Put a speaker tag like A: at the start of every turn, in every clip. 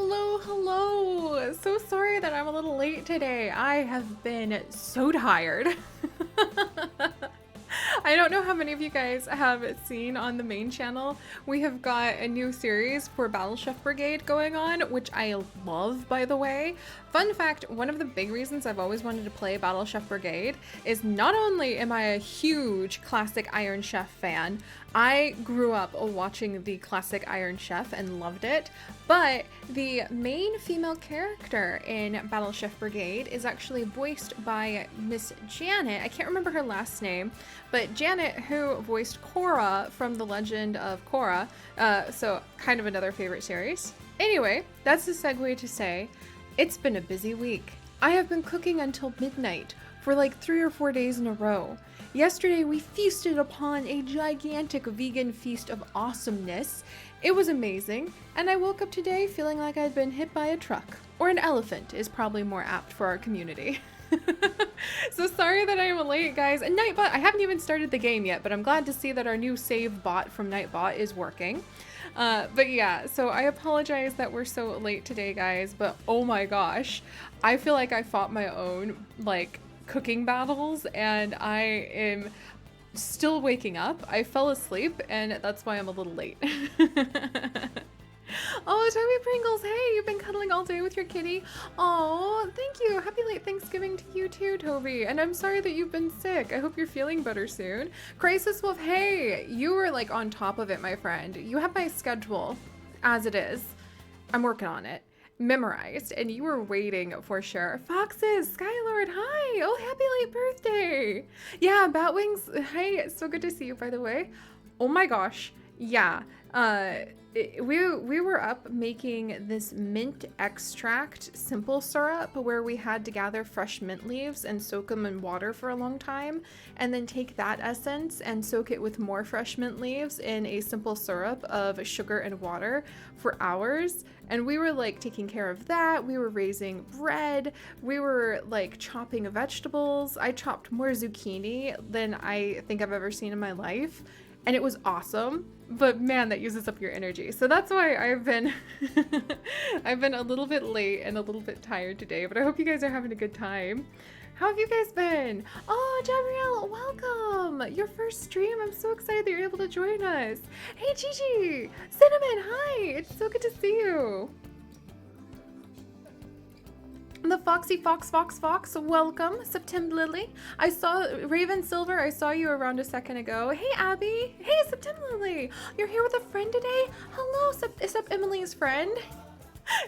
A: Hello, hello. So sorry that I'm a little late today. I have been so tired. I don't know how many of you guys have seen on the main channel. We have got a new series for Battle Chef Brigade going on, which I love, by the way. Fun fact, one of the big reasons I've always wanted to play Battle Chef Brigade is not only am I a huge classic Iron Chef fan, I grew up watching the classic Iron Chef and loved it, but the main female character in Battle Chef Brigade is actually voiced by Miss Janet. I can't remember her last name, but Janet, who voiced Korra from The Legend of Korra, so kind of another favorite series. Anyway, that's the segue to say, it's been a busy week. I have been cooking until midnight for like 3 or 4 days in a row. Yesterday we feasted upon a gigantic vegan feast of awesomeness. It was amazing, and I woke up today feeling like I'd been hit by a truck. Or an elephant is probably more apt for our community. So sorry that I am late, guys. And Nightbot, I haven't even started the game yet, but I'm glad to see that our new save bot from Nightbot is working. But yeah, so I apologize that we're so late today, guys, but oh my gosh, I feel like I fought my own, like, cooking battles, and I am still waking up. I fell asleep, and that's why I'm a little late. Oh, Toby Pringles, hey, you've been cuddling all day with your kitty. Oh, thank you. Happy late Thanksgiving to you too, Toby. And I'm sorry that you've been sick. I hope you're feeling better soon. Crisis Wolf, hey, you were like on top of it, my friend. You have my schedule as it is. I'm working on it. Memorized, and you were waiting for sure. Foxes, Skylord, hi. Oh, happy late birthday. Yeah, Batwings, hey, it's so good to see you, by the way. Oh my gosh. Yeah. We were up making this mint extract simple syrup where we had to gather fresh mint leaves and soak them in water for a long time, and then take that essence and soak it with more fresh mint leaves in a simple syrup of sugar and water for hours. And we were like taking care of that. We were raising bread. We were like chopping vegetables. I chopped more zucchini than I think I've ever seen in my life. And it was awesome, but man, that uses up your energy. So that's why I've been I've been a little bit late and a little bit tired today, but I hope you guys are having a good time. How have you guys been? Oh, Gabrielle, welcome! Your first stream. I'm so excited that you're able to join us. Hey, Gigi! Cinnamon, hi! It's so good to see you. The Foxy Fox, welcome, September Lily. I saw Raven Silver, I saw you around a second ago. Hey, Abby. Hey, September Lily. You're here with a friend today? Hello, is that Emily's friend?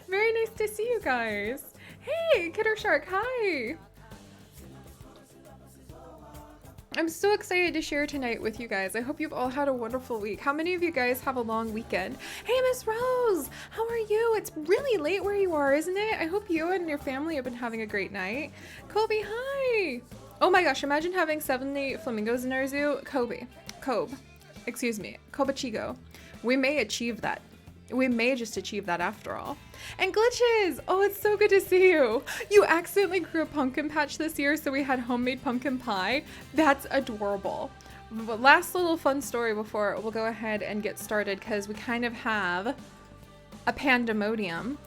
A: Very nice to see you guys. Hey, Kidder Shark, hi. I'm so excited to share tonight with you guys. I hope you've all had a wonderful week. How many of you guys have a long weekend? Hey, Miss Rose, how are you? It's really late where you are, isn't it? I hope you and your family have been having a great night. Kobe, hi. Oh my gosh, imagine having 70 flamingos in our zoo. Kobe, excuse me, Kobachigo. We may achieve that. We may just achieve that after all. And Glitches! Oh, it's so good to see you. You accidentally grew a pumpkin patch this year, so we had homemade pumpkin pie. That's adorable. But last little fun story before we'll go ahead and get started, because we kind of have a Panda-monium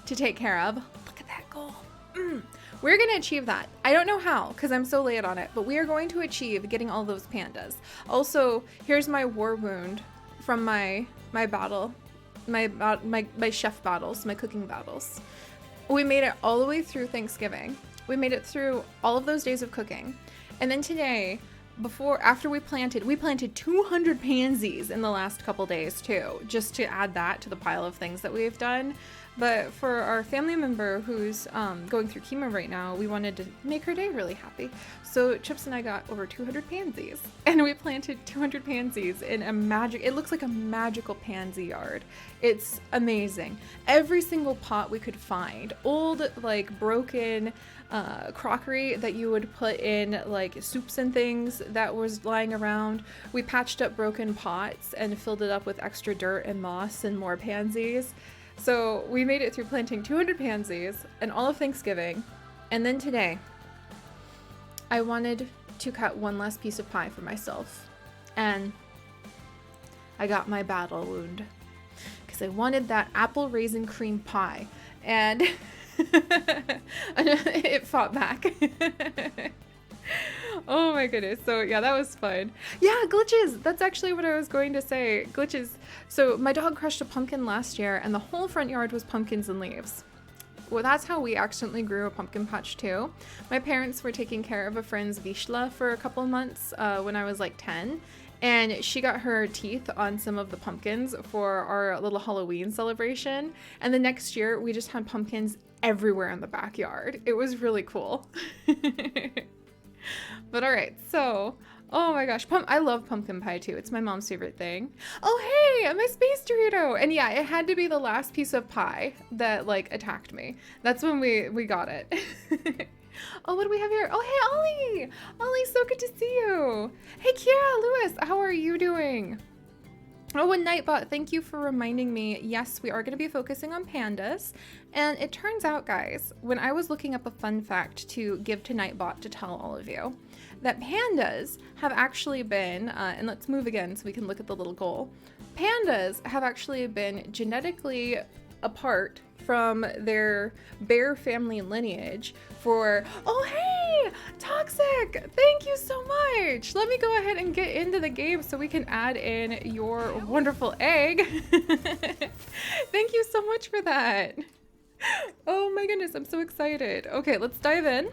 A: to take care of. Look at that goal. We're going to achieve that. I don't know how, because I'm so late on it, but we are going to achieve getting all those pandas. Also, here's my war wound from my battle. My chef battles, my cooking battles. We made it all the way through Thanksgiving. We made it through all of those days of cooking. And then today, after we planted 200 pansies in the last couple days too, just to add that to the pile of things that we've done. But for our family member who's going through chemo right now, we wanted to make her day really happy. So Chips and I got over 200 pansies, and we planted 200 pansies in it looks like a magical pansy yard. It's amazing. Every single pot we could find, old like broken crockery that you would put in like soups and things that was lying around. We patched up broken pots and filled it up with extra dirt and moss and more pansies. So we made it through planting 200 pansies and all of Thanksgiving. And then today, I wanted to cut one last piece of pie for myself. And I got my battle wound. because I wanted that apple raisin cream pie. And it fought back. Oh my goodness. So yeah, that was fun. Yeah, glitches. That's actually what I was going to say. Glitches. So my dog crushed a pumpkin last year and the whole front yard was pumpkins and leaves. Well, that's how we accidentally grew a pumpkin patch too. My parents were taking care of a friend's Vishla for a couple of months when I was like 10. And she got her teeth on some of the pumpkins for our little Halloween celebration. And the next year we just had pumpkins everywhere in the backyard. It was really cool. But all right, so, oh my gosh, I love pumpkin pie too. It's my mom's favorite thing. Oh, hey, my space Dorito. And yeah, it had to be the last piece of pie that like attacked me. That's when we got it. Oh, what do we have here? Oh, hey, Ollie. Ollie, so good to see you. Hey, Kira, Lewis, how are you doing? Oh, and Nightbot, thank you for reminding me. Yes, we are going to be focusing on pandas. And it turns out, guys, when I was looking up a fun fact to give to Nightbot to tell all of you, that pandas have actually been, and let's move again so we can look at the little goal. Pandas have actually been genetically apart from their bear family lineage for, oh hey, Toxic, thank you so much. Let me go ahead and get into the game so we can add in your wonderful egg. Thank you so much for that. Oh my goodness, I'm so excited. Okay, let's dive in.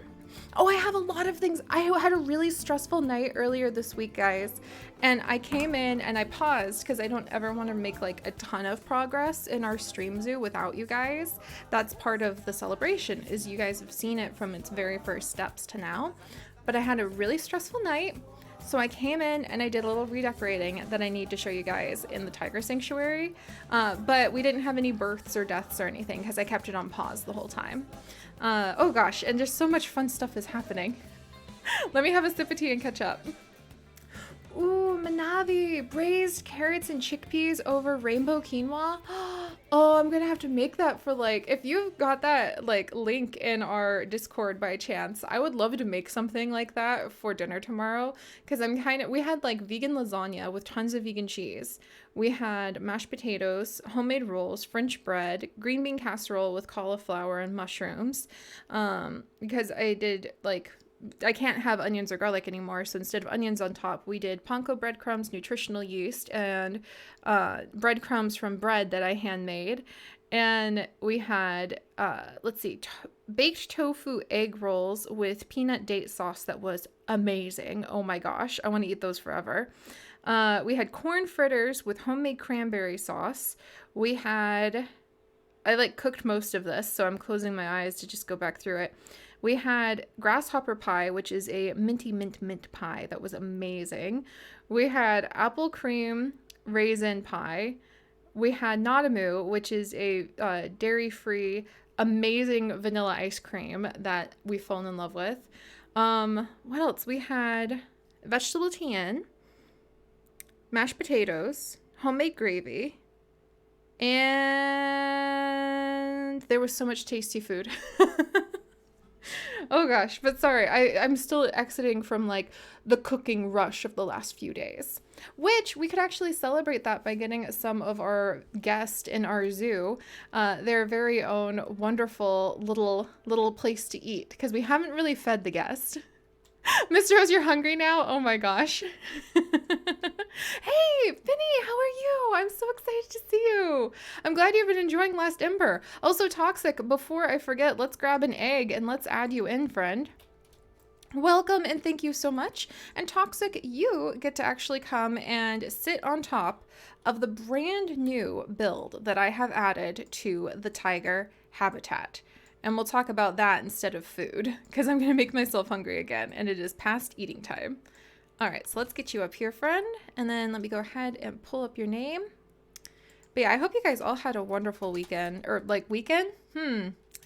A: Oh, I have a lot of things. I had a really stressful night earlier this week, guys. And I came in and I paused because I don't ever want to make like a ton of progress in our stream zoo without you guys. That's part of the celebration, is you guys have seen it from its very first steps to now. But I had a really stressful night. So I came in and I did a little redecorating that I need to show you guys in the Tiger Sanctuary. But we didn't have any births or deaths or anything because I kept it on pause the whole time. Oh gosh, and just so much fun stuff is happening. Let me have a sip of tea and catch up. Ooh, Manavi, braised carrots and chickpeas over rainbow quinoa. Oh, I'm gonna have to make that for like, if you've got that like link in our Discord by chance, I would love to make something like that for dinner tomorrow. Cause we had like vegan lasagna with tons of vegan cheese. We had mashed potatoes, homemade rolls, French bread, green bean casserole with cauliflower and mushrooms. Because I can't have onions or garlic anymore, so instead of onions on top, we did panko breadcrumbs, nutritional yeast, and breadcrumbs from bread that I handmade. And we had, baked tofu egg rolls with peanut date sauce that was amazing. Oh my gosh, I want to eat those forever. We had corn fritters with homemade cranberry sauce. I cooked most of this, so I'm closing my eyes to just go back through it. We had grasshopper pie, which is a minty mint pie that was amazing. We had apple cream raisin pie. We had nadamu, which is a dairy-free, amazing vanilla ice cream that we've fallen in love with. What else? We had vegetable tien, mashed potatoes, homemade gravy, and there was so much tasty food. Oh gosh, but sorry, I'm still exiting from like the cooking rush of the last few days, which we could actually celebrate that by getting some of our guests in our zoo their very own wonderful little place to eat, because we haven't really fed the guest. Mr. Rose, you're hungry now? Oh my gosh. Hey, Finny, how are you? I'm so excited to see you. I'm glad you've been enjoying Last Ember. Also, Toxic, before I forget, let's grab an egg and let's add you in, friend. Welcome and thank you so much. And Toxic, you get to actually come and sit on top of the brand new build that I have added to the tiger habitat. And we'll talk about that instead of food, because I'm going to make myself hungry again, and it is past eating time. All right, so let's get you up here, friend, and then let me go ahead and pull up your name. But yeah, I hope you guys all had a wonderful weekend, or like weekend?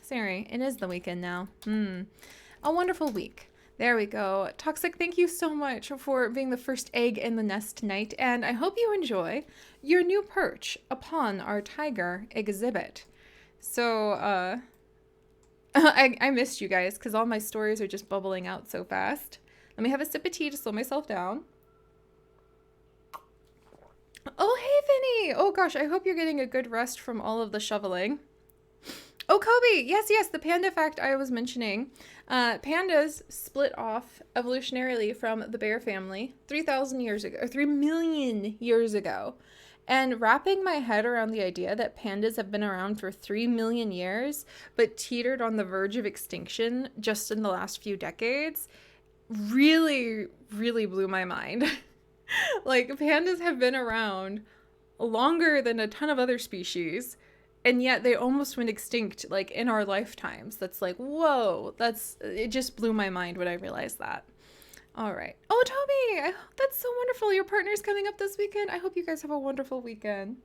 A: Seri, it is the weekend now. A wonderful week. There we go. Toxic, thank you so much for being the first egg in the nest tonight, and I hope you enjoy your new perch upon our tiger exhibit. So, I missed you guys because all my stories are just bubbling out so fast. Let me have a sip of tea to slow myself down. Oh, hey, Finny! Oh gosh, I hope you're getting a good rest from all of the shoveling. Oh, Kobe! Yes, yes, the panda fact I was mentioning. Pandas split off evolutionarily from the bear family 3,000 years ago, or 3 million years ago. And wrapping my head around the idea that pandas have been around for 3 million years, but teetered on the verge of extinction just in the last few decades, really, really blew my mind. Like, pandas have been around longer than a ton of other species, and yet they almost went extinct, like, in our lifetimes. That's like, whoa, it just blew my mind when I realized that. All right. Oh, Toby, that's so wonderful. Your partner's coming up this weekend. I hope you guys have a wonderful weekend.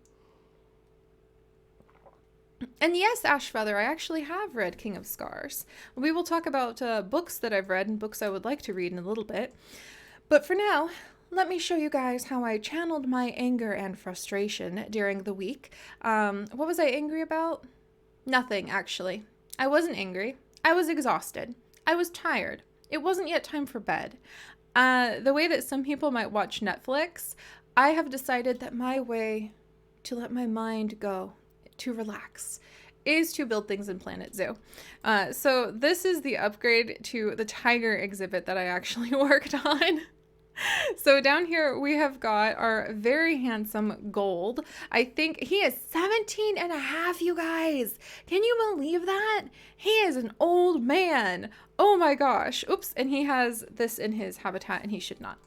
A: And yes, Ashfeather, I actually have read King of Scars. We will talk about books that I've read and books I would like to read in a little bit. But for now, let me show you guys how I channeled my anger and frustration during the week. What was I angry about? Nothing, actually. I wasn't angry. I was exhausted. I was tired. It wasn't yet time for bed. The way that some people might watch Netflix, I have decided that my way to let my mind go, to relax, is to build things in Planet Zoo. So this is the upgrade to the tiger exhibit that I actually worked on. So down here we have got our very handsome Gold. I think he is 17 and a half, you guys. Can you believe that? He is an old man. Oh my gosh. Oops. And he has this in his habitat and he should not.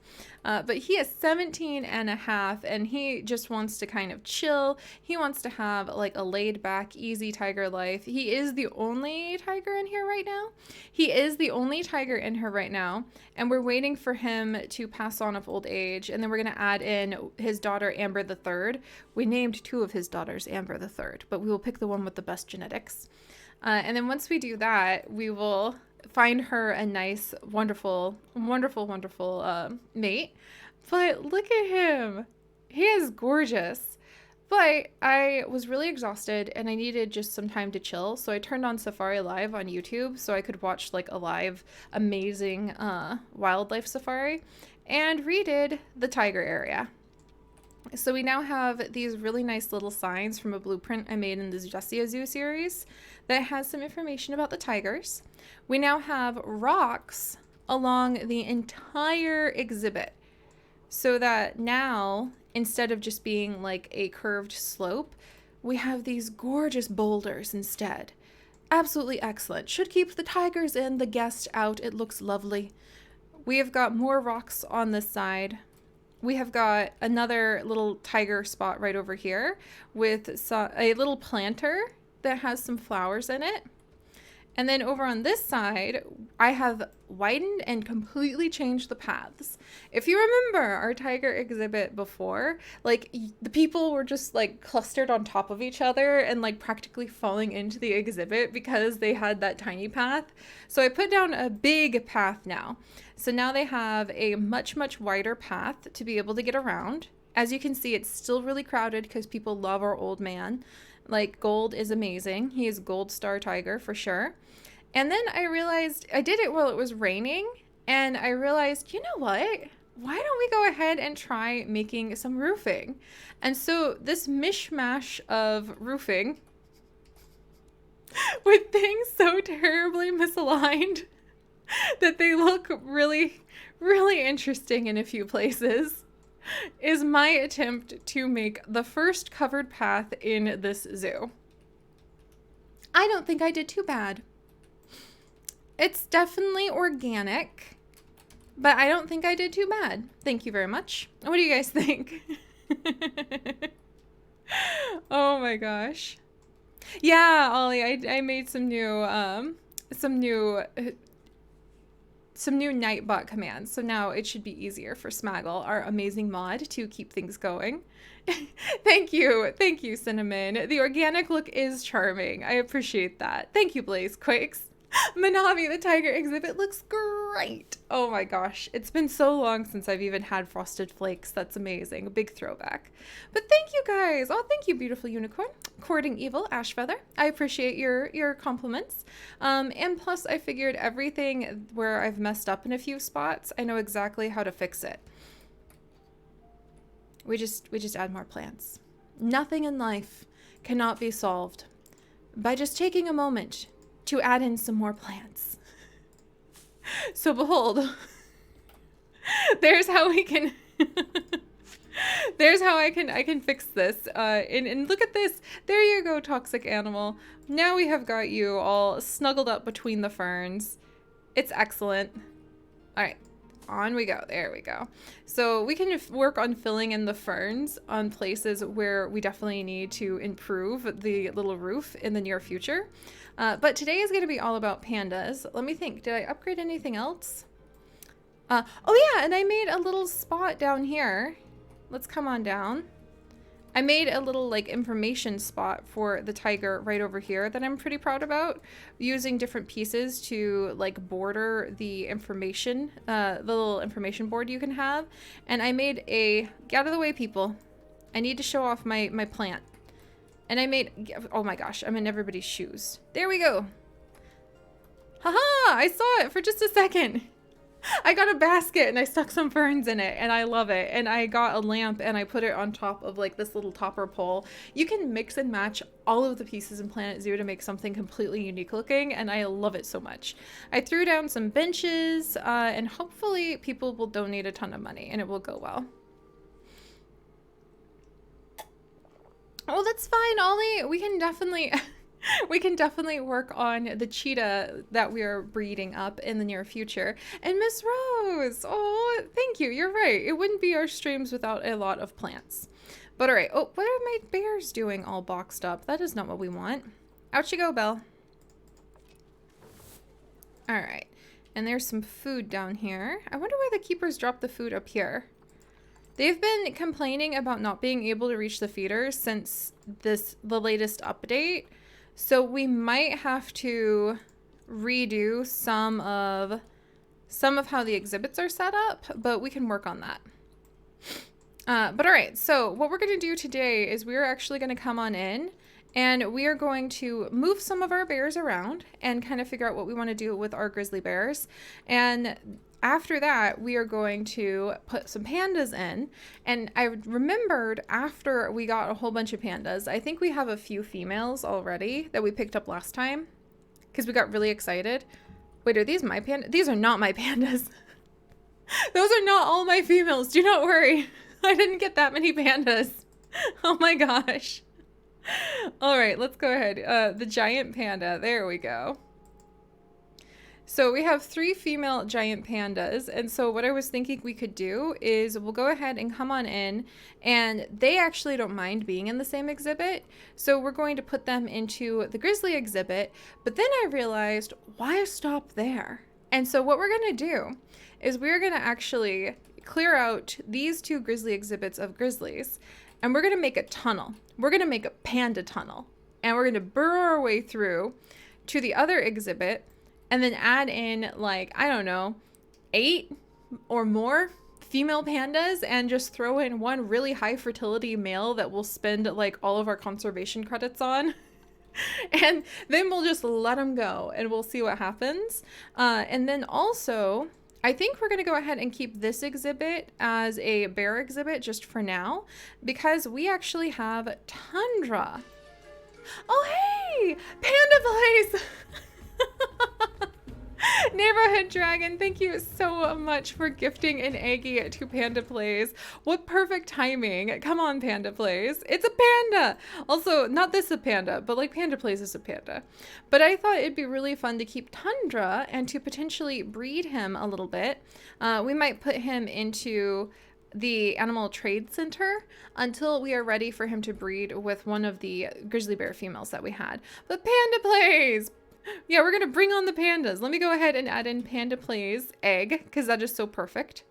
A: But he is 17 and a half and he just wants to kind of chill. He wants to have like a laid back, easy tiger life. He is the only tiger in here right now. He is the only tiger in here right now. And we're waiting for him to pass on of old age. And then we're going to add in his daughter, Amber the Third. We named 2 of his daughters Amber the Third, but we will pick the one with the best genetics. And then once we do that, we will find her a nice, wonderful, wonderful, wonderful mate. But look at him. He is gorgeous. But I was really exhausted and I needed just some time to chill. So I turned on Safari Live on YouTube so I could watch like a live, amazing wildlife safari and redid the tiger area. So we now have these really nice little signs from a blueprint I made in the Zoodesia Zoo series that has some information about the tigers. We now have rocks along the entire exhibit so that now, instead of just being like a curved slope, we have these gorgeous boulders instead. Absolutely excellent. Should keep the tigers in, the guests out. It looks lovely. We have got more rocks on this side. We have got another little tiger spot right over here with a little planter that has some flowers in it. And then over on this side, I have widened and completely changed the paths. If you remember our tiger exhibit before, like the people were just like clustered on top of each other and like practically falling into the exhibit because they had that tiny path. So I put down a big path now. So now they have a much, much wider path to be able to get around. As you can see, it's still really crowded because people love our old man. Like, Gold is amazing. He is Gold Star Tiger for sure. And then I realized, I did it while it was raining, and I realized, you know what? Why don't we go ahead and try making some roofing? And so this mishmash of roofing with things so terribly misaligned that they look really, really interesting in a few places is my attempt to make the first covered path in this zoo. I don't think I did too bad. It's definitely organic, but I don't think I did too bad. Thank you very much. What do you guys think? Oh my gosh. Yeah, Ollie, I made some new Nightbot commands, so now it should be easier for Smaggle, our amazing mod, to keep things going. Thank you, Cinnamon. The organic look is charming. I appreciate that. Thank you, Blaze Quakes. Manavi, the tiger exhibit looks great. Oh my gosh, it's been so long since I've even had Frosted Flakes. That's amazing. A big throwback. But thank you guys. Oh, thank you, beautiful unicorn. Courting Evil, Ashfeather. I appreciate your compliments. And plus, I figured everything where I've messed up in a few spots, I know exactly how to fix it. We just add more plants. nothing in life cannot be solved by just taking a moment to add in some more plants. So behold, there's how we can there's how I can fix this. And look at this. There you go, toxic animal. Now we have got you all snuggled up between the ferns. It's excellent. All right, on we go. There we go. So we can work on filling in the ferns on places where we definitely need to improve the little roof in the near future. But today is going to be all about pandas. Let me think. Did I upgrade anything else? Oh yeah, and I made a little spot down here. Let's come on down. I made a little like information spot for the tiger right over here that I'm pretty proud about, using different pieces to like border the information, the little information board you can have. And I made a, get out of the way people, I need to show off my plant. And I made, oh my gosh, I'm in everybody's shoes. There we go. Haha, I saw it for just a second. I got a basket and I stuck some ferns in it and I love it. And I got a lamp and I put it on top of like this little topper pole. You can mix and match all of the pieces in Planet Zoo to make something completely unique looking, and I love it so much. I threw down some benches and hopefully people will donate a ton of money and it will go well. Oh, that's fine, Ollie. We can definitely we can definitely work on the cheetah that we are breeding up in the near future. And Miss Rose, oh, thank you. You're right. It wouldn't be our streams without a lot of plants. But all right. Oh, what are my bears doing all boxed up? That is not what we want. Out you go, Belle. All right. And there's some food down here. I wonder why the keepers dropped the food up here. They've been complaining about not being able to reach the feeders since the latest update. So we might have to redo some of how the exhibits are set up, but we can work on that. But all right, so what we're going to do today is we're actually going to come on in and we are going to move some of our bears around and kind of figure out what we want to do with our grizzly bears. And after that, we are going to put some pandas in. And I remembered after we got a whole bunch of pandas, I think we have a few females already that we picked up last time because we got really excited. Wait, are these my pandas? These are not my pandas. Those are not all my females. Do not worry. I didn't get that many pandas. Oh my gosh. All right, let's go ahead. The giant panda. There we go. So we have 3 female giant pandas, and so what I was thinking we could do is we'll go ahead and come on in, and they actually don't mind being in the same exhibit, so we're going to put them into the grizzly exhibit. But then I realized, why stop there? And so what we're going to do is we're going to actually clear out these 2 grizzly exhibits of grizzlies, and we're going to make a tunnel. We're going to make a panda tunnel, and we're going to burrow our way through to the other exhibit, and then add in, like, I don't know, 8 or more female pandas and just throw in one really high fertility male that we'll spend like all of our conservation credits on. And then we'll just let them go and we'll see what happens. And then also, I think we're going to go ahead and keep this exhibit as a bear exhibit just for now, because we actually have Tundra. Oh, hey, Panda Place. Neighborhood Dragon, thank you so much for gifting an Aggie to Panda Plays. What perfect timing. Come on, Panda Plays. It's a panda. Also, not this a panda, but like Panda Plays is a panda. But I thought it'd be really fun to keep Tundra and to potentially breed him a little bit. We might put him into the Animal Trade Center until we are ready for him to breed with one of the grizzly bear females that we had. But Panda Plays! Yeah, we're gonna bring on the pandas. Let me go ahead and add in Panda Plays egg, because that is so perfect.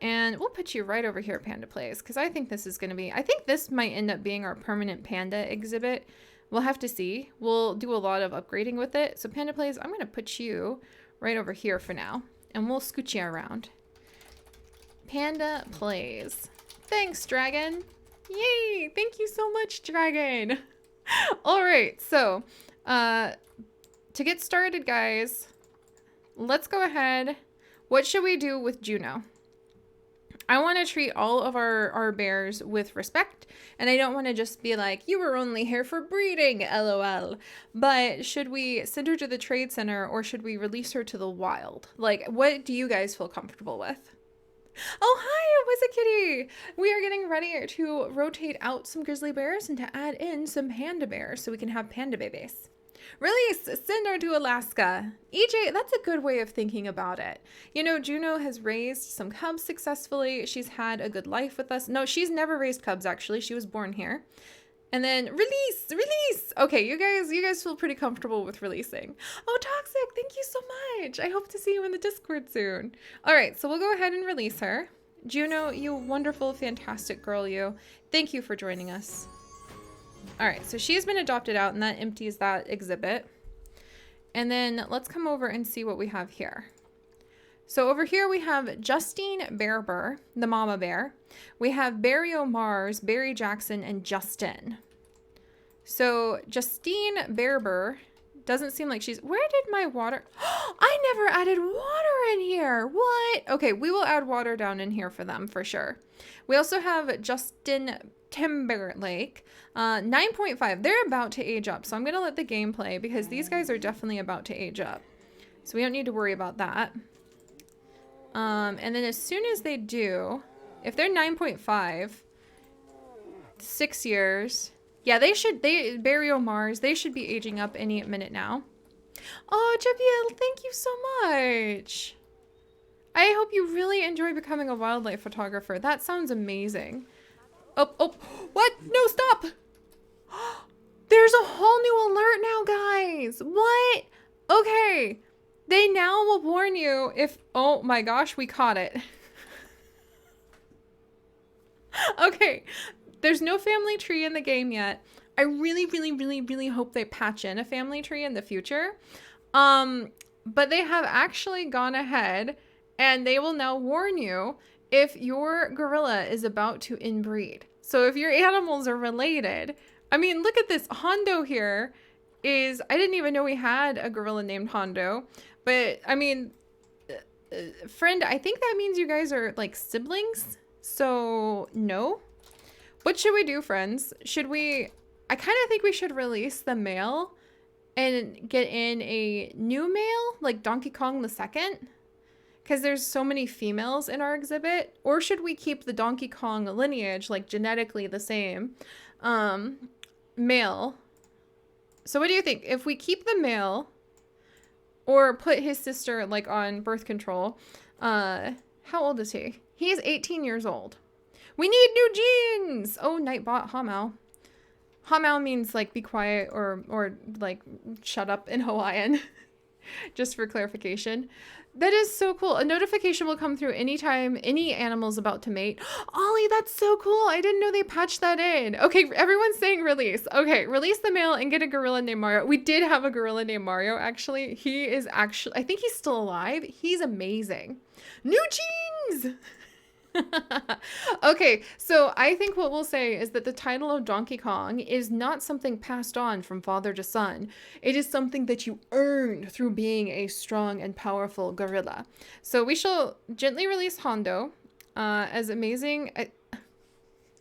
A: And we'll put you right over here, Panda Plays, because I think this is gonna be, I think this might end up being our permanent panda exhibit. We'll have to see. We'll do a lot of upgrading with it. So Panda Plays, I'm gonna put you right over here for now, and we'll scoot you around. Panda Plays. Thanks, Dragon. Yay! Thank you so much, Dragon. All right, so to get started, guys, let's go ahead. What should we do with Juno? I want to treat all of our bears with respect, and I don't want to just be like, you were only here for breeding, lol. But should we send her to the trade center, or should we release her to the wild? Like, what do you guys feel comfortable with? Oh, hi, Wizard Kitty! We are getting ready to rotate out some grizzly bears and to add in some panda bears so we can have panda babies. Release! Send her to Alaska. EJ, that's a good way of thinking about it. You know, Juno has raised some cubs successfully. She's had a good life with us. No, she's never raised cubs, actually. She was born here. And then release, release. Okay, you guys feel pretty comfortable with releasing. Oh, Toxic, thank you so much. I hope to see you in the Discord soon. All right, so we'll go ahead and release her. Juno, you wonderful, fantastic girl, you. Thank you for joining us. All right, so she's been adopted out, and that empties that exhibit. And then let's come over and see what we have here. So over here we have Justine Bearber, the mama bear. We have Barry O'Mars, Barry Jackson, and Justin. So Justine Bearber doesn't seem like she's... Where did my water... I never added water in here. What? Okay, we will add water down in here for them for sure. We also have Justin Timberlake, 9.5. They're about to age up, so I'm going to let the game play because these guys are definitely about to age up. So we don't need to worry about that. And then as soon as they do, if they're 9.5, 6 years, yeah, Barry O'Mars, they should be aging up any minute now. Oh, Javiel, thank you so much. I hope you really enjoy becoming a wildlife photographer. That sounds amazing. Oh, what? No, stop. There's a whole new alert now, guys. What? Okay. They now will warn you if, oh my gosh, we caught it. Okay, there's no family tree in the game yet. I really hope they patch in a family tree in the future. But they have actually gone ahead and they will now warn you if your gorilla is about to inbreed. So if your animals are related, I mean, look at this. Hondo here is, I didn't even know we had a gorilla named Hondo. But, I mean, friend, I think that means you guys are, like, siblings. So, no. What should we do, friends? Should we... I kind of think we should release the male and get in a new male, like Donkey Kong the Second. Because there's so many females in our exhibit. Or should we keep the Donkey Kong lineage, like, genetically the same? Male. So what do you think? If we keep the male... or put his sister, like, on birth control. How old is he? He is 18 years old. We need new genes! Oh, Nightbot Hamau. Hamau means, like, be quiet or like, shut up in Hawaiian. Just for clarification. That is so cool. A notification will come through anytime any animal's about to mate. Ollie, that's so cool. I didn't know they patched that in. Okay, everyone's saying release. Okay, release the male and get a gorilla named Mario. We did have a gorilla named Mario, actually. He is actually, I think he's still alive. He's amazing. New genes! Okay, so I think what we'll say is that the title of Donkey Kong is not something passed on from father to son. It is something that you earned through being a strong and powerful gorilla. So we shall gently release Hondo, as amazing...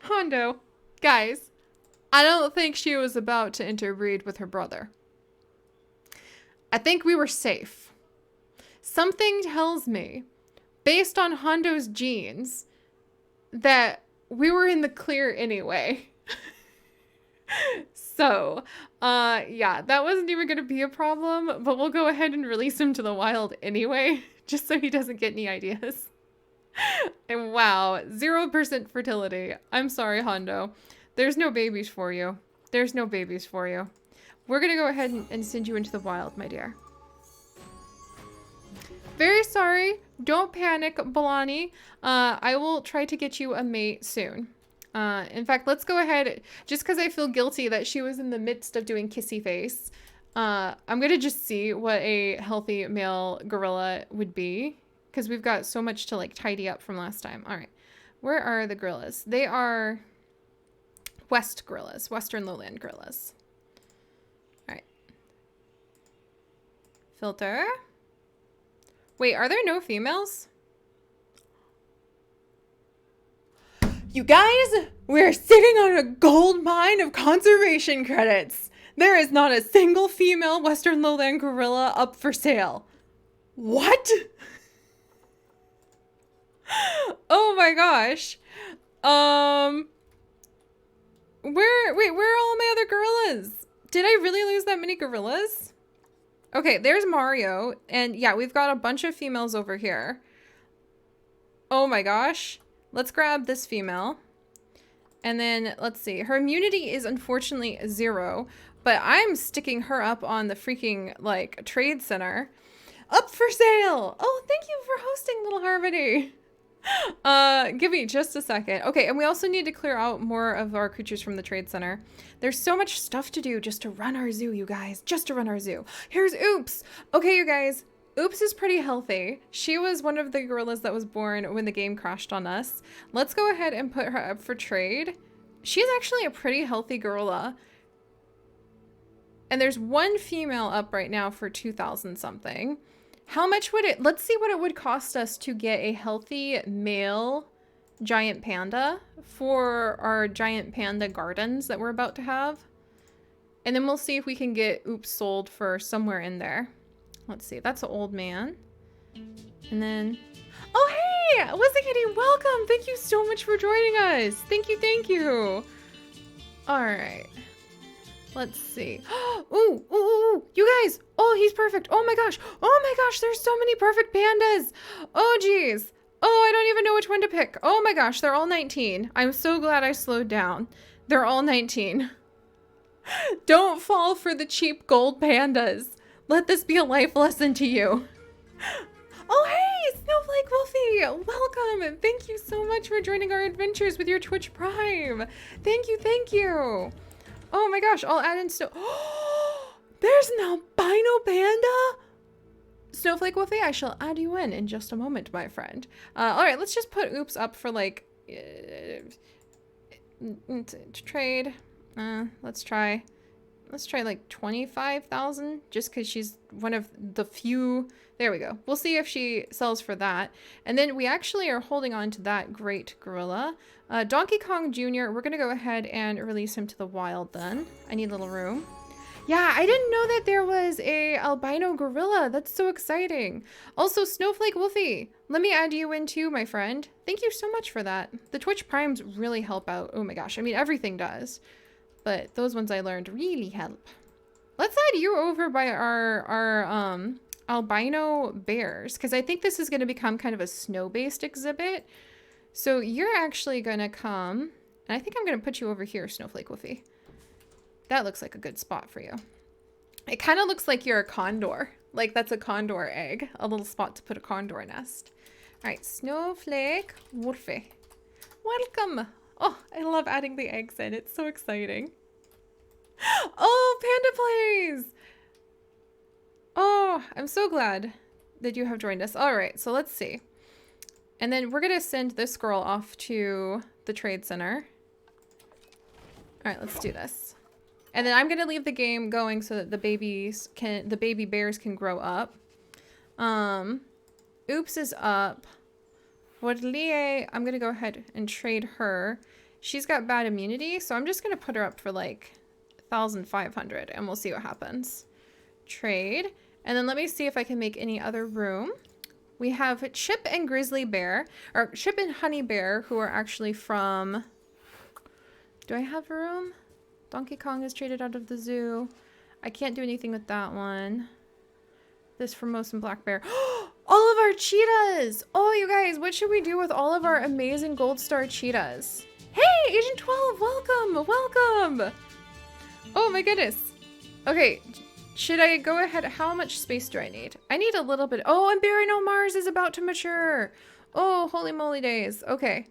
A: Hondo, guys, I don't think she was about to interbreed with her brother. I think we were safe. Something tells me, based on Hondo's genes, that we were in the clear anyway. So, yeah, that wasn't even going to be a problem, but we'll go ahead and release him to the wild anyway, just so he doesn't get any ideas. And wow, 0% fertility. I'm sorry, Hondo. There's no babies for you. There's no babies for you. We're going to go ahead and send you into the wild, my dear. Very sorry. Don't panic, Balani. I will try to get you a mate soon. In fact, let's go ahead. Just because I feel guilty that she was in the midst of doing kissy face, I'm going to just see what a healthy male gorilla would be. Because we've got so much to, like, tidy up from last time. All right. Where are the gorillas? They are west gorillas. Western lowland gorillas. All right. Filter. Wait, are there no females? You guys, we're sitting on a gold mine of conservation credits. There is not a single female Western lowland gorilla up for sale. What? Oh my gosh. Where are all my other gorillas? Did I really lose that many gorillas? Okay, there's Mario. And yeah, we've got a bunch of females over here. Oh my gosh. Let's grab this female. And then, let's see. Her immunity is unfortunately 0. But I'm sticking her up on the freaking, like, trade center. Up for sale! Oh, thank you for hosting, Little Harmony. Give me just a second. Okay, and we also need to clear out more of our creatures from the trade center. There's so much stuff to do just to run our zoo, you guys. Just to run our zoo. Here's Oops. Okay, you guys. Oops is pretty healthy. She was one of the gorillas that was born when the game crashed on us. Let's go ahead and put her up for trade. She's actually a pretty healthy gorilla. And there's one female up right now for 2,000 something. How much would it, let's see what it would cost us to get a healthy male giant panda for our giant panda gardens that we're about to have. And then we'll see if we can get Oops sold for somewhere in there. Let's see, that's an old man. And then, oh hey, Lizzie Kitty, welcome. Thank you so much for joining us. Thank you, thank you. All right. Let's see. Ooh, you guys. Oh, he's perfect. Oh my gosh, there's so many perfect pandas. Oh geez. Oh, I don't even know which one to pick. Oh my gosh, they're all 19. I'm so glad I slowed down. They're all 19. Don't fall for the cheap gold pandas. Let this be a life lesson to you. Oh hey, Snowflake Wolfie, welcome. Thank you so much for joining our adventures with your Twitch Prime. Thank you, thank you. Oh my gosh, I'll add in Oh, there's an albino panda? Snowflake Wolfie, I shall add you in just a moment, my friend. All right, let's just put Oops up for like trade. Let's try like 25,000 just because she's one of the few. There we go. We'll see if she sells for that. And then we actually are holding on to that great gorilla. Donkey Kong Jr., we're going to go ahead and release him to the wild then. I need a little room. Yeah, I didn't know that there was a albino gorilla. That's so exciting. Also, Snowflake Wolfie, let me add you in too, my friend. Thank you so much for that. The Twitch Primes really help out. Oh my gosh. I mean, everything does. But those ones I learned really help. Let's add you over by our albino bears, because I think this is going to become kind of a snow-based exhibit. So you're actually going to come, and I think I'm going to put you over here, Snowflake Wolfie. That looks like a good spot for you. It kind of looks like you're a condor. Like that's a condor egg. A little spot to put a condor nest. All right, Snowflake Wolfie. Welcome. Oh, I love adding the eggs in. It's so exciting. Oh, Panda Plays. Oh, I'm so glad that you have joined us. All right, so let's see. And then we're going to send this girl off to the trade center. All right, let's do this. And then I'm going to leave the game going so that the baby bears can grow up. Oops is up. Wadlie, I'm going to go ahead and trade her. She's got bad immunity, so I'm just going to put her up for like 1,500 and we'll see what happens. Trade. And then let me see if I can make any other room. We have Chip and Grizzly Bear, or Chip and Honey Bear, who are actually from... Do I have a room? Donkey Kong is traded out of the zoo. I can't do anything with that one. This Formosan Black Bear. All of our cheetahs! Oh, you guys, what should we do with all of our amazing Gold Star cheetahs? Hey, Agent 12, welcome! Welcome! Oh my goodness. Okay, should I go ahead? How much space do I need? I need a little bit. Oh, and Barry No Mars is about to mature. Oh, holy moly days. Okay.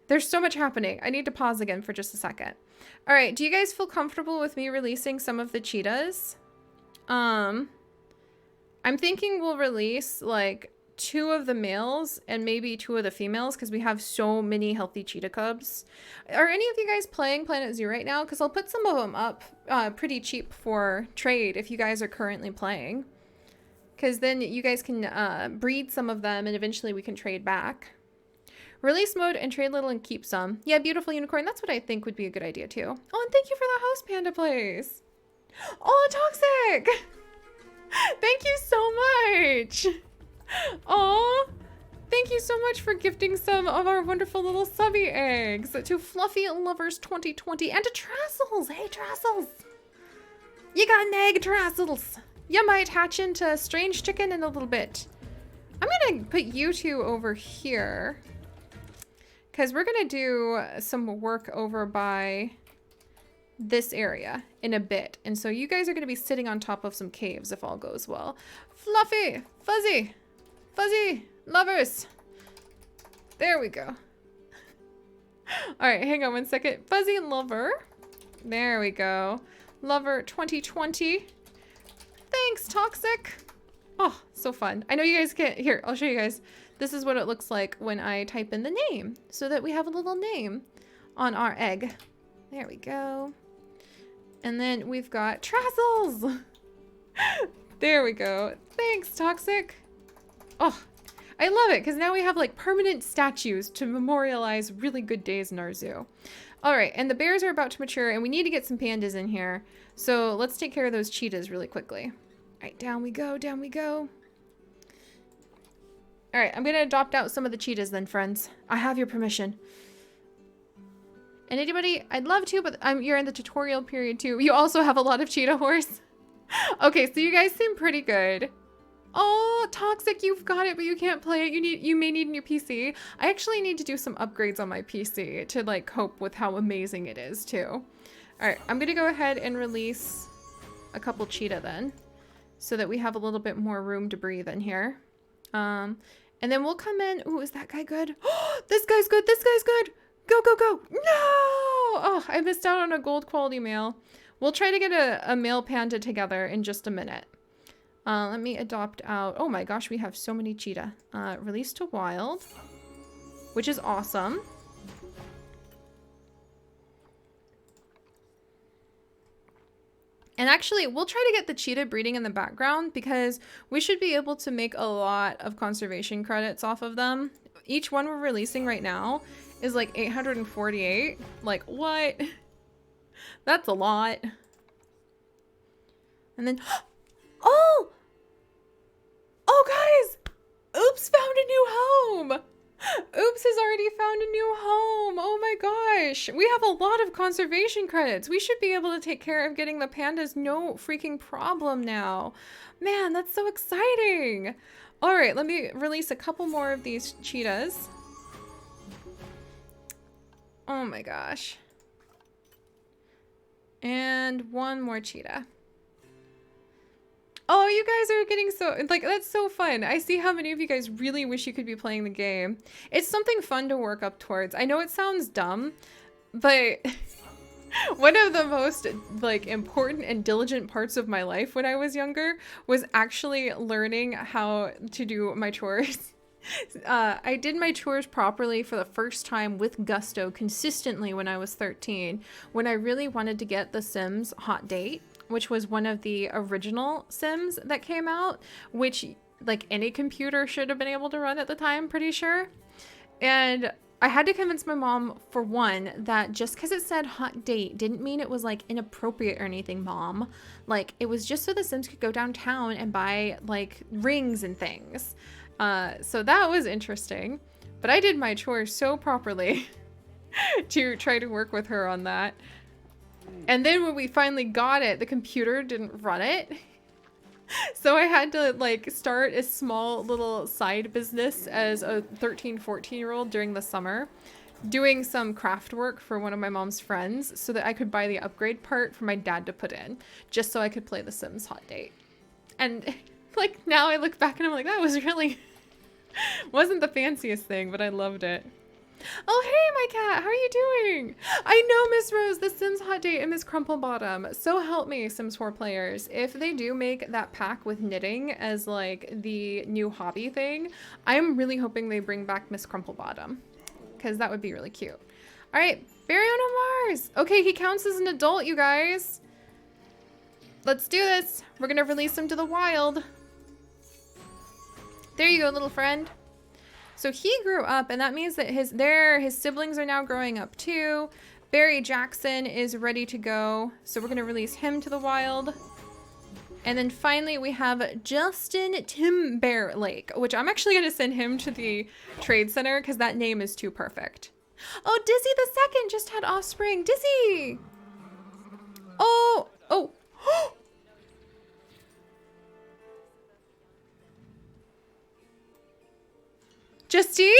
A: There's so much happening. I need to pause again for just a second. All right, do you guys feel comfortable with me releasing some of the cheetahs? I'm thinking we'll release like 2 of the males and maybe 2 of the females because we have so many healthy cheetah cubs. Are any of you guys playing Planet Zoo right now? Because I'll put some of them up pretty cheap for trade if you guys are currently playing. Because then you guys can breed some of them and eventually we can trade back. Release mode and trade little and keep some. Yeah, beautiful unicorn. That's what I think would be a good idea too. Oh, and thank you for the house panda place. Oh, Toxic! Thank you so much. Oh, thank you so much for gifting some of our wonderful little subby eggs to Fluffy Lovers 2020 and to Trassels. Hey, Trassels. You got an egg, Trassels. You might hatch into Strange Chicken in a little bit. I'm gonna put you two over here because we're gonna do some work over by this area in a bit. And so you guys are gonna be sitting on top of some caves if all goes well. Fluffy, fuzzy, fuzzy lovers. There we go. All right, hang on one second. Fuzzy lover. There we go. Lover 2020. Thanks, Toxic. Oh, so fun. I know you guys can't. Here, I'll show you guys. This is what it looks like when I type in the name so that we have a little name on our egg. There we go. And then we've got Trassels. There we go. Thanks, Toxic. Oh, I love it because now we have like permanent statues to memorialize really good days in our zoo. All right, and the bears are about to mature and we need to get some pandas in here. So let's take care of those cheetahs really quickly. All right, down we go, down we go. All right, I'm gonna adopt out some of the cheetahs then, friends. I have your permission. And anybody, I'd love to, but you're in the tutorial period too. You also have a lot of cheetah horse. Okay, so you guys seem pretty good. Oh, Toxic, you've got it, but you can't play it. You may need a new PC. I actually need to do some upgrades on my PC to like cope with how amazing it is too. All right, I'm gonna go ahead and release a couple cheetah then, so that we have a little bit more room to breathe in here. And then we'll come in. Ooh, is that guy good? Oh, this guy's good. This guy's good. Go, go, go. No! Oh, I missed out on a gold quality male. We'll try to get a male panda together in just a minute. Let me adopt out. Oh my gosh, we have so many cheetah. Release to wild, which is awesome. And actually, we'll try to get the cheetah breeding in the background because we should be able to make a lot of conservation credits off of them. Each one we're releasing right now is like 848. Like, what? That's a lot. And then, oh! Oh, guys! Oops found a new home! Oops has already found a new home. Oh my gosh. We have a lot of conservation credits. We should be able to take care of getting the pandas no freaking problem now. Man, that's so exciting. All right, let me release a couple more of these cheetahs. Oh my gosh. And one more cheetah. Oh, you guys are getting so, like, that's so fun. I see how many of you guys really wish you could be playing the game. It's something fun to work up towards. I know it sounds dumb, but one of the most, like, important and diligent parts of my life when I was younger was actually learning how to do my chores. I did my chores properly for the first time with gusto consistently when I was 13, when I really wanted to get The Sims Hot Date, which was one of the original Sims that came out, which like any computer should have been able to run at the time, pretty sure. And I had to convince my mom, for one, that just because it said hot date didn't mean it was like inappropriate or anything, Mom. Like, it was just so the Sims could go downtown and buy like rings and things. So that was interesting, but I did my chores so properly to try to work with her on that. And then when we finally got it, the computer didn't run it. So I had to like start a small little side business as a 13, 14-year-old during the summer, doing some craft work for one of my mom's friends so that I could buy the upgrade part for my dad to put in, just so I could play The Sims Hot Date. And like now I look back and I'm like, that was really, wasn't the fanciest thing, but I loved it. Oh, hey, my cat. How are you doing? I know, Miss Rose, The Sims Hot Date and Miss Crumplebottom. So help me, Sims 4 players. If they do make that pack with knitting as like the new hobby thing, I'm really hoping they bring back Miss Crumplebottom, because that would be really cute. All right, Baryon Mars. Okay, he counts as an adult, you guys. Let's do this. We're gonna release him to the wild. There you go, little friend. So he grew up, and that means that his siblings are now growing up too. Barry Jackson is ready to go. So we're going to release him to the wild. And then finally we have Justin Timberlake, which I'm actually going to send him to the trade center because that name is too perfect. Oh, Dizzy the second just had offspring. Dizzy! Oh, oh. Justine?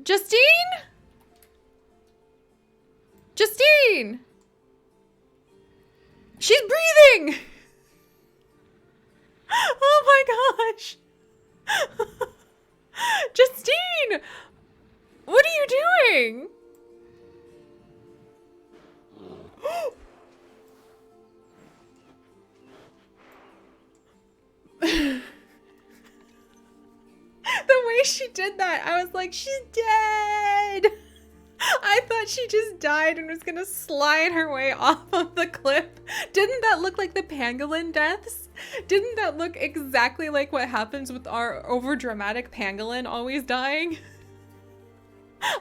A: Justine? Justine! She's breathing! Oh my gosh! Justine! What are you doing? The way she did that, I was like, she's dead! I thought she just died and was gonna slide her way off of the cliff. Didn't that look like the pangolin deaths? Didn't that look exactly like what happens with our overdramatic pangolin always dying?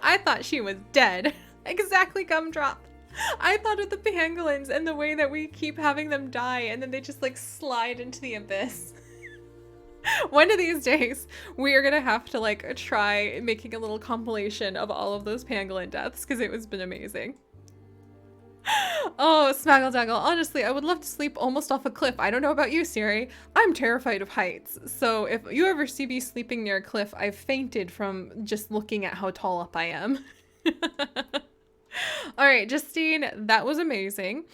A: I thought she was dead. Exactly, gumdrop. I thought of the pangolins and the way that we keep having them die and then they just like slide into the abyss. One of these days, we are gonna have to like try making a little compilation of all of those pangolin deaths because it has been amazing. Oh, Smaggle Daggle. Honestly, I would love to sleep almost off a cliff. I don't know about you, Seri. I'm terrified of heights. So if you ever see me sleeping near a cliff, I've fainted from just looking at how tall up I am. All right, Justine, that was amazing.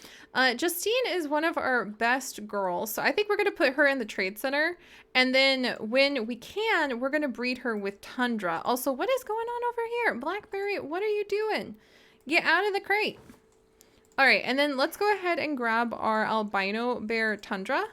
A: Justine is one of our best girls, so I think we're going to put her in the trade center, and then when we can, we're going to breed her with Tundra. Also, what is going on over here? Blackberry, what are you doing? Get out of the crate. All right, and then let's go ahead and grab our albino bear Tundra,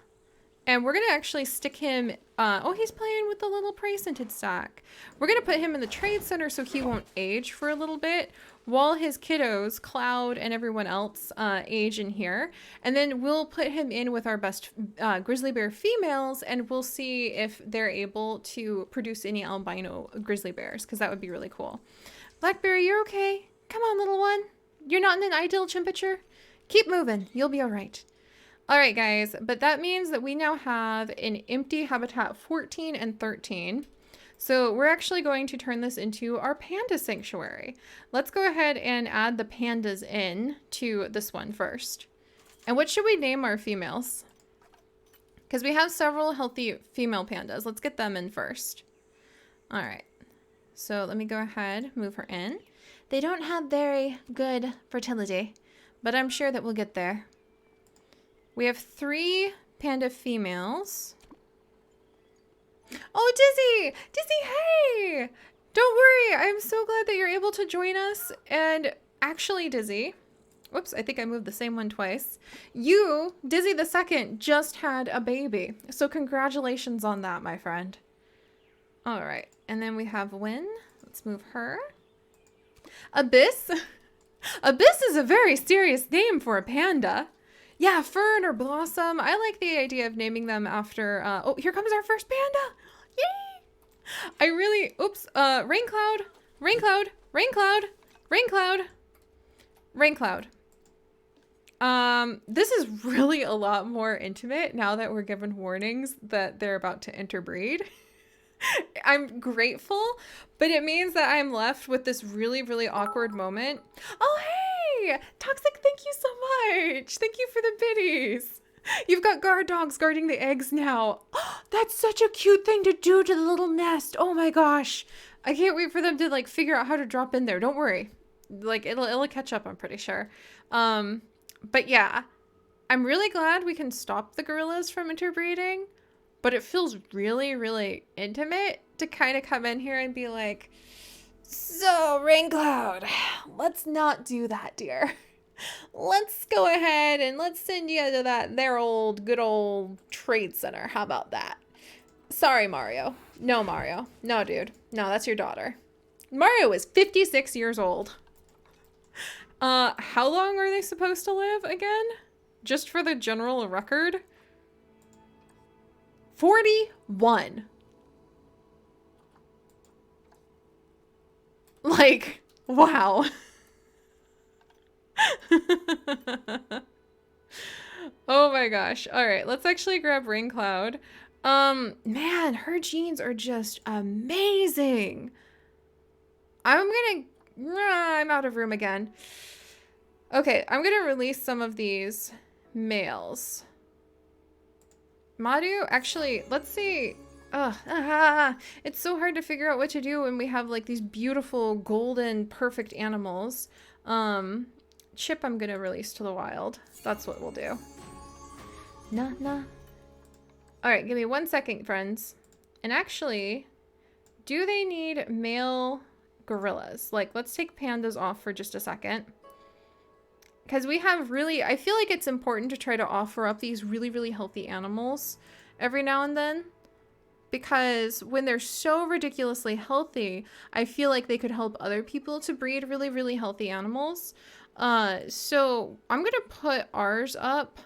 A: and we're going to actually stick him, oh, he's playing with the little prey scented sack. We're going to put him in the trade center so he won't age for a little bit, while his kiddos, Cloud and everyone else, age in here. And then we'll put him in with our best grizzly bear females, and we'll see if they're able to produce any albino grizzly bears, because that would be really cool. Blackberry, you're okay. Come on, little one. You're not in an ideal temperature. Keep moving. You'll be all right. All right, guys. But that means that we now have an empty habitat 14 and 13. So we're actually going to turn this into our Panda Sanctuary. Let's go ahead and add the pandas in to this one first. And what should we name our females? Because we have several healthy female pandas. Let's get them in first. All right. So let me go ahead, move her in. They don't have very good fertility, but I'm sure that we'll get there. We have 3 panda females. Oh, Dizzy! Dizzy, hey! Don't worry, I'm so glad that you're able to join us. And actually, Dizzy, whoops, I think I moved the same one twice. You, Dizzy the second, just had a baby. So congratulations on that, my friend. All right, and then we have Win. Let's move her. Abyss. Abyss is a very serious name for a panda. Yeah, Fern or Blossom. I like the idea of naming them after, oh, here comes our first panda. Yay! I really, oops, Rain Cloud, Rain Cloud, Rain Cloud, Rain Cloud, Rain Cloud. This is really a lot more intimate now that we're given warnings that they're about to interbreed. I'm grateful, but it means that I'm left with this really, really awkward moment. Oh, hey! Toxic, thank you so much! Thank you for the biddies! You've got guard dogs guarding the eggs now. Oh, that's such a cute thing to do to the little nest. Oh my gosh. I can't wait for them to like figure out how to drop in there. Don't worry. Like it'll catch up, I'm pretty sure. But yeah, I'm really glad we can stop the gorillas from interbreeding. But it feels really, really intimate to kind of come in here and be like, so, Rain Cloud, let's not do that, dear. Let's go ahead and let's send you to that good old trade center. How about that? Sorry, Mario. No, Mario. No, dude. No, that's your daughter. Mario is 56 years old. How long are they supposed to live again? Just for the general record? 41. Like, wow. Oh my gosh. All right, let's actually grab Rain Cloud. Man, her genes are just amazing. I'm out of room again. Okay, I'm gonna release some of these males. Madhu, actually, let's see. It's so hard to figure out what to do when we have like these beautiful golden perfect animals. Chip I'm gonna release to the wild. That's what we'll do. Nah. Alright, give me 1 second, friends. And actually, do they need male gorillas? Like, let's take pandas off for just a second. Because we have really, I feel like it's important to try to offer up these really, really healthy animals every now and then. Because when they're so ridiculously healthy, I feel like they could help other people to breed really, really healthy animals. So I'm going to put ours up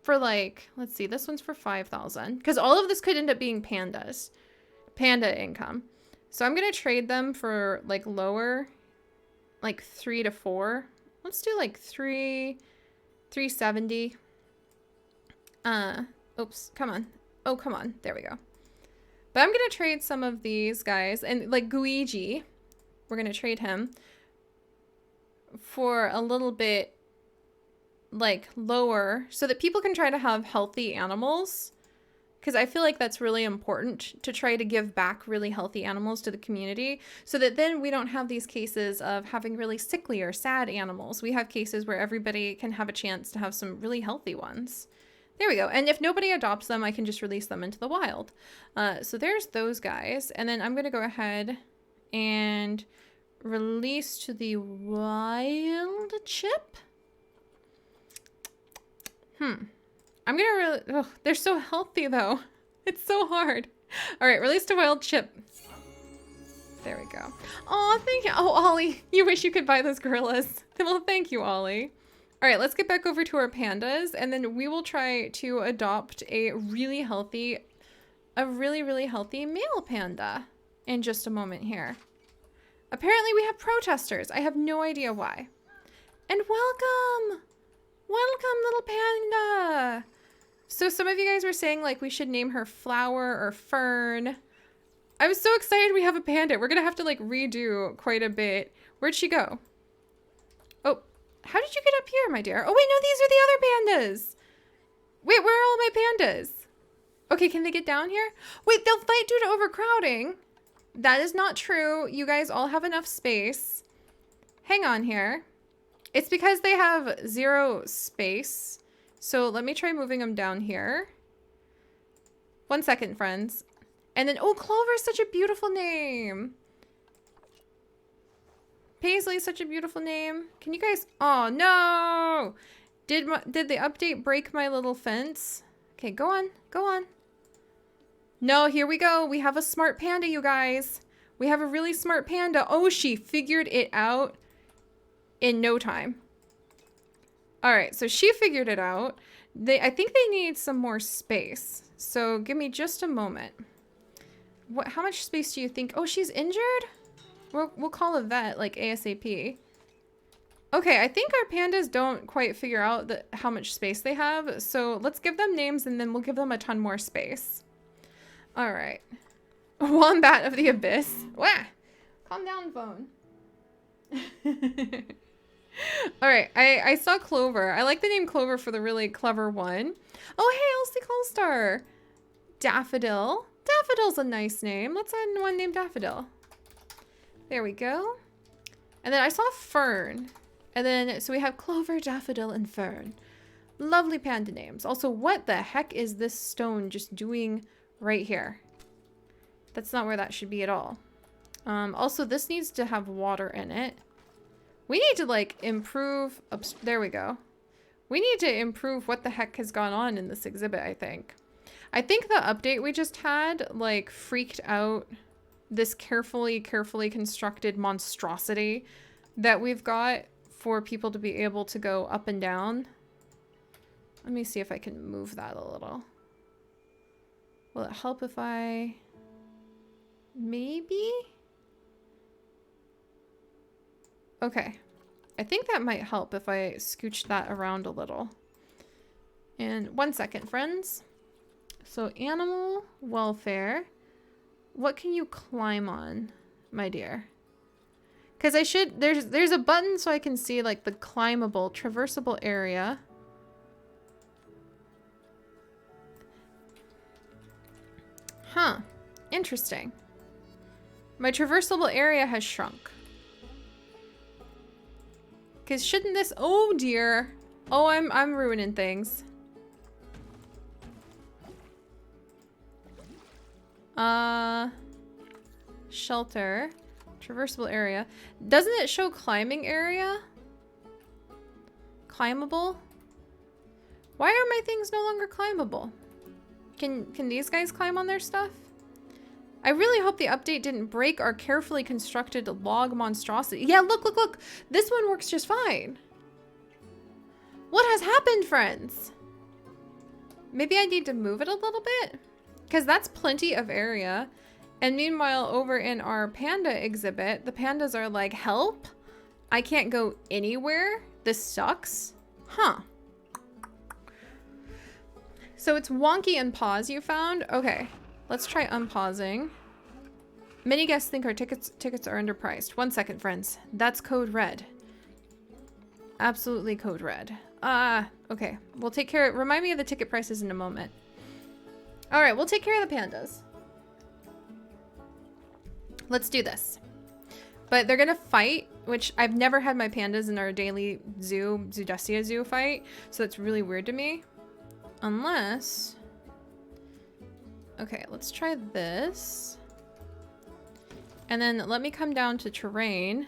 A: for like, let's see, this one's for 5,000. Because all of this could end up being pandas. Panda income. So I'm going to trade them for like lower, like 3 to 4. Let's do like 370. Oops, come on. Oh, come on. There we go. But I'm going to trade some of these guys. And like Guiji, we're going to trade him for a little bit like lower so that people can try to have healthy animals. Because I feel like that's really important to try to give back really healthy animals to the community so that then we don't have these cases of having really sickly or sad animals. We have cases where everybody can have a chance to have some really healthy ones. There we go. And if nobody adopts them, I can just release them into the wild. So there's those guys. And then I'm going to go ahead and release to the wild chip. I'm gonna they're so healthy though. It's so hard. All right, release to wild chip. There we go. Oh, thank you. Oh, Ollie, you wish you could buy those gorillas. Well, thank you, Ollie. All right, let's get back over to our pandas, and then we will try to adopt a really healthy male panda in just a moment here. Apparently we have protesters. I have no idea why. And welcome! Welcome, little panda! So some of you guys were saying like we should name her Flower or Fern. I'm so excited we have a panda. We're gonna have to like redo quite a bit. Where'd she go? Oh, how did you get up here, my dear? Oh wait, no, these are the other pandas. Wait, where are all my pandas? Okay, can they get down here? Wait, they'll fight due to overcrowding. That is not true. You guys all have enough space. Hang on here. It's because they have 0 space. So let me try moving them down here. 1 second, friends. And then, oh, Clover is such a beautiful name. Paisley is such a beautiful name. Can you guys, oh no. Did the update break my little fence? Okay, go on, go on. No, here we go. We have a smart panda, you guys. We have a really smart panda. Oh, she figured it out in no time. All right, so she figured it out. I think they need some more space. So give me just a moment. How much space do you think? Oh, she's injured? We'll call a vet like ASAP. Okay, I think our pandas don't quite figure out how much space they have. So let's give them names and then we'll give them a ton more space. All right. Wombat of the Abyss. Wah! Calm down, phone. All right, I saw Clover. I like the name Clover for the really clever one. Oh, hey, Elsie Colstar. Daffodil. Daffodil's a nice name. Let's add one named Daffodil. There we go. And then I saw Fern. And then, so we have Clover, Daffodil, and Fern. Lovely panda names. Also, what the heck is this stone just doing right here? That's not where that should be at all. Also, this needs to have water in it. We need to, like, improve... there we go. We need to improve what the heck has gone on in this exhibit, I think. I think the update we just had, like, freaked out this carefully constructed monstrosity that we've got for people to be able to go up and down. Let me see if I can move that a little. Will it help if I... maybe? Okay. I think that might help if I scooch that around a little. And 1 second, friends. So animal welfare. What can you climb on, my dear? Because I should, there's a button so I can see like the climbable, traversable area. Huh. Interesting. My traversable area has shrunk. Because shouldn't this, oh dear. Oh, I'm ruining things. Shelter. Traversable area. Doesn't it show climbing area? Climbable? Why are my things no longer climbable? Can these guys climb on their stuff? I really hope the update didn't break our carefully constructed log monstrosity. Yeah, look, look, look. This one works just fine. What has happened, friends? Maybe I need to move it a little bit? Because that's plenty of area. And meanwhile, over in our panda exhibit, the pandas are like, help? I can't go anywhere? This sucks. Huh. So it's wonky unpause you found? Okay, let's try unpausing. Many guests think our tickets are underpriced. 1 second, friends. That's code red. Absolutely code red. Okay. We'll take care of, remind me of the ticket prices in a moment. All right, we'll take care of the pandas. Let's do this. But they're gonna fight, which I've never had my pandas in our daily zoo, Zoodesia Zoo fight, so it's really weird to me. Unless... Okay, let's try this. And then let me come down to terrain.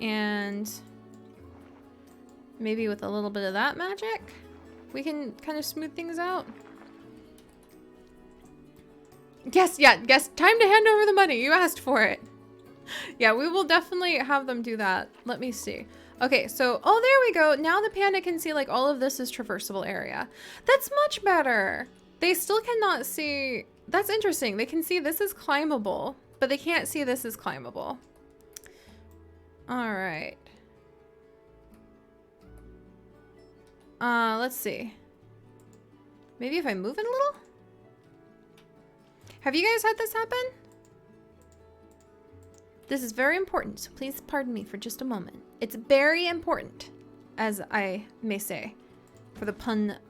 A: And maybe with a little bit of that magic, we can kind of smooth things out. Yes, yeah, yes, time to hand over the money. You asked for it. Yeah, we will definitely have them do that. Let me see. Okay, so, oh, there we go. Now the panda can see, like, all of this is traversable area. That's much better. They still cannot see... That's interesting. They can see this is climbable, but they can't see this is climbable. All right. Let's see. Maybe if I move it a little? Have you guys had this happen? This is very important, so please pardon me for just a moment. It's very important, as I may say, for the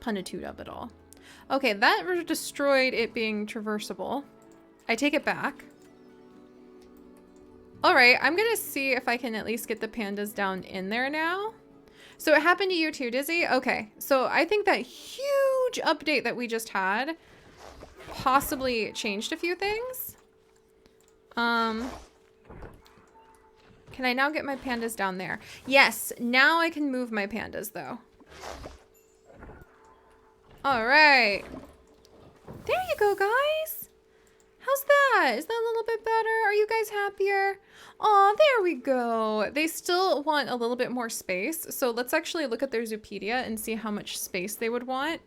A: punitude of it all. Okay, that destroyed it being traversable. I take it back. All right, I'm gonna see if I can at least get the pandas down in there now. So it happened to you too, Dizzy? Okay, so I think that huge update that we just had possibly changed a few things. Can I now get my pandas down there? Yes, now I can move my pandas though. All right. There you go, guys. How's that? Is that a little bit better? Are you guys happier? Oh, there we go. They still want a little bit more space. So let's actually look at their Zoopedia and see how much space they would want.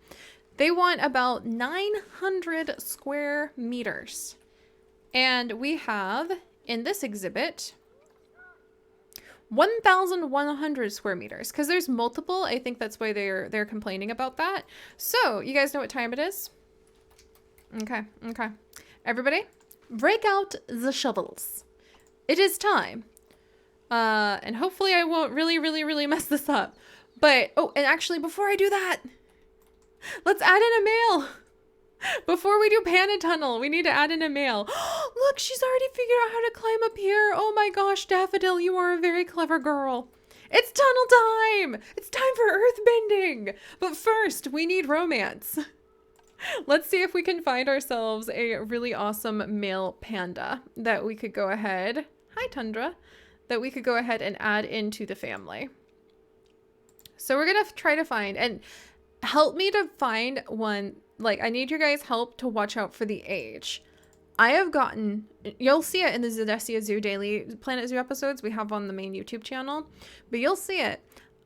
A: They want about 900 square meters. And we have, in this exhibit, 1,100 square meters. Because there's multiple. I think that's why they're complaining about that. So, you guys know what time it is? Okay, okay. Everybody, break out the shovels. It is time. And hopefully I won't really mess this up. But, oh, and actually before I do that, let's add in a male. Before we do Panda Tunnel, we need to add in a male. Look, she's already figured out how to climb up here. Oh my gosh, Daffodil, you are a very clever girl. It's tunnel time. It's time for earthbending. But first, we need romance. Let's see if we can find ourselves a really awesome male panda that we could go ahead. Hi, Tundra. That we could go ahead and add into the family. So we're going to try to find, and help me to find one. Like, I need your guys' help to watch out for the age. I have gotten, you'll see it in the Zoodesia Zoo Daily Planet Zoo episodes we have on the main YouTube channel, but you'll see it.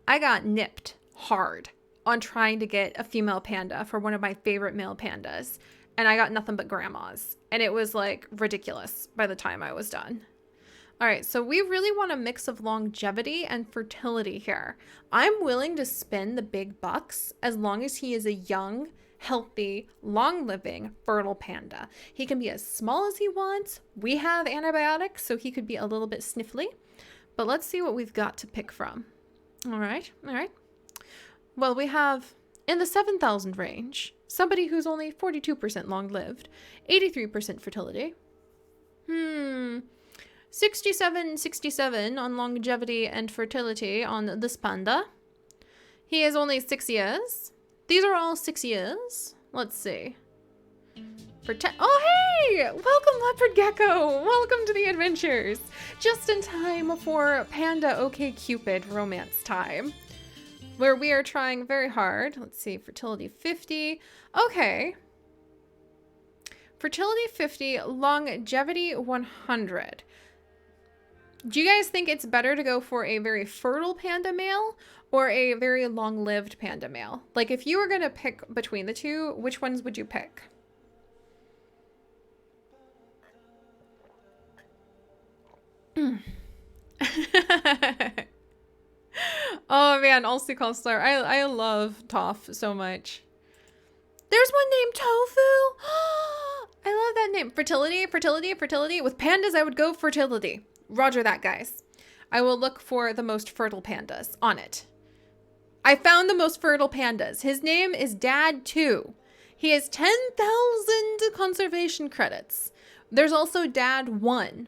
A: I got nipped hard on trying to get a female panda for one of my favorite male pandas, and I got nothing but grandmas, and it was like ridiculous by the time I was done. All right, so we really want a mix of longevity and fertility here. I'm willing to spend the big bucks as long as he is a young, healthy, long-living, fertile panda. He can be as small as he wants. We have antibiotics, so he could be a little bit sniffly. But let's see what we've got to pick from. All right, all right. Well, we have, in the 7,000 range, somebody who's only 42% long-lived, 83% fertility. 67 on longevity and fertility on this panda. He is only 6 years. These are all 6 years. Let's see. Oh, hey! Welcome, leopard gecko! Welcome to the adventures! Just in time for Panda OkCupid romance time, where we are trying very hard. Let's see, fertility 50. Okay. Fertility 50, longevity 100. Do you guys think it's better to go for a very fertile panda male or a very long-lived panda male? Like, if you were going to pick between the two, which ones would you pick? Oh man, also Costellar. I love Toph so much. There's one named Tofu. I love that name. Fertility, fertility, fertility. With pandas, I would go fertility. Roger that, guys. I will look for the most fertile pandas on it. I found the most fertile pandas. His name is Dad 2. He has 10,000 conservation credits. There's also Dad 1.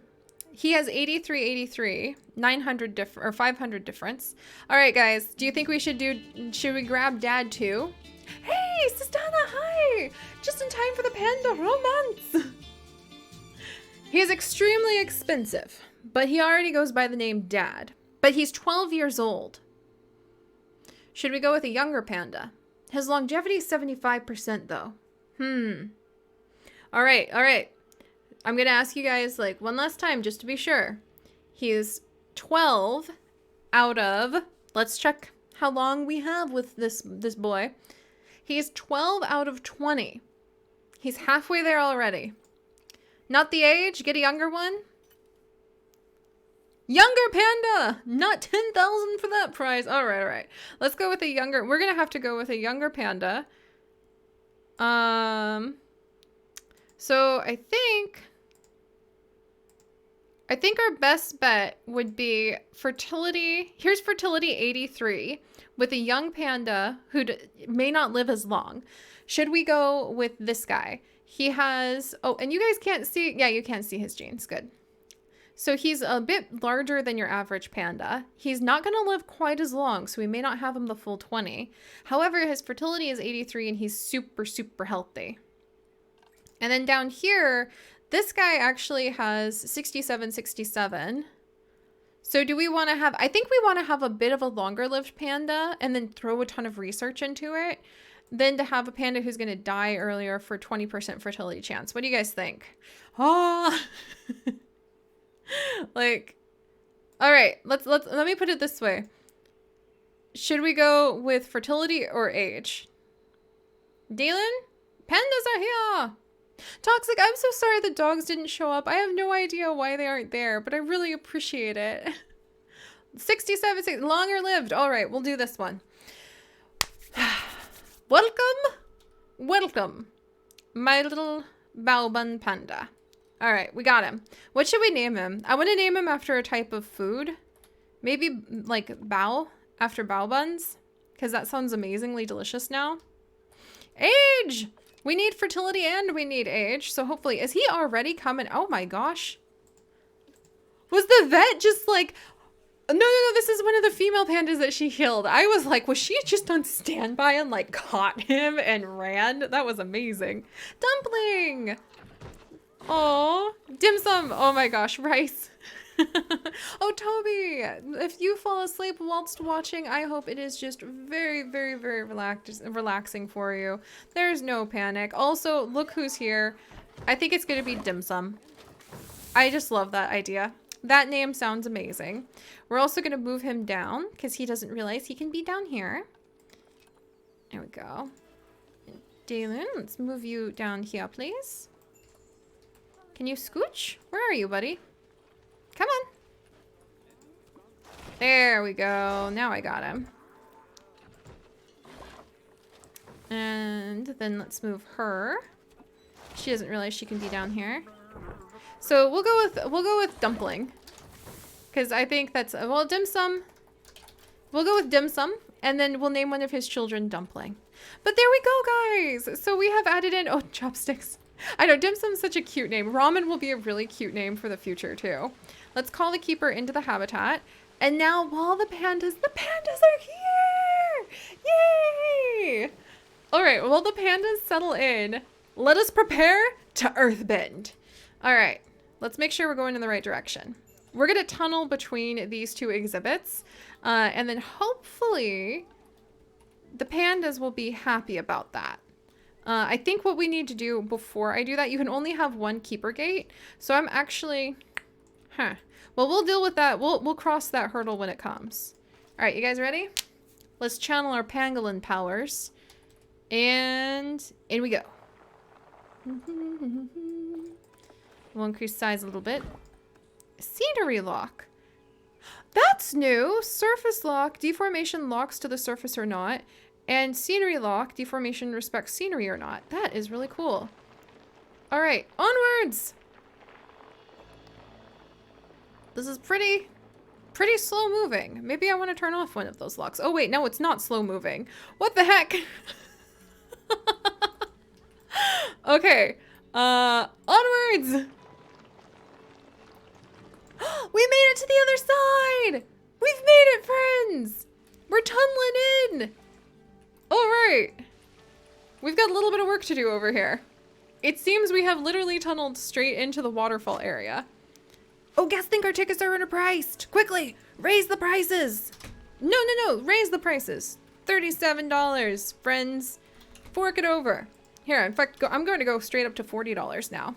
A: He has 83, 900 or 500 difference. All right, guys. Do you think should we grab Dad 2? Hey, Sistana, hi! Just in time for the panda romance. He is extremely expensive, but he already goes by the name Dad. But he's 12 years old. Should we go with a younger panda? His longevity is 75% though. All right. I'm going to ask you guys like one last time just to be sure. He's 12 out of, let's check how long we have with this boy. He's 12 out of 20. He's halfway there already. Not the age, get a younger one. Younger panda! Not 10,000 for that price. All right. Let's go with a younger, we're going to have to go with a younger panda. So I think our best bet would be fertility. Here's fertility 83 with a young panda who may not live as long. Should we go with this guy? He has, oh, and you guys can't see. Yeah, you can see his genes. Good. So he's a bit larger than your average panda. He's not going to live quite as long, so we may not have him the full 20. However, his fertility is 83 and he's super, super healthy. And then down here, this guy actually has 67. So do we want to have, I think we want to have a bit of a longer lived panda and then throw a ton of research into it than to have a panda who's going to die earlier for 20% fertility chance. What do you guys think? Oh, like, all right, let me put it this way. Should we go with fertility or age? Dylan, pandas are here. Toxic, I'm so sorry the dogs didn't show up. I have no idea why they aren't there, but I really appreciate it. 67, longer lived. All right, we'll do this one. Welcome, my little Baobun panda. All right, we got him. What should we name him? I want to name him after a type of food. Maybe like bao, after bao buns, because that sounds amazingly delicious now. Age! We need fertility and we need age. So hopefully, is he already coming? Oh my gosh. Was the vet just like, no, this is one of the female pandas that she killed. I was like, was she just on standby and like caught him and ran? That was amazing. Dumpling. Oh, dim sum. Oh my gosh, rice. Oh, Toby, if you fall asleep whilst watching, I hope it is just very, very, very relaxing for you. There's no panic. Also, look who's here. I think it's going to be dim sum. I just love that idea. That name sounds amazing. We're also going to move him down because he doesn't realize he can be down here. There we go. Dalen, let's move you down here, please. Can you scooch? Where are you, buddy? Come on. There we go. Now I got him. And then let's move her. She doesn't realize she can be down here. So we'll go with Dumpling. Because I think that's, well, Dim Sum. We'll go with Dim Sum, and then we'll name one of his children Dumpling. But there we go, guys. So we have added in, oh, Chopsticks. I know, Dim Sum's such a cute name. Ramen will be a really cute name for the future, too. Let's call the keeper into the habitat. And now, while the pandas are here! Yay! All right, while the pandas settle in, let us prepare to earthbend. All right, let's make sure we're going in the right direction. We're gonna tunnel between these two exhibits, and then hopefully the pandas will be happy about that. I think what we need to do before I do that, you can only have one keeper gate, so I'm actually, well, we'll deal with that. We'll cross that hurdle when it comes. All right, you guys ready? Let's channel our pangolin powers, and in we go. We'll increase size a little bit. Scenery lock. That's new. Surface lock. Deformation locks to the surface or not. And scenery lock. Deformation respects scenery or not. That is really cool. All right. Onwards. This is pretty slow moving. Maybe I want to turn off one of those locks. Oh, wait. No, it's not slow moving. What the heck? Okay. Onwards. We made it to the other side! We've made it, friends! We're tunneling in! Alright. We've got a little bit of work to do over here. It seems we have literally tunneled straight into the waterfall area. Oh, guests think our tickets are underpriced! Quickly! Raise the prices! No! Raise the prices! $37, friends. Fork it over. Here, in fact, I'm going to go straight up to $40 now.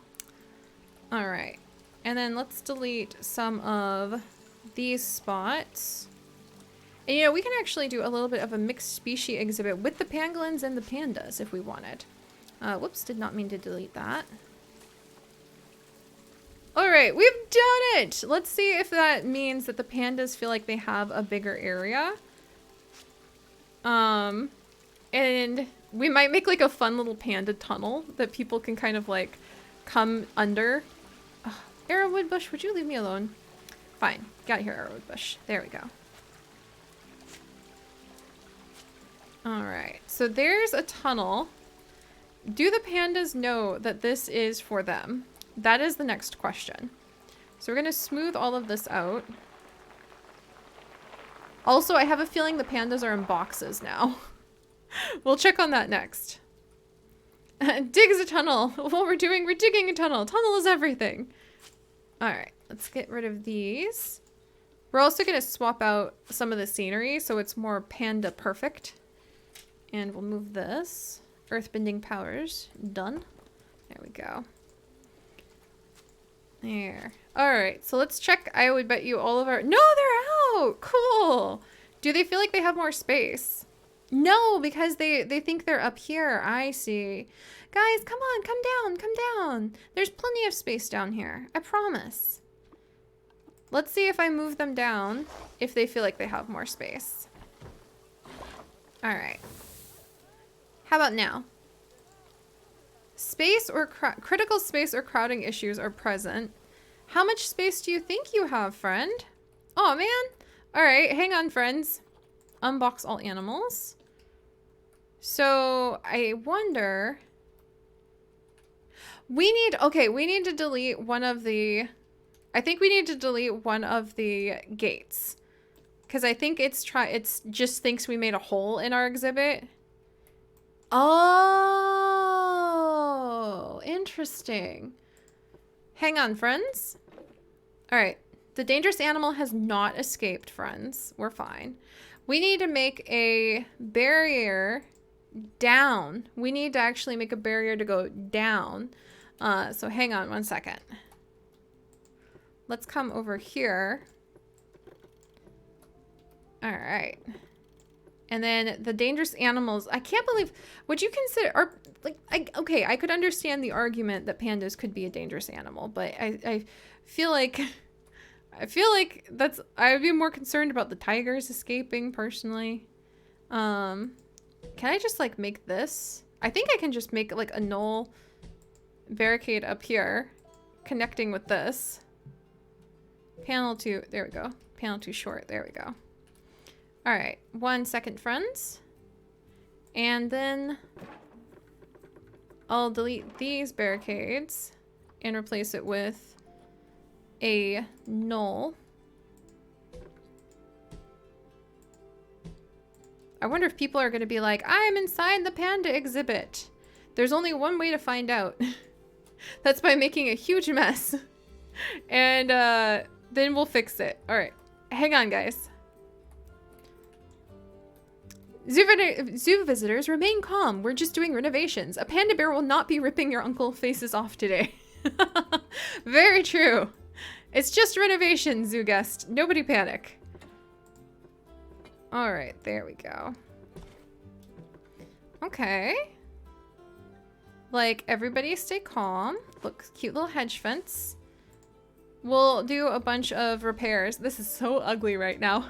A: Alright. And then let's delete some of these spots. And, you know, we can actually do a little bit of a mixed species exhibit with the pangolins and the pandas if we wanted. Whoops, did not mean to delete that. All right, we've done it. Let's see if that means that the pandas feel like they have a bigger area. And we might make like a fun little panda tunnel that people can kind of like come under. Arrowwood bush, would you leave me alone? Fine. Got here, arrowwood bush. There we go. Alright, so there's a tunnel. Do the pandas know that this is for them? That is the next question. So we're going to smooth all of this out. Also, I have a feeling the pandas are in boxes now. We'll check on that next. Dig a tunnel. What we're digging a tunnel. Tunnel is everything. Alright, let's get rid of these. We're also going to swap out some of the scenery so it's more panda perfect. And we'll move this. Earthbending powers. Done. There we go. There. Alright, so let's check. I would bet you all of our... No, they're out! Cool! Do they feel like they have more space? No, because they think they're up here. I see. Guys, come on, come down, come down. There's plenty of space down here. I promise. Let's see if I move them down, if they feel like they have more space. Alright. How about now? Space or critical space or crowding issues are present. How much space do you think you have, friend? Oh, man. Alright, hang on, friends. Unbox all animals. So, I wonder... We need to delete one of the... I think we need to delete one of the gates. Because I think it's just thinks we made a hole in our exhibit. Oh, interesting. Hang on, friends. All right. The dangerous animal has not escaped, friends. We're fine. We need to make a barrier down. We need to actually make a barrier to go down. So hang on one second. Let's come over here. All right. And then the dangerous animals. I can't believe, would you consider, okay, I could understand the argument that pandas could be a dangerous animal, but I feel like I feel like I would be more concerned about the tigers escaping personally. Can I just like make this? I think I can just make like a null barricade up here connecting with this. Panel 2, there we go. Panel 2 short, there we go. All right, 1 second, friends. And then I'll delete these barricades and replace it with a null. I wonder if people are going to be like, I'm inside the panda exhibit. There's only one way to find out. That's by making a huge mess. And then we'll fix it. All right, hang on, guys. Zoo visitors, remain calm. We're just doing renovations. A panda bear will not be ripping your uncle faces off today. Very true. It's just renovations, zoo guest. Nobody panic. All right, there we go. Okay. Like, everybody stay calm. Look, cute little hedge fence. We'll do a bunch of repairs. This is so ugly right now.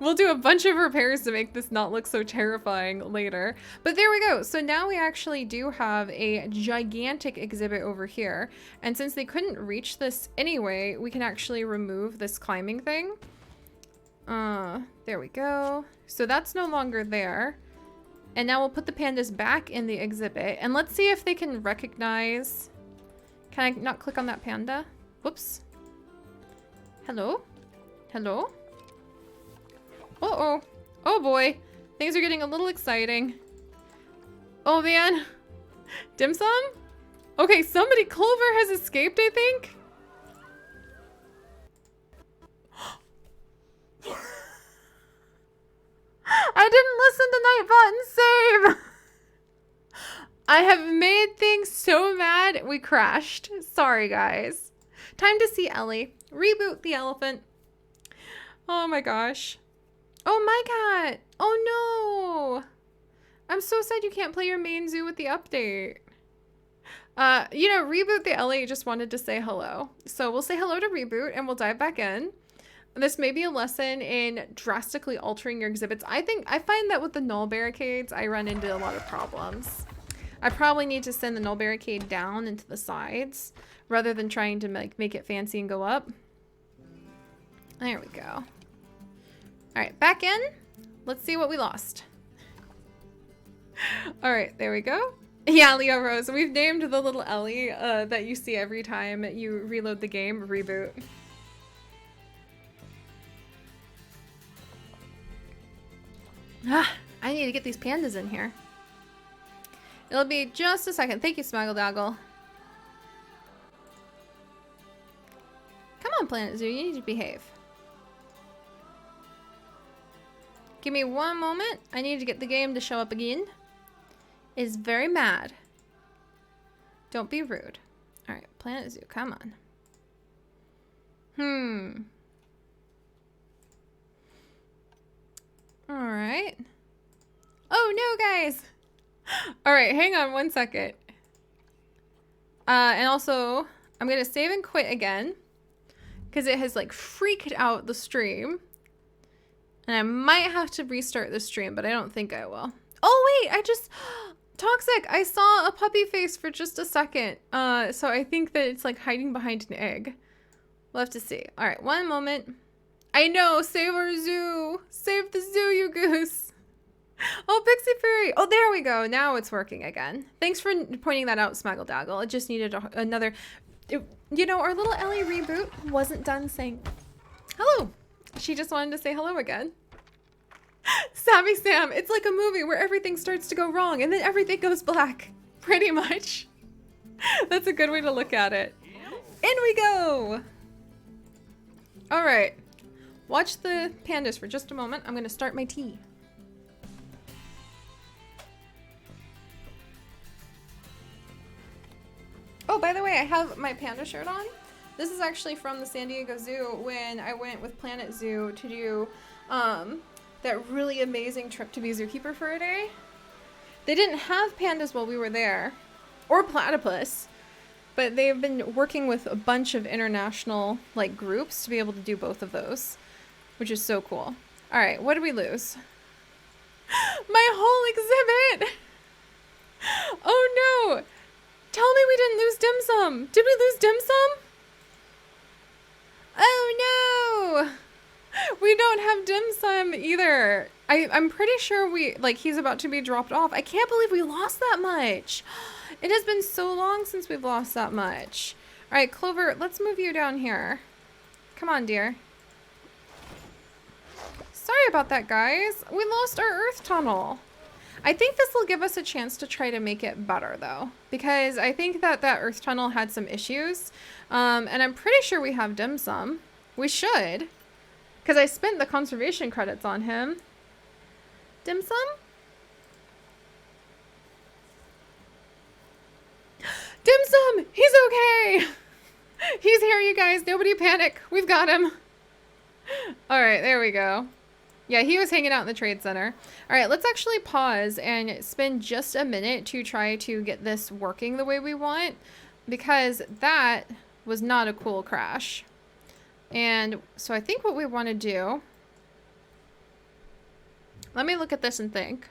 A: We'll do a bunch of repairs to make this not look so terrifying later. But there we go. So now we actually do have a gigantic exhibit over here. And since they couldn't reach this anyway, we can actually remove this climbing thing. There we go. So that's no longer there. And now we'll put the pandas back in the exhibit. And let's see if they can recognize... Can I not click on that panda? Whoops. Hello? Hello? Uh-oh. Oh boy. Things are getting a little exciting. Oh man. Dim sum? Okay, Clover has escaped, I think. I didn't listen to Nightbot and save. I have made things so mad we crashed. Sorry, guys. Time to see Ellie. Reboot the elephant. Oh my gosh. Oh my god. Oh no. I'm so sad you can't play your main zoo with the update. You know, Reboot the Ellie just wanted to say hello. So we'll say hello to Reboot and we'll dive back in. This may be a lesson in drastically altering your exhibits. I find that with the null barricades, I run into a lot of problems. I probably need to send the null barricade down into the sides rather than trying to make it fancy and go up. There we go. All right, back in. Let's see what we lost. All right, there we go. Yeah, Leo Rose. We've named the little Ellie that you see every time you reload the game, Reboot. Ah, I need to get these pandas in here. It'll be just a second. Thank you, Smaggle Daggle. Come on, Planet Zoo. You need to behave. Give me one moment. I need to get the game to show up again. It's very mad. Don't be rude. All right, Planet Zoo, come on. All right. Oh no, guys. All right, hang on one second. And also, I'm gonna save and quit again because it has like freaked out the stream. And I might have to restart the stream, but I don't think I will. Oh wait, Toxic, I saw a puppy face for just a second. So I think that it's like hiding behind an egg. We'll have to see. All right, one moment. I know, save our zoo. Save the zoo, you goose. Oh, Pixie Fairy. Oh, there we go. Now it's working again. Thanks for pointing that out, Smaggle Daggle. It just needed another... you know, our little Ellie Reboot wasn't done saying hello. She just wanted to say hello again. Savvy Sam, it's like a movie where everything starts to go wrong and then everything goes black. Pretty much. That's a good way to look at it. In we go. All right. Watch the pandas for just a moment. I'm going to start my tea. Oh, by the way, I have my panda shirt on. This is actually from the San Diego Zoo when I went with Planet Zoo to do that really amazing trip to be zookeeper for a day. They didn't have pandas while we were there, or platypus. But they've been working with a bunch of international like groups to be able to do both of those, which is so cool. All right, what did we lose? My whole exhibit! Oh no! Tell me we didn't lose dim sum! Did we lose dim sum? Oh no! We don't have dim sum either. I'm pretty sure he's about to be dropped off. I can't believe we lost that much. It has been so long since we've lost that much. All right, Clover, let's move you down here. Come on, dear. Sorry about that, guys. We lost our earth tunnel. I think this will give us a chance to try to make it better, though, because I think that earth tunnel had some issues, and I'm pretty sure we have dim sum. We should, because I spent the conservation credits on him. Dim sum? Dim sum! He's okay! He's here, you guys. Nobody panic. We've got him. All right, there we go. Yeah, he was hanging out in the trade center. All right, let's actually pause and spend just a minute to try to get this working the way we want, because that was not a cool crash. And so I think what we want to do, let me look at this and think.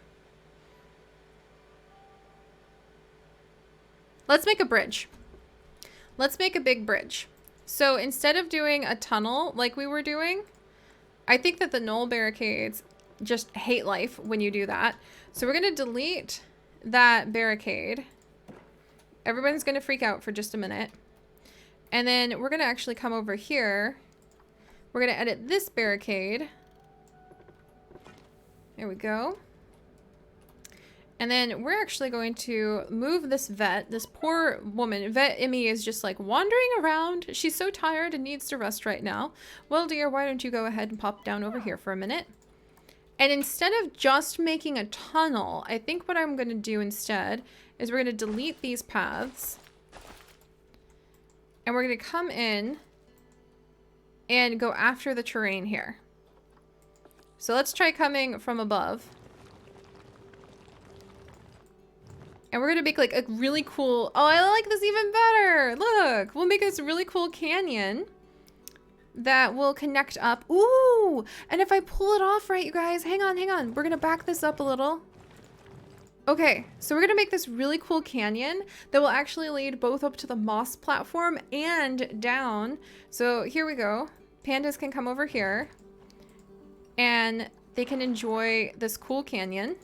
A: Let's make a bridge. Let's make a big bridge. So instead of doing a tunnel like we were doing, I think that the null barricades just hate life when you do that. So we're going to delete that barricade. Everyone's going to freak out for just a minute. And then we're going to actually come over here. We're going to edit this barricade. There we go. And then we're actually going to move this vet, this poor woman. Vet Emmy is just like wandering around. She's so tired and needs to rest right now. Well, dear, why don't you go ahead and pop down over here for a minute? And instead of just making a tunnel, I think what I'm going to do instead is we're going to delete these paths. And we're going to come in and go after the terrain here. So let's try coming from above. And we're going to make like a really cool... Oh, I like this even better. Look, we'll make this really cool canyon that will connect up. Ooh, and if I pull it off right, you guys, hang on. We're going to back this up a little. Okay, so we're going to make this really cool canyon that will actually lead both up to the moss platform and down. So here we go. Pandas can come over here and they can enjoy this cool canyon.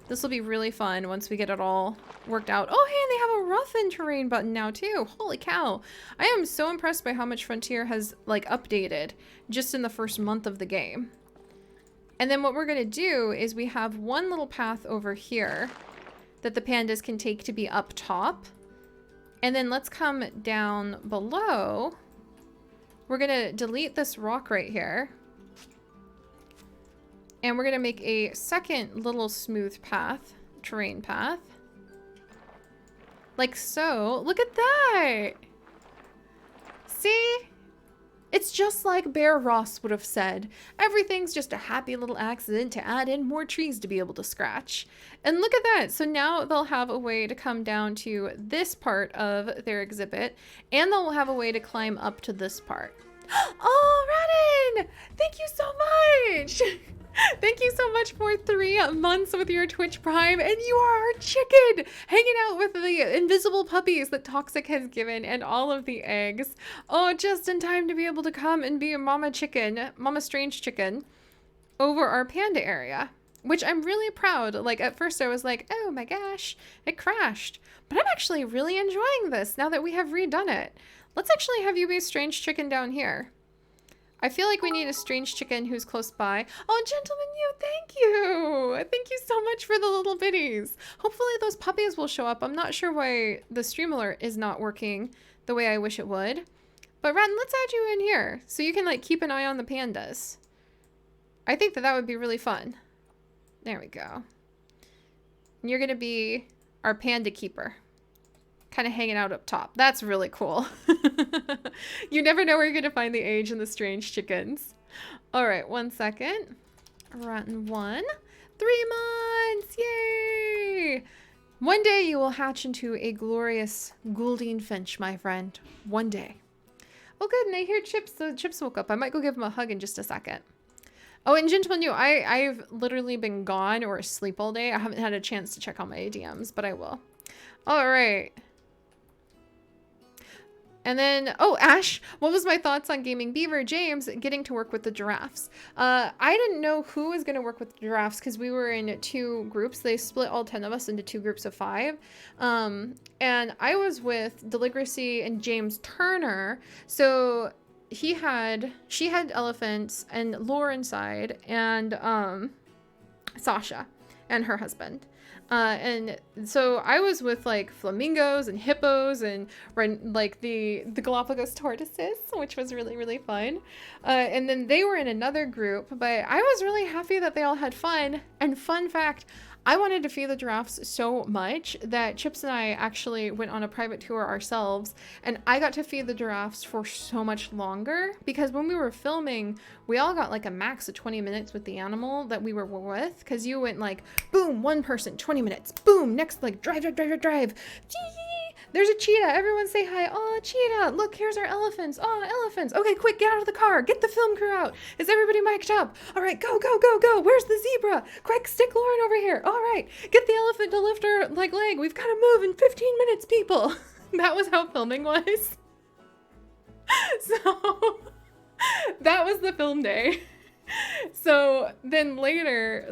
A: This will be really fun once we get it all worked out. Oh, hey, and they have a roughen terrain button now too. Holy cow. I am so impressed by how much Frontier has like updated just in the first month of the game. And then what we're going to do is we have one little path over here that the pandas can take to be up top. And then let's come down below. We're going to delete this rock right here. And we're going to make a second little smooth path, terrain path. Like so. Look at that! See? It's just like Bear Ross would have said. Everything's just a happy little accident to add in more trees to be able to scratch. And look at that! So now they'll have a way to come down to this part of their exhibit. And they'll have a way to climb up to this part. Oh, Renan! Thank you so much! Thank you so much for 3 months with your Twitch Prime, and you are our chicken, hanging out with the invisible puppies that Toxic has given and all of the eggs. Oh, just in time to be able to come and be a mama chicken, mama strange chicken, over our panda area, which I'm really proud. Like at first I was like, oh my gosh, it crashed, but I'm actually really enjoying this now that we have redone it. Let's actually have you be a strange chicken down here. I feel like we need a strange chicken who's close by. Oh, gentlemen, thank you. Thank you so much for the little bitties. Hopefully those puppies will show up. I'm not sure why the stream alert is not working the way I wish it would. But Ren, let's add you in here so you can like keep an eye on the pandas. I think that would be really fun. There we go. And you're going to be our panda keeper. Kind of hanging out up top. That's really cool. You never know where you're going to find the age in the strange chickens. All right, 1 second. Rotten 1. 3 months! Yay! One day you will hatch into a glorious Goulding Finch, my friend. One day. Oh, good. And I hear Chips. Chips woke up. I might go give him a hug in just a second. Oh, and Gentleman You, I've literally been gone or asleep all day. I haven't had a chance to check on my DMs, but I will. All right. And then, oh, Ash, what was my thoughts on Gaming Beaver? James, getting to work with the giraffes. I didn't know who was going to work with the giraffes because we were in 2 groups. They split all 10 of us into 2 groups of 5. And I was with Deligracy and James Turner. So she had elephants and Lore inside and Sasha and her husband. And so I was with like flamingos and hippos and like the Galapagos tortoises, which was really, really fun. And then they were in another group, but I was really happy that they all had fun. And fun fact, I wanted to feed the giraffes so much that Chips and I actually went on a private tour ourselves, and I got to feed the giraffes for so much longer because when we were filming, we all got like a max of 20 minutes with the animal that we were with, because you went like, boom, one person, 20 minutes, boom, next, like drive. Gee, there's a cheetah. Everyone say hi. Oh, cheetah. Look, here's our elephants. Oh, elephants. Okay, quick, get out of the car. Get the film crew out. Is everybody mic'd up? All right, go. Where's the zebra? Quick, stick Lauren over here. All right, get the elephant to lift her leg. We've got to move in 15 minutes, people. That was how filming was. So that was the film day. So then later,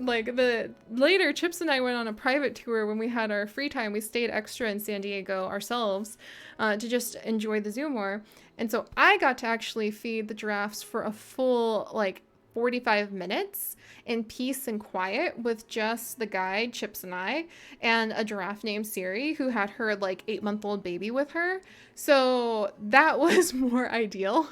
A: Chips and I went on a private tour when we had our free time. We stayed extra in San Diego ourselves to just enjoy the zoo more. And so I got to actually feed the giraffes for a full 45 minutes in peace and quiet with just the guide, Chips and I, and a giraffe named Seri who had her 8-month-old baby with her. So that was more ideal.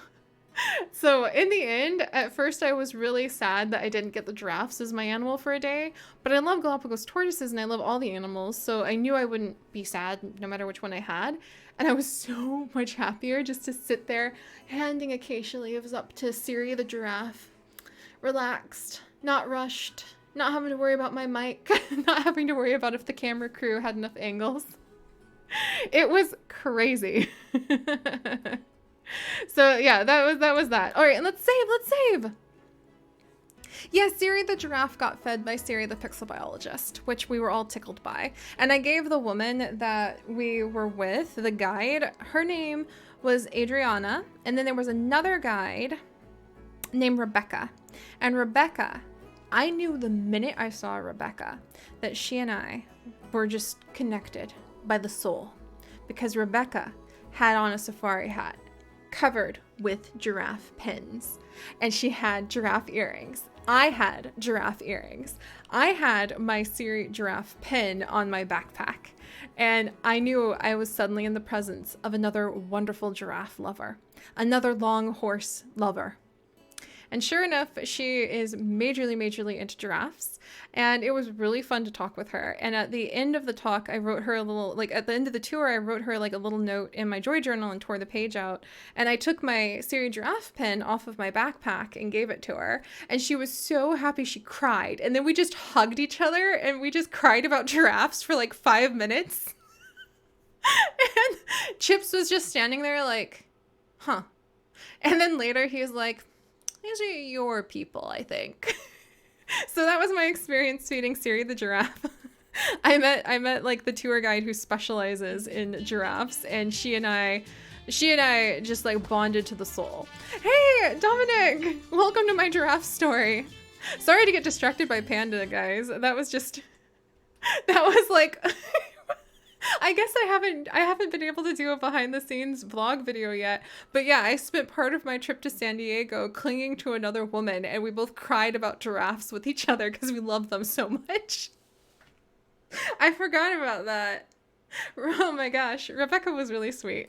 A: So in the end, at first I was really sad that I didn't get the giraffes as my animal for a day, but I love Galapagos tortoises and I love all the animals, so I knew I wouldn't be sad no matter which one I had. And I was so much happier just to sit there handing acacia leaves up to Seri the giraffe. Relaxed, not rushed, not having to worry about my mic, not having to worry about if the camera crew had enough angles. It was crazy. So yeah, that was that. All right, and let's save. Yeah, Seri the giraffe got fed by Seri the pixel biologist, which we were all tickled by. And I gave the woman that we were with, the guide, her name was Adriana, and then there was another guide named Rebecca. And Rebecca, I knew the minute I saw Rebecca that she and I were just connected by the soul, because Rebecca had on a safari hat covered with giraffe pins, and she had giraffe earrings. I had giraffe earrings. I had my Seri giraffe pin on my backpack, and I knew I was suddenly in the presence of another wonderful giraffe lover, another long horse lover. And sure enough, she is majorly into giraffes. And it was really fun to talk with her. And at the end of the talk, I wrote her a little, at the end of the tour, I wrote her a little note in my joy journal and tore the page out. And I took my Seri giraffe pin off of my backpack and gave it to her. And she was so happy she cried. And then we just hugged each other and we just cried about giraffes for 5 minutes. And Chips was just standing there huh. And then later he was like, these are your people, I think. So that was my experience feeding Seri the giraffe. I met the tour guide who specializes in giraffes, and she and I just bonded to the soul. Hey, Dominic, welcome to my giraffe story. Sorry to get distracted by Panda, guys. That was I guess I haven't been able to do a behind the scenes vlog video yet, but yeah, I spent part of my trip to San Diego clinging to another woman, and we both cried about giraffes with each other because we love them so much. I forgot about that. Oh my gosh, Rebecca was really sweet.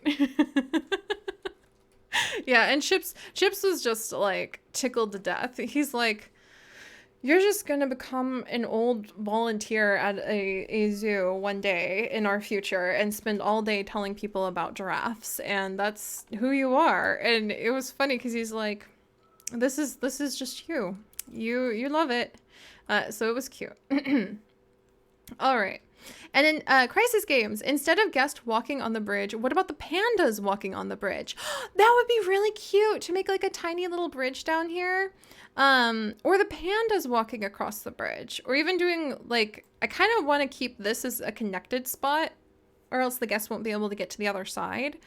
A: Yeah, and Chips was just tickled to death. He's like, you're just going to become an old volunteer at a zoo one day in our future and spend all day telling people about giraffes. And that's who you are. And it was funny because he's like, this is just you. You love it. So it was cute. All right. And in Crisis Games, instead of guest walking on the bridge, what about the pandas walking on the bridge? That would be really cute to make like a tiny little bridge down here. Or the pandas walking across the bridge. Or even doing like, I kind of want to keep this as a connected spot, or else the guests won't be able to get to the other side.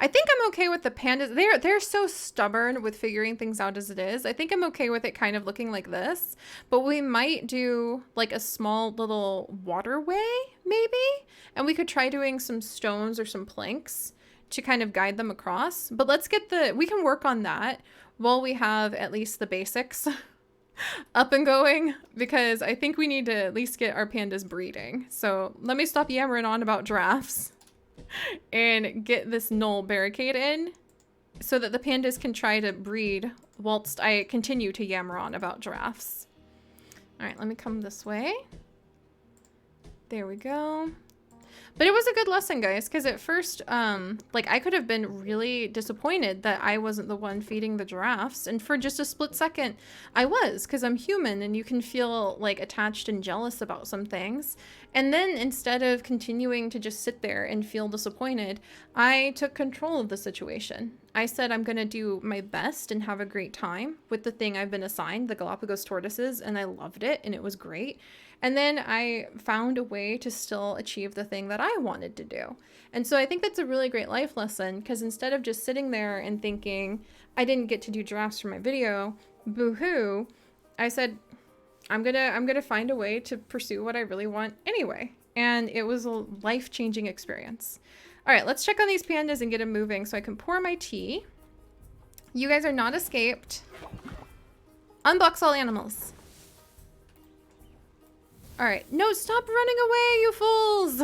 A: I think I'm okay with the pandas. They're so stubborn with figuring things out as it is. I think I'm okay with it kind of looking like this, but we might do like a small little waterway maybe, and we could try doing some stones or some planks to kind of guide them across. But let's get we can work on that while we have at least the basics up and going, because I think we need to at least get our pandas breeding. So let me stop yammering on about giraffes and get this null barricade in so that the pandas can try to breed whilst I continue to yammer on about giraffes. All right, let me come this way. There we go. But it was a good lesson, guys, because at first, like, I could have been really disappointed that I wasn't the one feeding the giraffes. And for just a split second, I was, because I'm human and you can feel, like, attached and jealous about some things. And then instead of continuing to just sit there and feel disappointed, I took control of the situation. I said I'm going to do my best and have a great time with the thing I've been assigned, the Galapagos tortoises, and I loved it and it was great. And then I found a way to still achieve the thing that I wanted to do. And so I think that's a really great life lesson, because instead of just sitting there and thinking, I didn't get to do giraffes for my video, boo-hoo, I said, I'm gonna find a way to pursue what I really want anyway. And it was a life-changing experience. All right, let's check on these pandas and get them moving so I can pour my tea. You guys are not escaped. Unbox all animals. All right, no, stop running away, you fools.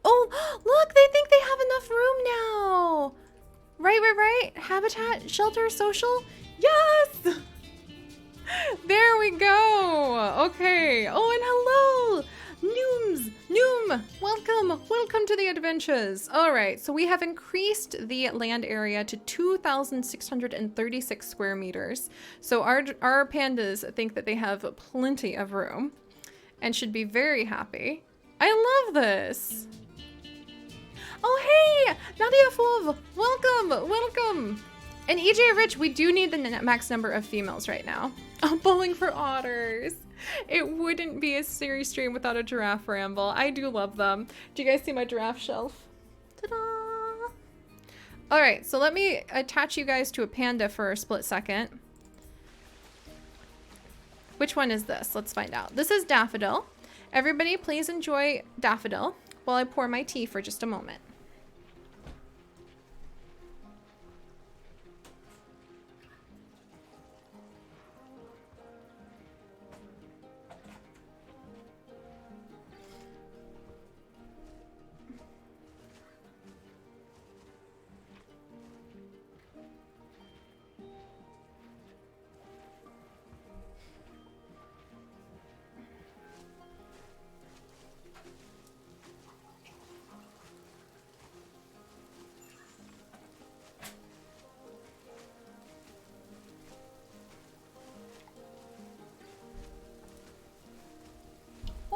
A: Oh, look, they think they have enough room now. Right. Habitat, shelter, social. Yes. There we go. Okay. Oh, and hello, Noom. Welcome to the adventures. All right, so we have increased the land area to 2,636 square meters. So our pandas think that they have plenty of room and should be very happy. I love this. Oh, hey, Nadia Fov, welcome. And EJ Rich, we do need the max number of females right now. I'm bowling for otters. It wouldn't be a Seri stream without a giraffe ramble. I do love them. Do you guys see my giraffe shelf? Ta-da! All right, so let me attach you guys to a panda for a split second. Which one is this? Let's find out. This is Daffodil. Everybody, please enjoy Daffodil while I pour my tea for just a moment.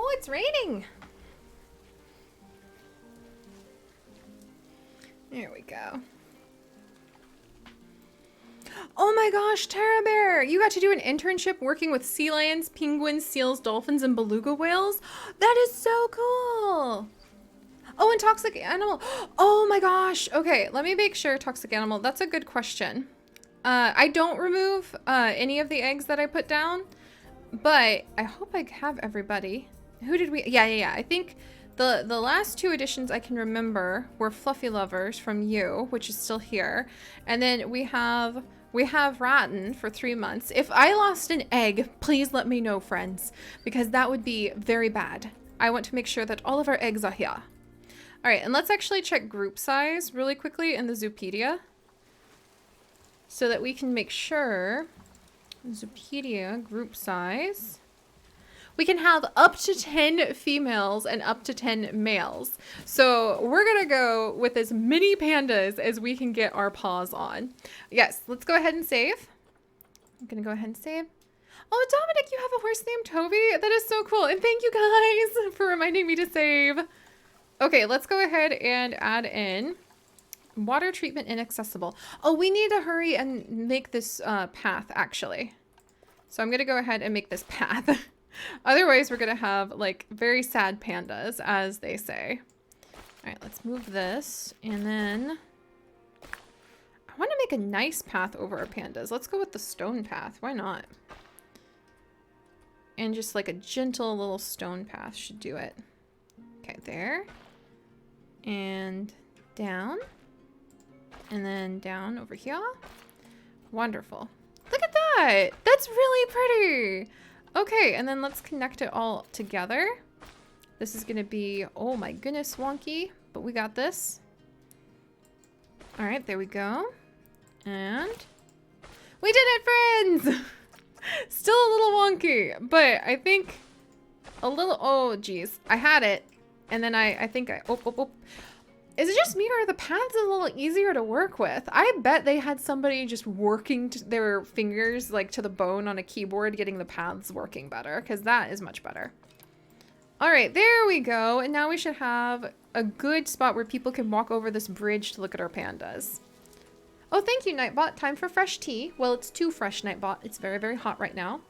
A: Oh, it's raining. There we go. Oh my gosh, Tara Bear, you got to do an internship working with sea lions, penguins, seals, dolphins, and beluga whales? That is so cool. Oh, and toxic animal. Oh my gosh. Okay, let me make sure toxic animal. That's a good question. I don't remove any of the eggs that I put down, but I hope I have everybody. Who did we? Yeah. I think the last two editions I can remember were Fluffy Lovers from you, which is still here. And then we have Rattan for 3 months. If I lost an egg, please let me know, friends, because that would be very bad. I want to make sure that all of our eggs are here. All right, and let's actually check group size really quickly in the Zoopedia so that we can make sure Zoopedia group size. We can have up to 10 females and up to 10 males. So we're gonna go with as many pandas as we can get our paws on. Yes, let's go ahead and save. I'm gonna go ahead and save. Oh, Dominic, you have a horse named Toby? That is so cool. And thank you guys for reminding me to save. Okay, let's go ahead and add in water treatment inaccessible. Oh, we need to hurry and make this path, actually. So I'm going to go ahead and make this path. Otherwise, we're going to have, like, very sad pandas, as they say. All right, let's move this. And then I want to make a nice path over our pandas. Let's go with the stone path. Why not? And just like a gentle little stone path should do it. Okay, there. And down. And then down over here. Wonderful. Look at that. That's really pretty. Okay, and then let's connect it all together. This is going to be, oh my goodness, wonky. But we got this. All right, there we go. And we did it, friends! Still a little wonky, but I think a little, oh geez, I had it. And then I think oh. Is it just me or are the paths a little easier to work with? I bet they had somebody just working their fingers like to the bone on a keyboard, getting the paths working better, because that is much better. All right, there we go. And now we should have a good spot where people can walk over this bridge to look at our pandas. Oh, thank you, Nightbot. Time for fresh tea. Well, it's too fresh, Nightbot. It's very, very hot right now.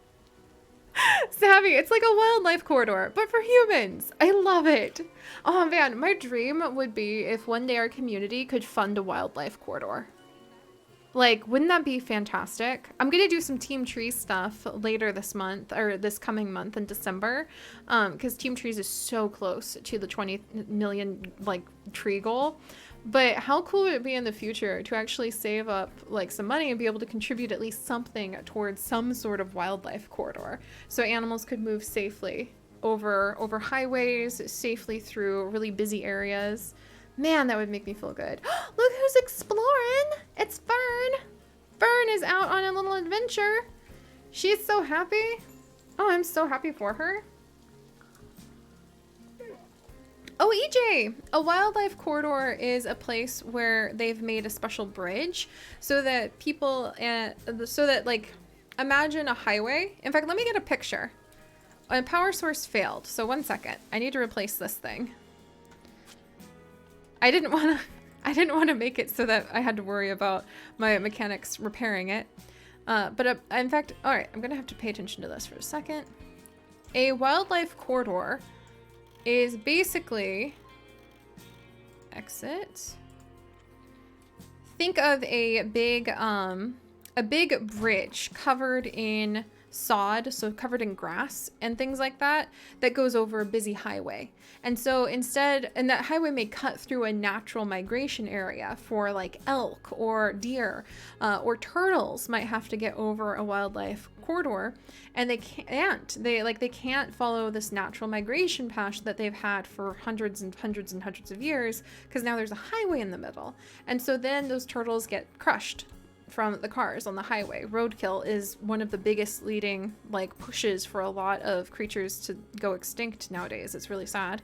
A: Savvy, it's like a wildlife corridor, but for humans. I love it. Oh man, my dream would be if one day our community could fund a wildlife corridor. Like, wouldn't that be fantastic? I'm gonna do some Team Trees stuff later this month, or this coming month in December, because Team Trees is so close to the 20 million, like, tree goal. But how cool would it be in the future to actually save up like some money and be able to contribute at least something towards some sort of wildlife corridor so animals could move safely over highways, safely through really busy areas. Man, that would make me feel good. Look who's exploring! It's Fern! Fern is out on a little adventure. She's so happy. Oh, I'm so happy for her. Oh, EJ! A wildlife corridor is a place where they've made a special bridge so that people, like, imagine a highway. In fact, let me get a picture. A power source failed, so 1 second. I need to replace this thing. I didn't want to make it so that I had to worry about my mechanics repairing it. But in fact, all right, I'm gonna have to pay attention to this for a second. A wildlife corridor is basically, exit. Think of a big bridge covered in sod, so covered in grass and things like that, that goes over a busy highway. And so instead, and that highway may cut through a natural migration area for like elk or deer, or turtles might have to get over a wildlife corridor, and they can't follow this natural migration path that they've had for hundreds and hundreds and hundreds of years, because now there's a highway in the middle. And so then those turtles get crushed from the cars on the highway. Roadkill is one of the biggest leading like pushes for a lot of creatures to go extinct nowadays. It's really sad.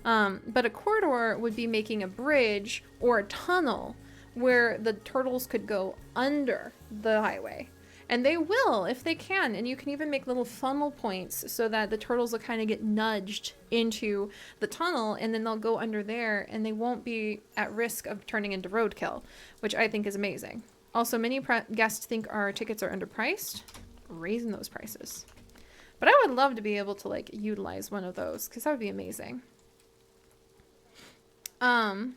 A: But a corridor would be making a bridge or a tunnel where the turtles could go under the highway. And they will if they can. And you can even make little funnel points so that the turtles will kind of get nudged into the tunnel, and then they'll go under there and they won't be at risk of turning into roadkill, which I think is amazing. Also, many guests think our tickets are underpriced, raising those prices. But I would love to be able to like utilize one of those, because that would be amazing. Can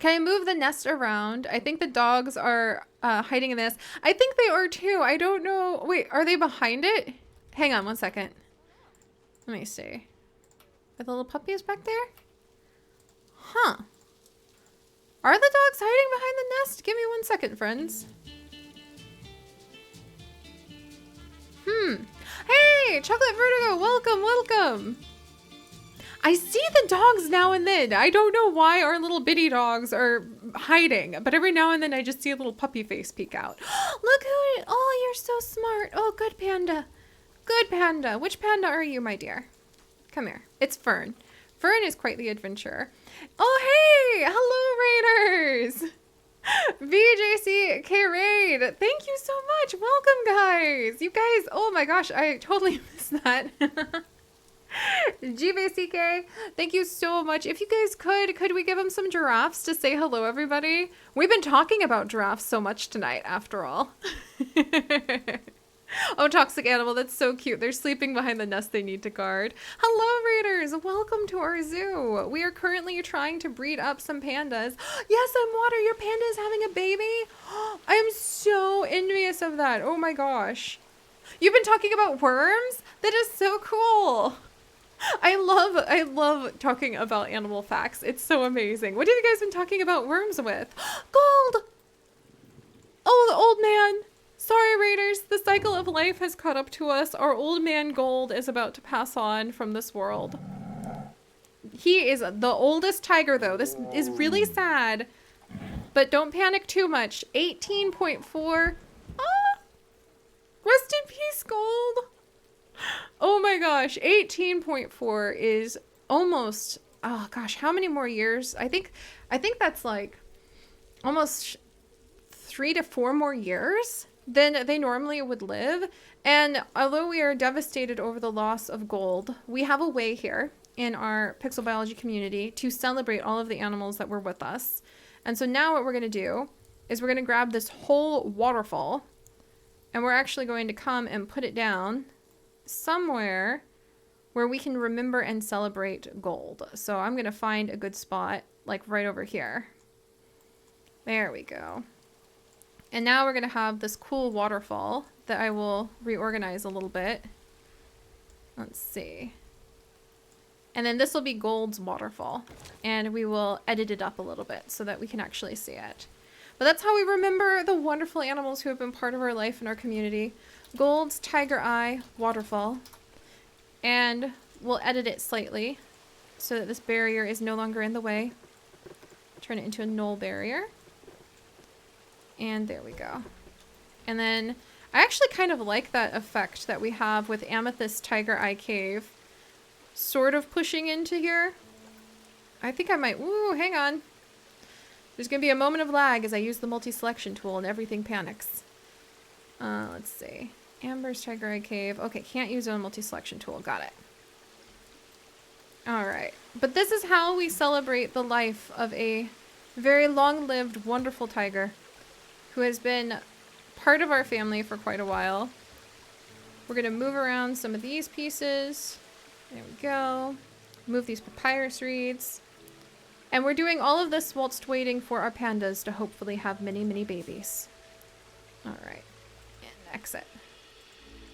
A: I move the nest around? I think the dogs are hiding in this. I think they are too. I don't know. Wait, are they behind it? Hang on 1 second. Let me see. Are the little puppies back there? Huh. Are the dogs hiding behind the nest? Give me 1 second, friends. Hey, Chocolate Vertigo, welcome, welcome. I see the dogs now and then. I don't know why our little bitty dogs are hiding, but every now and then I just see a little puppy face peek out. Look who it, oh, you're so smart. Oh, good panda. Good panda. Which panda are you, my dear? Come here. It's Fern. Fern is quite the adventurer. Oh, hey! Hello, Raiders! VJC K-Raid, thank you so much. Welcome, guys. You guys, oh my gosh, I totally missed that. GVCK, thank you so much. If you guys could we give him some giraffes to say hello, everybody? We've been talking about giraffes so much tonight, after all. Oh, toxic animal, that's so cute. They're sleeping behind the nest they need to guard. Hello, Raiders. Welcome to our zoo. We are currently trying to breed up some pandas. Yes, I'm Water. Your panda is having a baby. I am so envious of that. Oh my gosh. You've been talking about worms? That is so cool. I love talking about animal facts. It's so amazing. What have you guys been talking about worms with? Gold! Oh, the old man. Sorry, Raiders. The cycle of life has caught up to us. Our old man Gold is about to pass on from this world. He is the oldest tiger, though. This is really sad. But don't panic too much. 18.4. Ah! Rest in peace, Gold. Oh my gosh. 18.4 is almost... Oh gosh, how many more years? I think that's like almost 3 to 4 more years than they normally would live. And although we are devastated over the loss of Gold, we have a way here in our pixel biology community to celebrate all of the animals that were with us. And so now what we're going to do is we're going to grab this whole waterfall and we're actually going to come and put it down somewhere where we can remember and celebrate Gold. So I'm going to find a good spot, like right over here. There we go. And now we're going to have this cool waterfall that I will reorganize a little bit. Let's see. And then this will be Gold's waterfall. And we will edit it up a little bit so that we can actually see it. But that's how we remember the wonderful animals who have been part of our life and our community. Gold's Tiger Eye waterfall. And we'll edit it slightly so that this barrier is no longer in the way. Turn it into a null barrier. And there we go. And then I actually kind of like that effect that we have with Amethyst Tiger Eye Cave sort of pushing into here. I think I might... Ooh, hang on. There's going to be a moment of lag as I use the multi-selection tool and everything panics. Let's see. Amber's Tiger Eye Cave. Okay, can't use a multi-selection tool. Got it. Alright. But this is how we celebrate the life of a very long-lived, wonderful tiger who has been part of our family for quite a while. We're going to move around some of these pieces. There we go. Move these papyrus reeds. And we're doing all of this whilst waiting for our pandas to hopefully have many, many babies. Alright. And exit.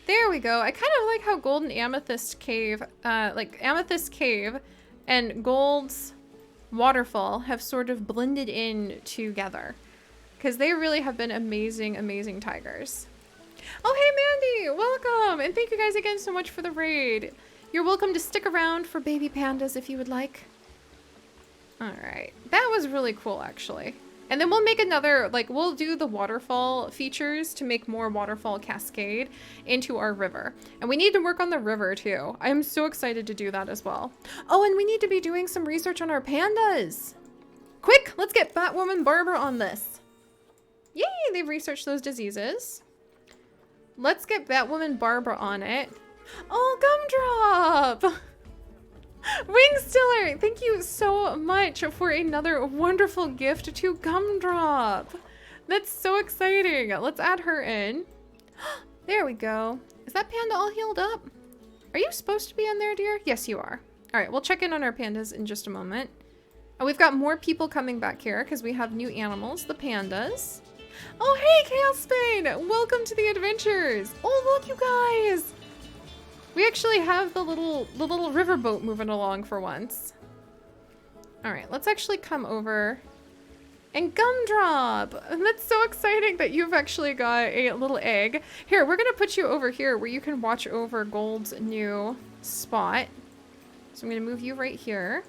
A: There we go. I kind of like how Golden Amethyst Cave, Amethyst Cave and Gold's waterfall have sort of blended in together. Because they really have been amazing, amazing tigers. Oh, hey, Mandy! Welcome! And thank you guys again so much for the raid. You're welcome to stick around for baby pandas if you would like. Alright. That was really cool, actually. And then we'll make another, we'll do the waterfall features to make more waterfall cascade into our river. And we need to work on the river, too. I'm so excited to do that as well. Oh, and we need to be doing some research on our pandas. Quick, let's get Batwoman Barbara on this. Yay, they've researched those diseases. Let's get Batwoman Barbara on it. Oh, Gumdrop! Wingstiller, thank you so much for another wonderful gift to Gumdrop. That's so exciting. Let's add her in. There we go. Is that panda all healed up? Are you supposed to be in there, dear? Yes, you are. All right, we'll check in on our pandas in just a moment. Oh, we've got more people coming back here because we have new animals, the pandas. Oh, hey, Chaos Spain! Welcome to the adventures! Oh, look, you guys! We actually have the little riverboat moving along for once. Alright, let's actually come over. And Gumdrop! And that's so exciting that you've actually got a little egg. Here, we're gonna put you over here where you can watch over Gold's new spot. So I'm gonna move you right here.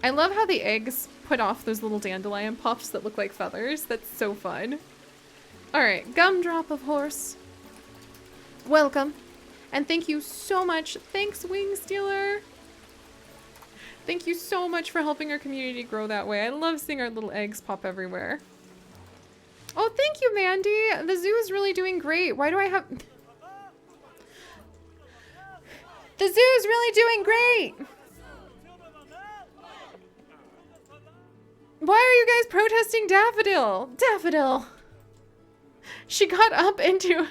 A: I love how the eggs put off those little dandelion puffs that look like feathers. That's so fun. Alright, Gumdrop of course. Welcome. And thank you so much. Thanks, Wingstealer. Thank you so much for helping our community grow that way. I love seeing our little eggs pop everywhere. Oh, thank you, Mandy. The zoo is really doing great. Why do I have... The zoo is really doing great. Why are you guys protesting Daffodil? Daffodil. She got up into...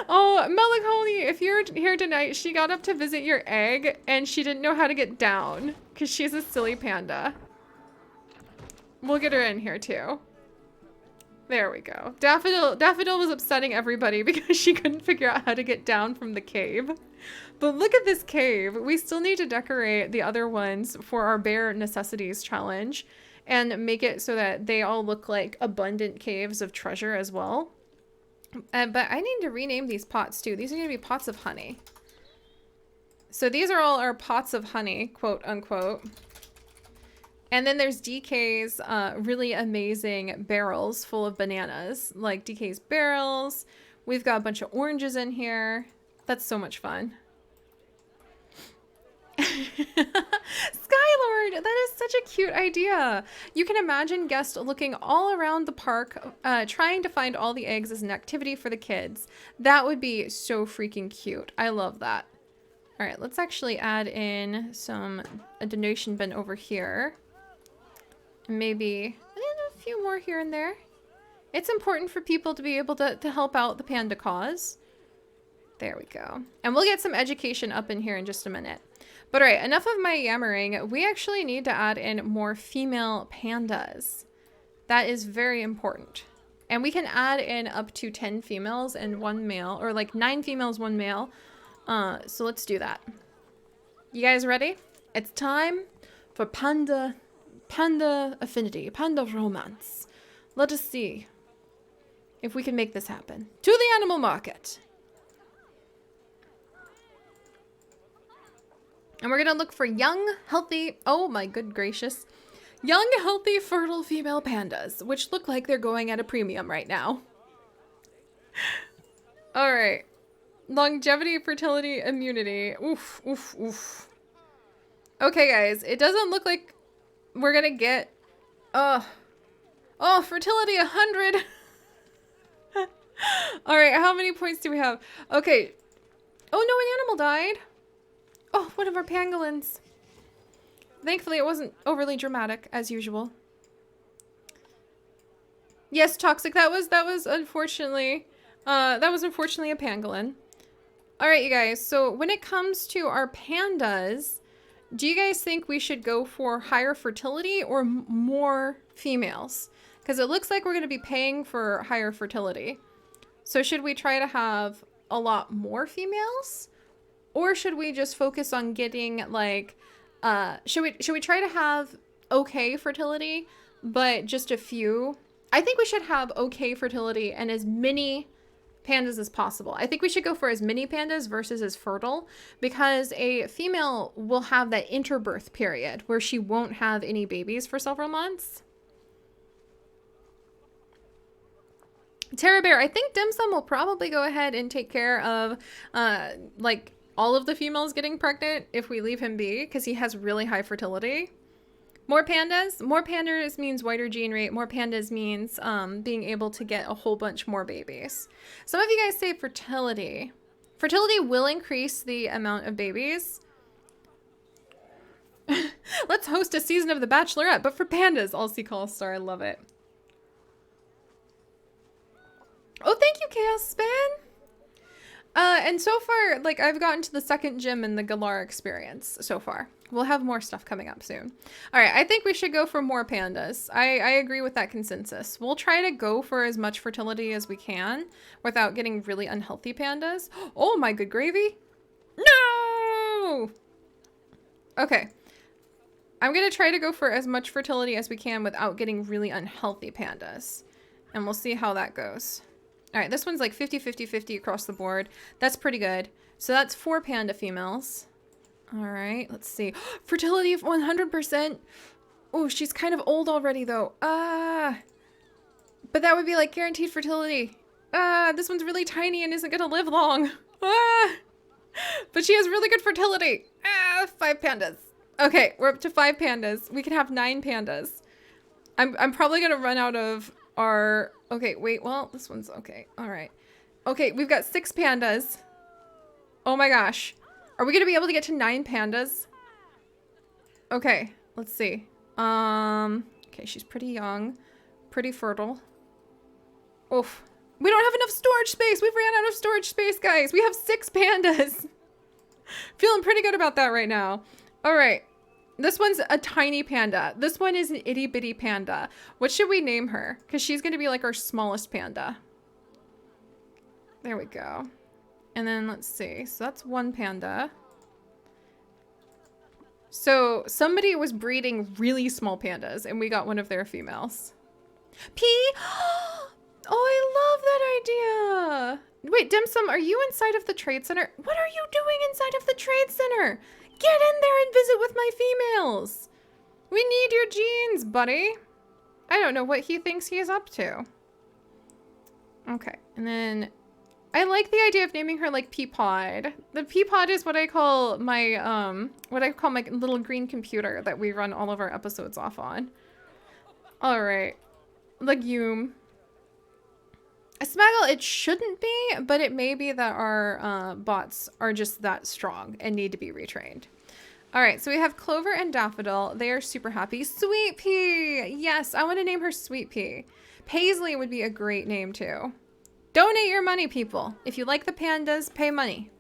A: Oh, Melancholy, if you're here tonight, she got up to visit your egg and she didn't know how to get down because she's a silly panda. We'll get her in here too. There we go. Daffodil was upsetting everybody because she couldn't figure out how to get down from the cave. But look at this cave. We still need to decorate the other ones for our bare necessities challenge and make it so that they all look like abundant caves of treasure as well. But I need to rename these pots too. These are going to be pots of honey. So these are all our pots of honey, quote unquote. And then there's DK's really amazing barrels full of bananas, like DK's barrels. We've got a bunch of oranges in here. That's so much fun. Skylord, that is such a cute idea. You can imagine guests looking all around the park, trying to find all the eggs as an activity for the kids. That would be so freaking cute. I love that. All right, let's actually add in a donation bin over here. Maybe a few more here and there. It's important for people to be able to help out the panda cause. There we go. And we'll get some education up in here in just a minute. But all right, enough of my yammering. We actually need to add in more female pandas. That is very important. And we can add in up to 10 females and 1 male, or like 9 females, 1 male. So let's do that. You guys ready? It's time for panda affinity, panda romance. Let us see if we can make this happen. To the animal market. And we're gonna look for young, healthy, oh my good gracious, young, healthy, fertile female pandas, which look like they're going at a premium right now. All right. Longevity, fertility, immunity. Oof, oof, oof. Okay, guys, it doesn't look like we're gonna get, oh, fertility 100. All right, how many points do we have? Okay. Oh no, an animal died. Oh, one of our pangolins. Thankfully, it wasn't overly dramatic, as usual. Yes, toxic. That was unfortunately a pangolin. All right, you guys. So when it comes to our pandas, do you guys think we should go for higher fertility or more females? Because it looks like we're going to be paying for higher fertility. So should we try to have a lot more females? Or should we just focus on getting like, should we try to have okay fertility, but just a few? I think we should have okay fertility and as many pandas as possible. I think we should go for as many pandas versus as fertile, because a female will have that interbirth period where she won't have any babies for several months. Terra Bear, I think Dim Sum will probably go ahead and take care of like all of the females getting pregnant if we leave him be, because he has really high fertility. More pandas? More pandas means wider gene rate. More pandas means being able to get a whole bunch more babies. Some of you guys say fertility. Fertility will increase the amount of babies. Let's host a season of The Bachelorette, but for pandas. I'll call star. I love it. Oh, thank you, Chaos Spin. And so far, like, I've gotten to the second gym in the Galar experience so far. We'll have more stuff coming up soon. All right, I think we should go for more pandas. I agree with that consensus. We'll try to go for as much fertility as we can without getting really unhealthy pandas. Oh, my good gravy. No! Okay. I'm going to try to go for as much fertility as we can without getting really unhealthy pandas. And we'll see how that goes. All right, this one's like 50-50-50 across the board. That's pretty good. So that's 4 panda females. All right, let's see. Fertility of 100%. Oh, she's kind of old already though. But that would be like guaranteed fertility. This one's really tiny and isn't gonna live long. But she has really good fertility. 5 pandas. Okay, we're up to 5 pandas. We can have 9 pandas. I'm probably gonna run out of are... Okay, wait, well, this one's okay. All right. Okay, we've got 6 pandas. Oh my gosh. Are we gonna be able to get to 9 pandas? Okay, let's see. Okay, she's pretty young, pretty fertile. Oof. We don't have enough storage space. We've ran out of storage space, guys. We have 6 pandas. Feeling pretty good about that right now. All right. This one's a tiny panda. This one is an itty bitty panda. What should we name her? Because she's going to be like our smallest panda. There we go. And then let's see. So that's one panda. So somebody was breeding really small pandas and we got one of their females. P. Oh, I love that idea. Wait, Dim Sum, are you inside of the trade center? What are you doing inside of the trade center? Get in there and visit with my females. We need your genes, buddy. I don't know what he thinks he's up to. Okay, and then I like the idea of naming her like Peapod. The Peapod is what I call my little green computer that we run all of our episodes off on. All right, legume. A Smaggle, it shouldn't be, but it may be that our bots are just that strong and need to be retrained. All right, so we have Clover and Daffodil. They are super happy. Sweet Pea! Yes, I want to name her Sweet Pea. Paisley would be a great name too. Donate your money, people. If you like the pandas, pay money.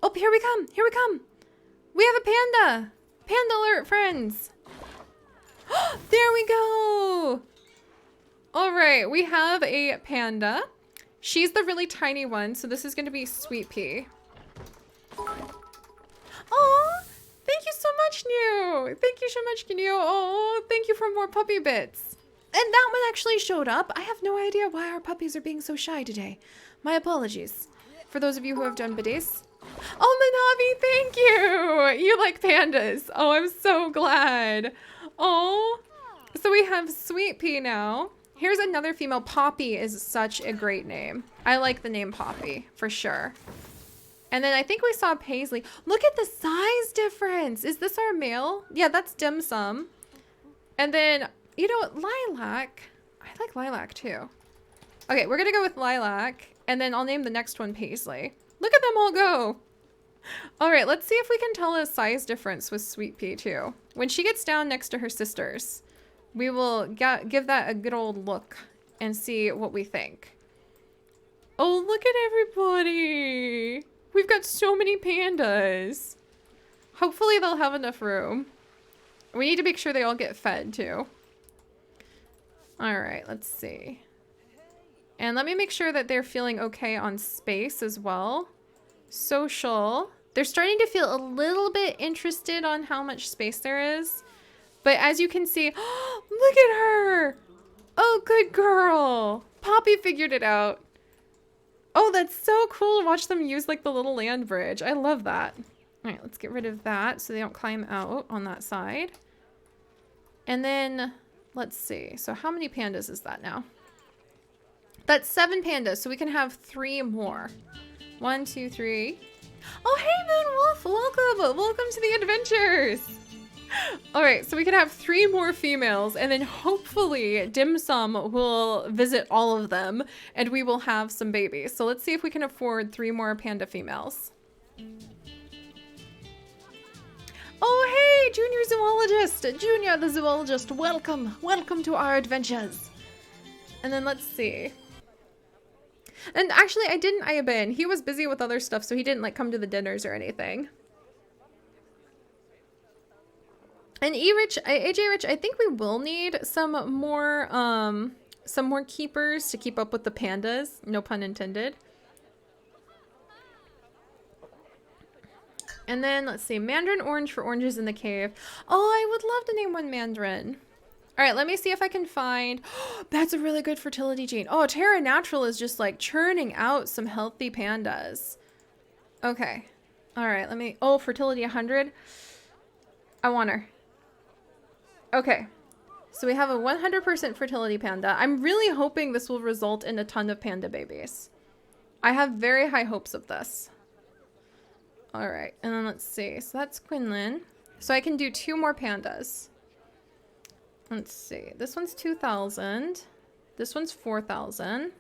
A: Oh, here we come. Here we come. We have a panda. Panda alert, friends. There we go. All right, we have a panda. She's the really tiny one, so this is going to be Sweet Pea. Oh, thank you so much, New. Thank you so much, New. Oh, thank you for more puppy bits. And that one actually showed up. I have no idea why our puppies are being so shy today. My apologies. For those of you who have done bidets. Oh, Manavi, thank you. You like pandas. Oh, I'm so glad. Oh, so we have Sweet Pea now. Here's another female. Poppy is such a great name. I like the name Poppy for sure. And then I think we saw Paisley. Look at the size difference. Is this our male? Yeah, that's Dim Sum. And then, you know what? Lilac. I like Lilac too. Okay, we're going to go with Lilac. And then I'll name the next one Paisley. Look at them all go. All right, let's see if we can tell a size difference with Sweet Pea too. When she gets down next to her sisters, we will give that a good old look and see what we think. Oh, look at everybody. We've got so many pandas. Hopefully they'll have enough room. We need to make sure they all get fed too. All right, let's see. And let me make sure that they're feeling okay on space as well. Social. They're starting to feel a little bit interested on how much space there is. But as you can see, look at her. Oh, good girl. Poppy figured it out. Oh, that's so cool to watch them use like the little land bridge. I love that. All right, let's get rid of that so they don't climb out on that side. And then let's see. So how many pandas is that now? That's 7 pandas. So we can have 3 more. 1, 2, 3. Oh, hey, Moon Wolf. Welcome. Welcome to the adventures. All right, so we can have 3 more females, and then hopefully Dim Sum will visit all of them, and we will have some babies. So let's see if we can afford 3 more panda females. Oh, hey, Junior Zoologist. Junior the Zoologist, welcome. Welcome to our adventures. And then let's see. And actually, I didn't eye in. He was busy with other stuff, so he didn't like come to the dinners or anything. And AJ Rich, I think we will need some more keepers to keep up with the pandas. No pun intended. And then let's see, Mandarin Orange for oranges in the cave. Oh, I would love to name one Mandarin. All right, let me see if I can find. That's a really good fertility gene. Oh, Terra Natural is just like churning out some healthy pandas. Okay. All right, let me. Oh, fertility 100. I want her. Okay, so we have a 100% fertility panda. I'm really hoping this will result in a ton of panda babies. I have very high hopes of this. All right, and then let's see. So that's Quinlan. So I can do 2 more pandas. Let's see. This one's 2,000. This one's 4,000.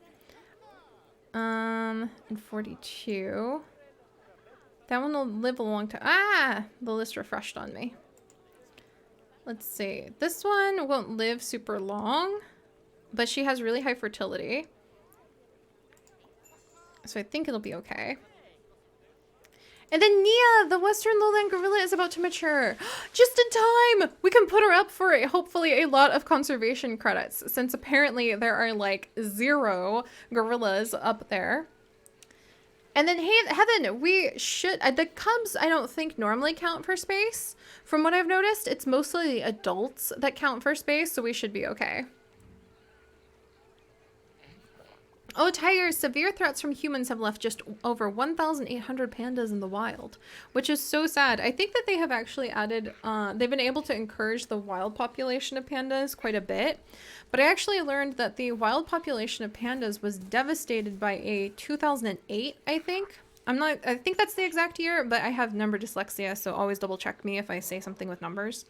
A: And 42. That one will live a long time. Ah! The list refreshed on me. Let's see. This one won't live super long, but she has really high fertility. So I think it'll be okay. And then Nia, the Western lowland gorilla, is about to mature. Just in time! We can put her up for hopefully a lot of conservation credits, since apparently there are like 0 gorillas up there. And then, hey, Heaven, we should... the cubs, I don't think, normally count for space. From what I've noticed, it's mostly the adults that count for space, so we should be okay. Oh, Tiger, severe threats from humans have left just over 1,800 pandas in the wild, which is so sad. I think that they have actually added, they've been able to encourage the wild population of pandas quite a bit. But I actually learned that the wild population of pandas was devastated by a 2008, I think. I think that's the exact year, but I have number dyslexia, so always double check me if I say something with numbers.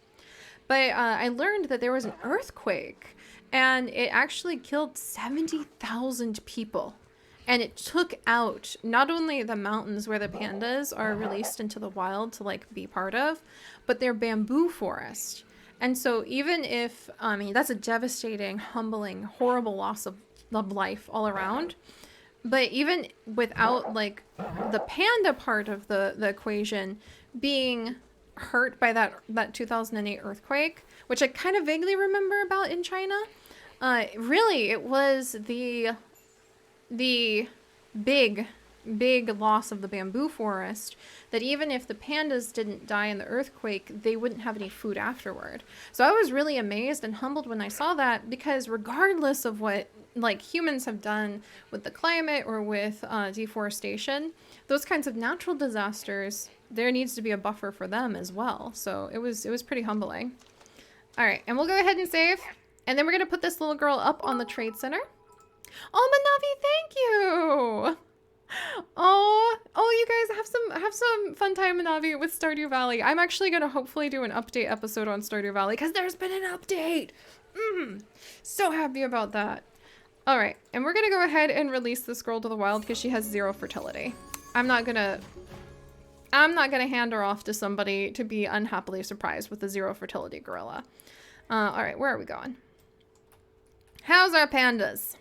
A: But I learned that there was an earthquake. And it actually killed 70,000 people. And it took out not only the mountains where the pandas are released into the wild to like be part of, but their bamboo forest. And so even if, I mean, that's a devastating, humbling, horrible loss of life all around. But even without like the panda part of the equation being hurt by that 2008 earthquake, which I kind of vaguely remember about in China. Really, it was the big loss of the bamboo forest that even if the pandas didn't die in the earthquake, they wouldn't have any food afterward. So I was really amazed and humbled when I saw that, because regardless of what like humans have done with the climate or with deforestation, those kinds of natural disasters, there needs to be a buffer for them as well. So it was pretty humbling. All right, and we'll go ahead and save. And then we're going to put this little girl up on the trade center. Oh, Manavi, thank you. Oh, you guys have some fun time, Manavi, with Stardew Valley. I'm actually going to hopefully do an update episode on Stardew Valley because there's been an update. So happy about that. All right, and we're going to go ahead and release this girl to the wild because she has 0 fertility. I'm not going to hand her off to somebody to be unhappily surprised with a 0 fertility gorilla. All right, where are we going? How's our pandas?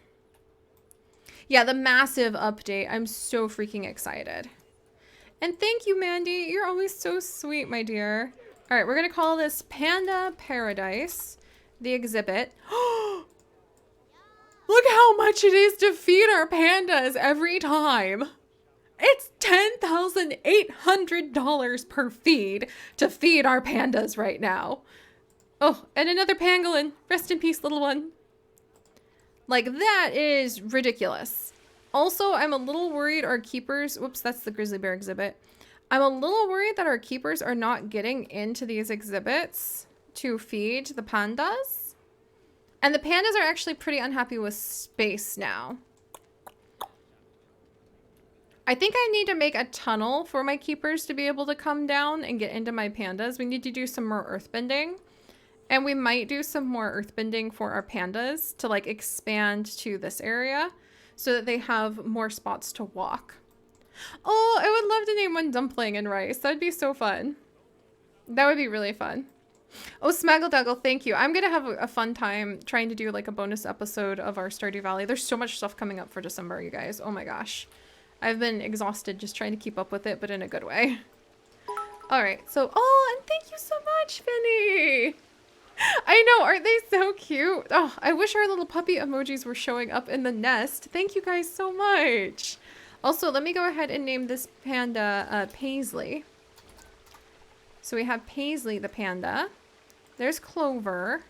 A: Yeah, the massive update. I'm so freaking excited. And thank you, Mandy. You're always so sweet, my dear. All right, we're going to call this Panda Paradise, the exhibit. Look how much it is to feed our pandas every time. It's $10,800 per feed to feed our pandas right now. Oh, and another pangolin. Rest in peace, little one. Like, that is ridiculous. Also, I'm a little worried our keepers... Whoops, that's the grizzly bear exhibit. I'm a little worried that our keepers are not getting into these exhibits to feed the pandas. And the pandas are actually pretty unhappy with space now. I think I need to make a tunnel for my keepers to be able to come down and get into my pandas. We need to do some more earthbending. And we might do some more earthbending for our pandas to like expand to this area so that they have more spots to walk. Oh, I would love to name one dumpling and rice. That'd be so fun. That would be really fun. Oh, Smaggleduggle, thank you. I'm going to have a fun time trying to do like a bonus episode of our Stardew Valley. There's so much stuff coming up for December, you guys. Oh my gosh. I've been exhausted just trying to keep up with it, but in a good way. All right. So, oh, and thank you so much, Finny. I know, aren't they so cute? Oh, I wish our little puppy emojis were showing up in the nest. Thank you guys so much. Also, let me go ahead and name this panda Paisley. So we have Paisley the panda. There's Clover.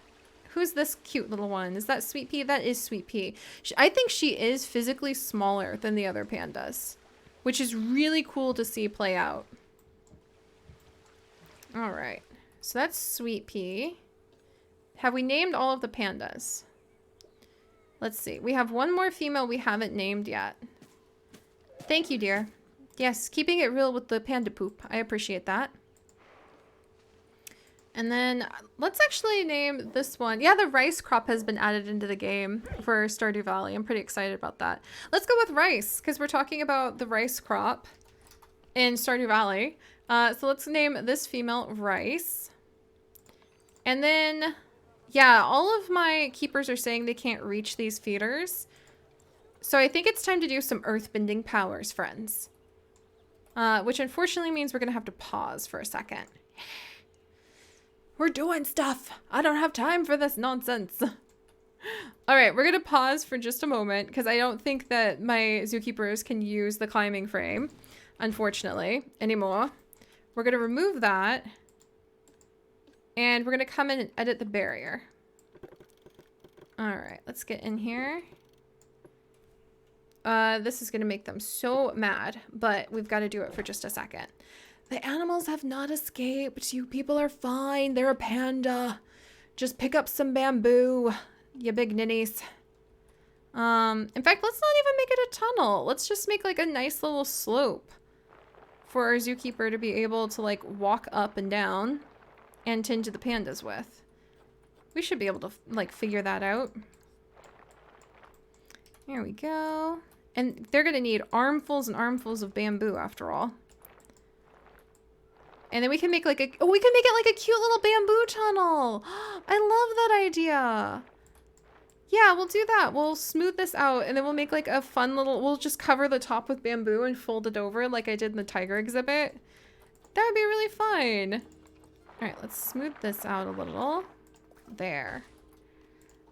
A: Who's this cute little one? Is that Sweet Pea? That is Sweet Pea. I think she is physically smaller than the other pandas, which is really cool to see play out. All right. So that's Sweet Pea. Have we named all of the pandas? Let's see. We have one more female we haven't named yet. Thank you, dear. Yes, keeping it real with the panda poop. I appreciate that. And then let's actually name this one. Yeah, the rice crop has been added into the game for Stardew Valley. I'm pretty excited about that. Let's go with rice because we're talking about the rice crop in Stardew Valley. So let's name this female Rice. And then, yeah, all of my keepers are saying they can't reach these feeders. So I think it's time to do some earthbending powers, friends. Which unfortunately means we're going to have to pause for a second. We're doing stuff. I don't have time for this nonsense. All right, we're going to pause for just a moment because I don't think that my zookeepers can use the climbing frame, unfortunately, anymore. We're going to remove that. And we're going to come in and edit the barrier. All right, let's get in here. This is going to make them so mad, but we've got to do it for just a second. The animals have not escaped. You people are fine. They're a panda. Just pick up some bamboo, you big ninnies. In fact, let's not even make it a tunnel. Let's just make like a nice little slope for our zookeeper to be able to like walk up and down and tend to the pandas with. We should be able to like figure that out. There we go. And they're gonna need armfuls and armfuls of bamboo after all. And then we can make like a, oh, we can make it like a cute little bamboo tunnel. I love that idea. Yeah, we'll do that. We'll smooth this out and then we'll make like a fun little, we'll just cover the top with bamboo and fold it over like I did in the tiger exhibit. That would be really fun. All right, let's smooth this out a little. There.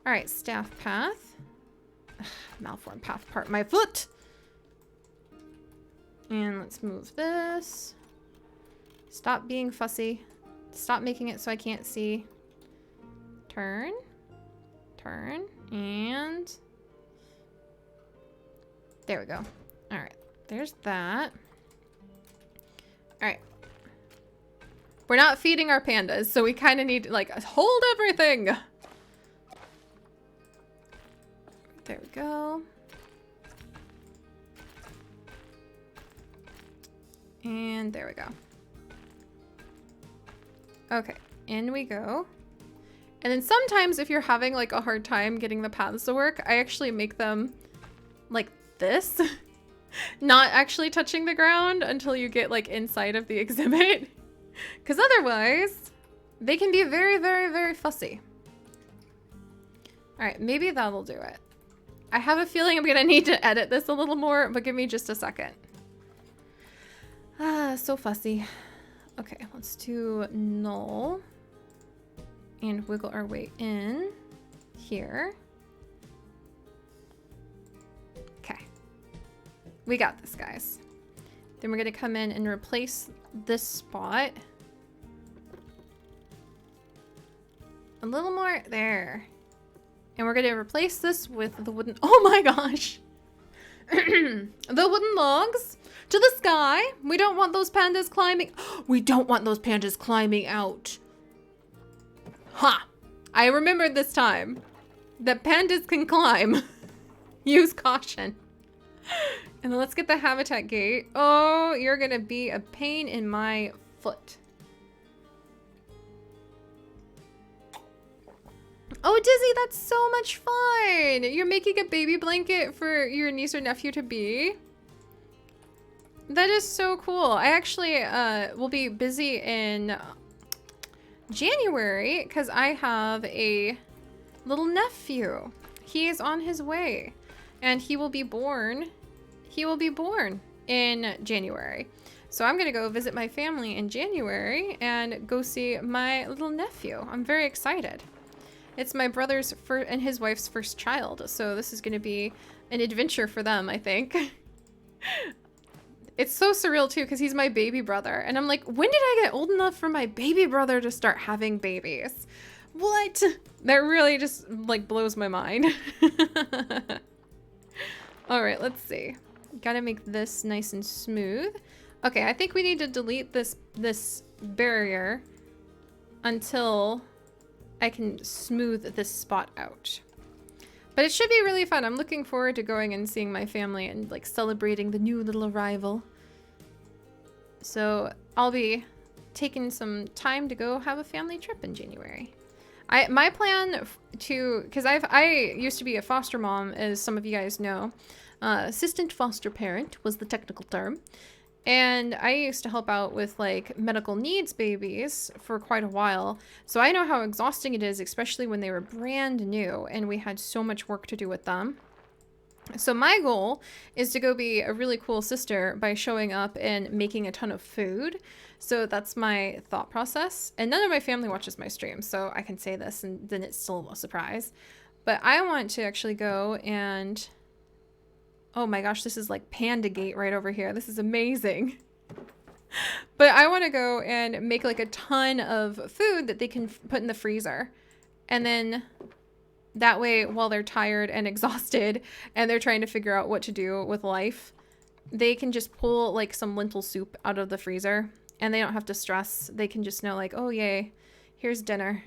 A: All right, staff path. Ugh, malformed path part my foot. And let's move this. Stop being fussy. Stop making it so I can't see. Turn. Turn. And there we go. All right. There's that. All right. We're not feeding our pandas, so we kind of need to like hold everything. There we go. And there we go. Okay, in we go. And then sometimes if you're having like a hard time getting the paths to work, I actually make them like this. Not actually touching the ground until you get like inside of the exhibit. Because otherwise, they can be very, very, very fussy. All right, maybe that'll do it. I have a feeling I'm gonna need to edit this a little more, but give me just a second. Ah, so fussy. Okay, let's do null and wiggle our way in here. Okay, we got this, guys. Then we're gonna come in and replace this spot. A little more there. And we're gonna replace this with the wooden, oh my gosh. The wooden logs to the sky. We don't want those pandas climbing. We don't want those pandas climbing out. Ha! I remembered this time that pandas can climb. Use caution. And then let's get the habitat gate. Oh, you're gonna be a pain in my foot. Oh, Dizzy, that's so much fun. You're making a baby blanket for your niece or nephew to be. That is so cool. I actually will be busy in January because I have a little nephew. He is on his way and he will be born. He will be born in January. So I'm going to go visit my family in January and go see my little nephew. I'm very excited. It's my brother's and his wife's first child, so this is going to be an adventure for them, I think. It's so surreal, too, because he's my baby brother. And I'm like, when did I get old enough for my baby brother to start having babies? What? That really just, like, blows my mind. All right, let's see. Gotta make this nice and smooth. Okay, I think we need to delete this barrier until I can smooth this spot out. But it should be really fun. I'm looking forward to going and seeing my family and like celebrating the new little arrival. So I'll be taking some time to go have a family trip in January. My plan because I used to be a foster mom, as some of you guys know. Assistant foster parent was the technical term. And I used to help out with like medical needs babies for quite a while. So I know how exhausting it is, especially when they were brand new and we had so much work to do with them. So my goal is to go be a really cool sister by showing up and making a ton of food. So that's my thought process. And none of my family watches my streams, so I can say this and then it's still a surprise. But I want to actually go and... Oh my gosh, this is like Panda Gate right over here. This is amazing. But I want to go and make like a ton of food that they can put in the freezer. And then that way, while they're tired and exhausted and they're trying to figure out what to do with life, they can just pull like some lentil soup out of the freezer and they don't have to stress. They can just know like, oh yay, here's dinner.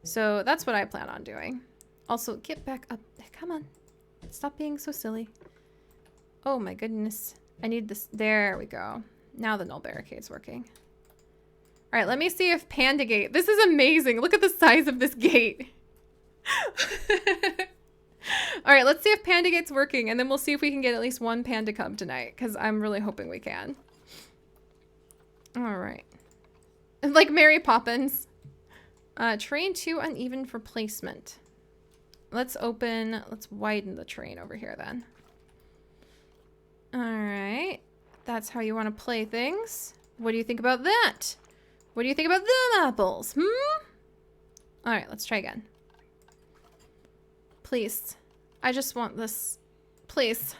A: So that's what I plan on doing. Also, get back up. Come on. Stop being so silly. Oh my goodness. I need this. There we go. Now the null barricade's working. All right, let me see if Panda Gate. This is amazing. Look at the size of this gate. All right, let's see if Panda Gate's working, and then we'll see if we can get at least one panda cub tonight, because I'm really hoping we can. All right. Like Mary Poppins. Terrain too uneven for placement. Let's widen the terrain over here then. All right. That's how you want to play things. What do you think about that? What do you think about them apples? All right, let's try again. Please. I just want this. Please.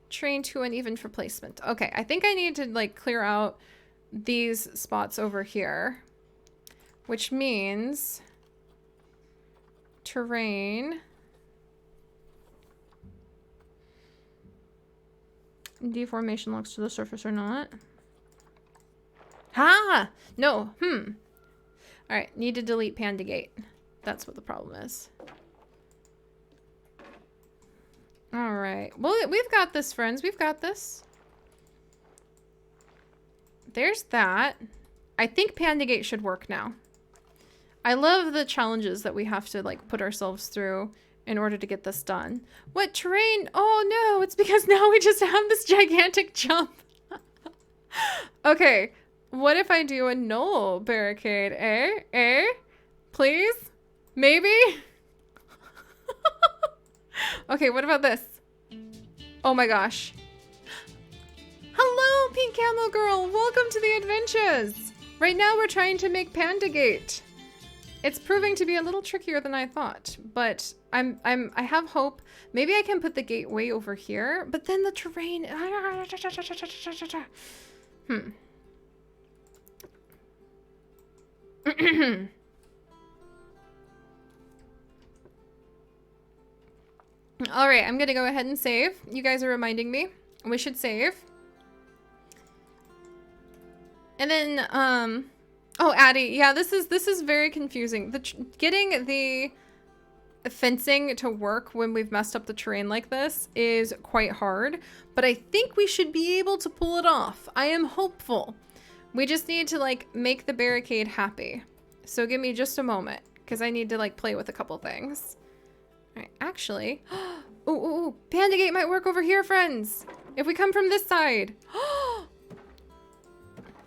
A: Terrain too uneven for placement. Okay, I think I need to like clear out these spots over here, which means terrain deformation locks to the surface or not. Ha! No. All right, need to delete Panda Gate. That's what the problem is. All right. Well, we've got this, friends. We've got this. There's that. I think Panda Gate should work now. I love the challenges that we have to like put ourselves through in order to get this done. What terrain? Oh no, it's because now we just have this gigantic jump. Okay, what if I do a null barricade? Please? Maybe? Okay, what about this? Oh my gosh. Hello, Pink Camel Girl. Welcome to the adventures. Right now we're trying to make Panda Gate. It's proving to be a little trickier than I thought, but I have hope. Maybe I can put the gate way over here, but then the terrain. All right, I'm gonna go ahead and save. You guys are reminding me. We should save. And then, oh, Addie, yeah, this is very confusing. Getting the fencing to work when we've messed up the terrain like this is quite hard, but I think we should be able to pull it off. I am hopeful. We just need to like make the barricade happy. So give me just a moment, because I need to like play with a couple things. All right, actually, ooh, Panda Gate might work over here, friends. If we come from this side.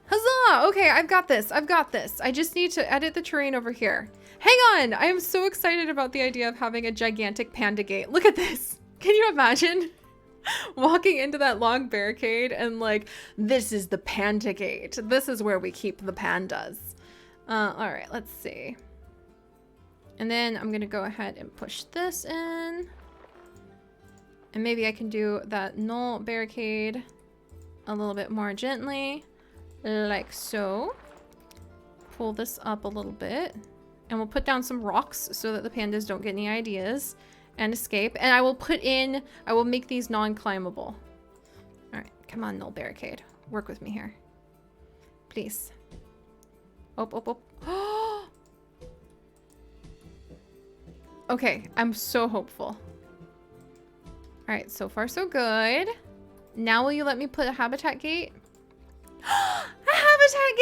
A: Huzzah! Okay, I've got this. I just need to edit the terrain over here. Hang on! I am so excited about the idea of having a gigantic Panda Gate. Look at this. Can you imagine walking into that long barricade and like, this is the Panda Gate. This is where we keep the pandas. All right, let's see. And then I'm gonna go ahead and push this in. And maybe I can do that null barricade a little bit more gently. Like so. Pull this up a little bit. And we'll put down some rocks so that the pandas don't get any ideas and escape. And I will make these non-climbable. Alright, come on, null barricade. Work with me here. Please. Oh. Okay, I'm so hopeful. Alright, so far so good. Now will you let me put a habitat gate? A habitat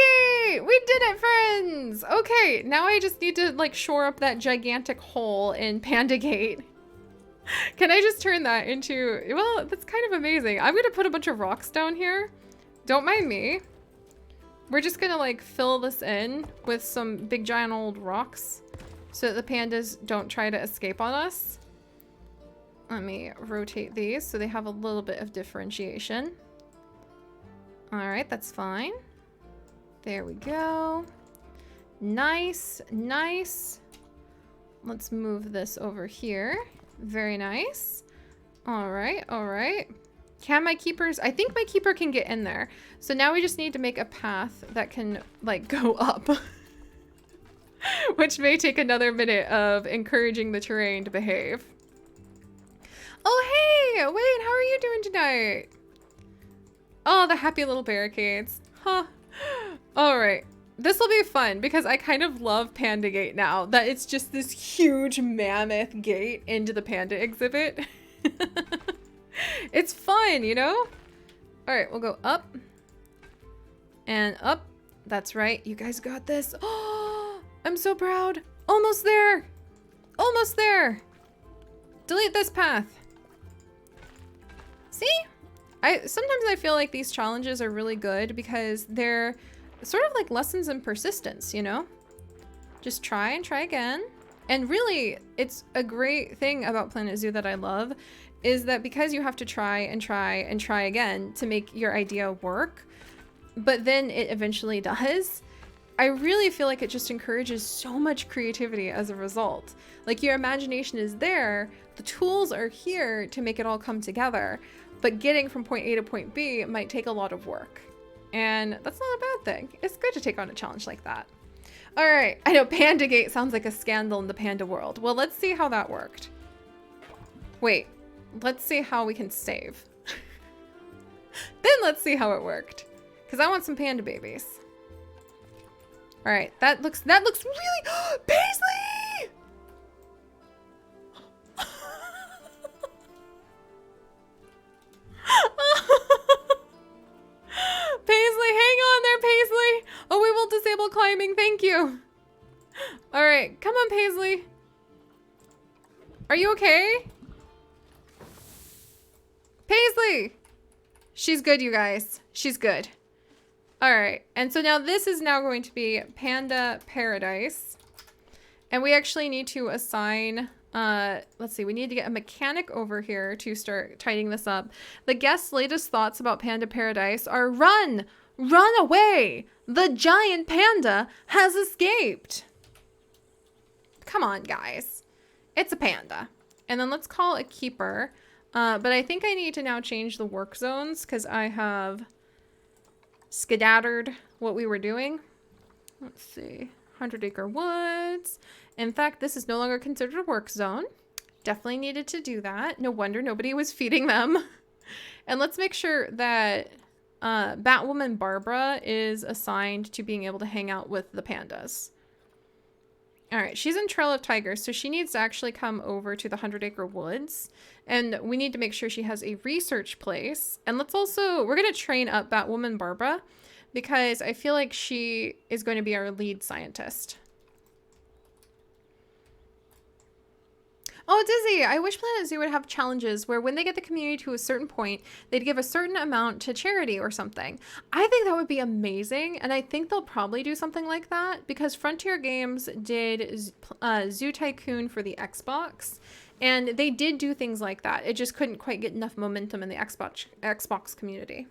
A: right, we did it, friends. Okay, now I just need to like shore up that gigantic hole in Panda Gate. Can I just turn that into, well, that's kind of amazing. I'm gonna put a bunch of rocks down here. Don't mind me. We're just gonna like fill this in with some big giant old rocks so that the pandas don't try to escape on us. Let me rotate these so they have a little bit of differentiation. All right, that's fine. There we go. Nice, nice. Let's move this over here. Very nice. All right, all right. Can my keepers? I think my keeper can get in there. So now we just need to make a path that can like go up. Which may take another minute of encouraging the terrain to behave. Oh, hey, wait, how are you doing tonight? Oh, the happy little barricades. Huh. All right. This will be fun because I kind of love Panda Gate now that it's just this huge mammoth gate into the panda exhibit. It's fun, you know? All right, we'll go up and up. That's right. You guys got this. Oh, I'm so proud. Almost there. Almost there. Delete this path. See? Sometimes I feel like these challenges are really good because they're sort of like lessons in persistence, you know? Just try and try again. And really, it's a great thing about Planet Zoo that I love is that because you have to try and try and try again to make your idea work, but then it eventually does, I really feel like it just encourages so much creativity as a result. Like your imagination is there, the tools are here to make it all come together, but getting from point A to point B might take a lot of work. And that's not a bad thing. It's good to take on a challenge like that. All right, I know Panda Gate sounds like a scandal in the panda world. Well, let's see how that worked. Wait, let's see how we can save. Then let's see how it worked. Because I want some panda babies. All right, that looks really, Paisley! Paisley, hang on there, Paisley. Oh, we will disable climbing. Thank you. All right, come on, Paisley. Are you okay? Paisley. She's good, you guys. She's good. All right, and so now this is now going to be Panda Paradise. And we actually need to assign, let's see, we need to get a mechanic over here to start tidying this up. The guest's latest thoughts about Panda Paradise are run away. The giant panda has escaped. Come on, guys. It's a panda. And then let's call a keeper. But I think I need to now change the work zones because I have skedattered what we were doing. Let's see. 100-acre woods. In fact, this is no longer considered a work zone. Definitely needed to do that. No wonder nobody was feeding them. And let's make sure that Batwoman Barbara is assigned to being able to hang out with the pandas. All right, she's in Trail of Tigers, so she needs to actually come over to the 100-acre woods. And we need to make sure she has a research place. And let's also, we're going to train up Batwoman Barbara because I feel like she is going to be our lead scientist. Oh, Dizzy, I wish Planet Zoo would have challenges where when they get the community to a certain point, they'd give a certain amount to charity or something. I think that would be amazing, and I think they'll probably do something like that because Frontier Games did Zoo Tycoon for the Xbox, and they did do things like that. It just couldn't quite get enough momentum in the Xbox community.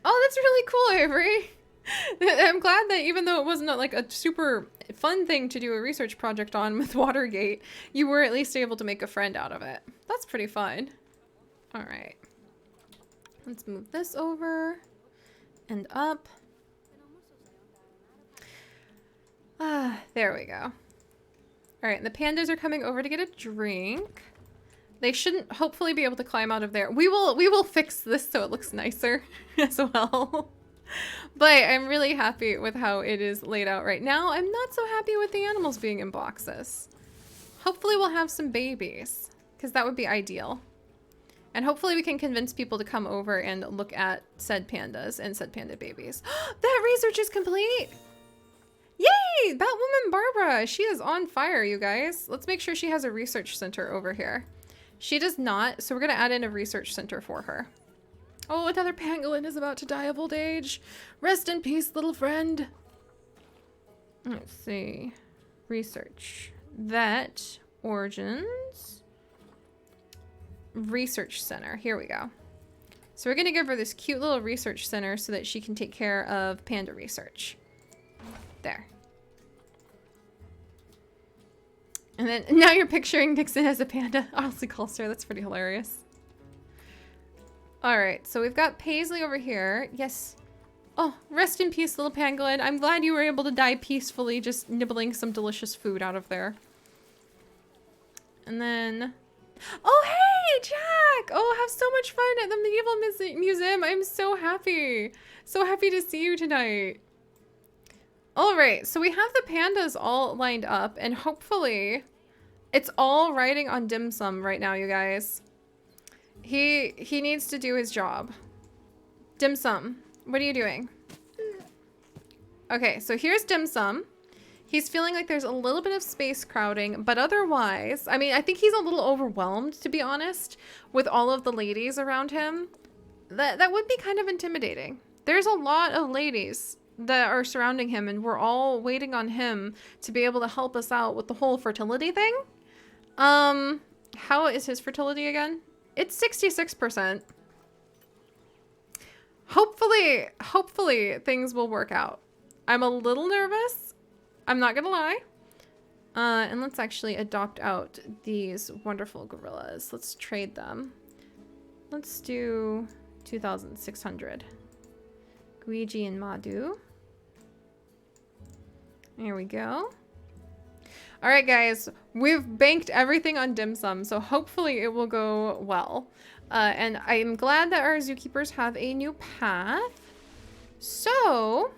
A: Oh, that's really cool, Avery. I'm glad that even though it wasn't like a super fun thing to do a research project on with Watergate, you were at least able to make a friend out of it. That's pretty fun. All right. Let's move this over and up. Ah, there we go. All right, the pandas are coming over to get a drink. They shouldn't hopefully be able to climb out of there. We will fix this so it looks nicer as well. But I'm really happy with how it is laid out right now. I'm not so happy with the animals being in boxes. Hopefully we'll have some babies because that would be ideal. And hopefully we can convince people to come over and look at said pandas and said panda babies. That research is complete! Yay! That woman Barbara, she is on fire, you guys. Let's make sure she has a research center over here. She does not, so we're gonna add in a research center for her. Oh, another pangolin is about to die of old age. Rest in peace, little friend. Let's see. Research. Vet. Origins. Research center. Here we go. So we're going to give her this cute little research center so that she can take care of panda research. There. And then now you're picturing Nixon as a panda. Honestly, Colster, that's pretty hilarious. All right, so we've got Paisley over here. Yes. Oh, rest in peace, little pangolin. I'm glad you were able to die peacefully, just nibbling some delicious food out of there. And then... Oh, hey, Jack! Oh, have so much fun at the Medieval Museum. I'm so happy. So happy to see you tonight. All right, so we have the pandas all lined up, and hopefully it's all riding on Dim Sum right now, you guys. He needs to do his job. Dim Sum, what are you doing? Okay, so here's Dim Sum. He's feeling like there's a little bit of space crowding, but otherwise, I mean, I think he's a little overwhelmed, to be honest, with all of the ladies around him. That would be kind of intimidating. There's a lot of ladies that are surrounding him, and we're all waiting on him to be able to help us out with the whole fertility thing. How is his fertility again? It's 66%. Hopefully things will work out. I'm a little nervous. I'm not gonna lie. And let's actually adopt out these wonderful gorillas. Let's trade them. Let's do 2,600. Guiji and Madu. There we go. All right, guys, we've banked everything on Dim Sum, so hopefully it will go well. And I'm glad that our zookeepers have a new path. So,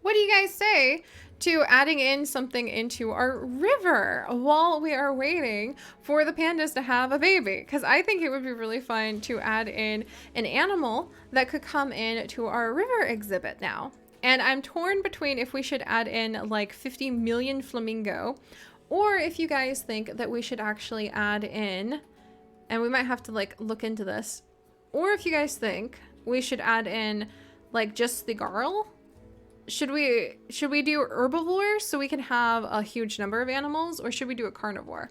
A: what do you guys say to adding in something into our river while we are waiting for the pandas to have a baby? Because I think it would be really fun to add in an animal that could come in to our river exhibit now. And I'm torn between if we should add in like 50 million flamingo, or if you guys think that we should actually add in, and we might have to like look into this, or if you guys think we should add in like just the garl. Should we do herbivore so we can have a huge number of animals, or should we do a carnivore?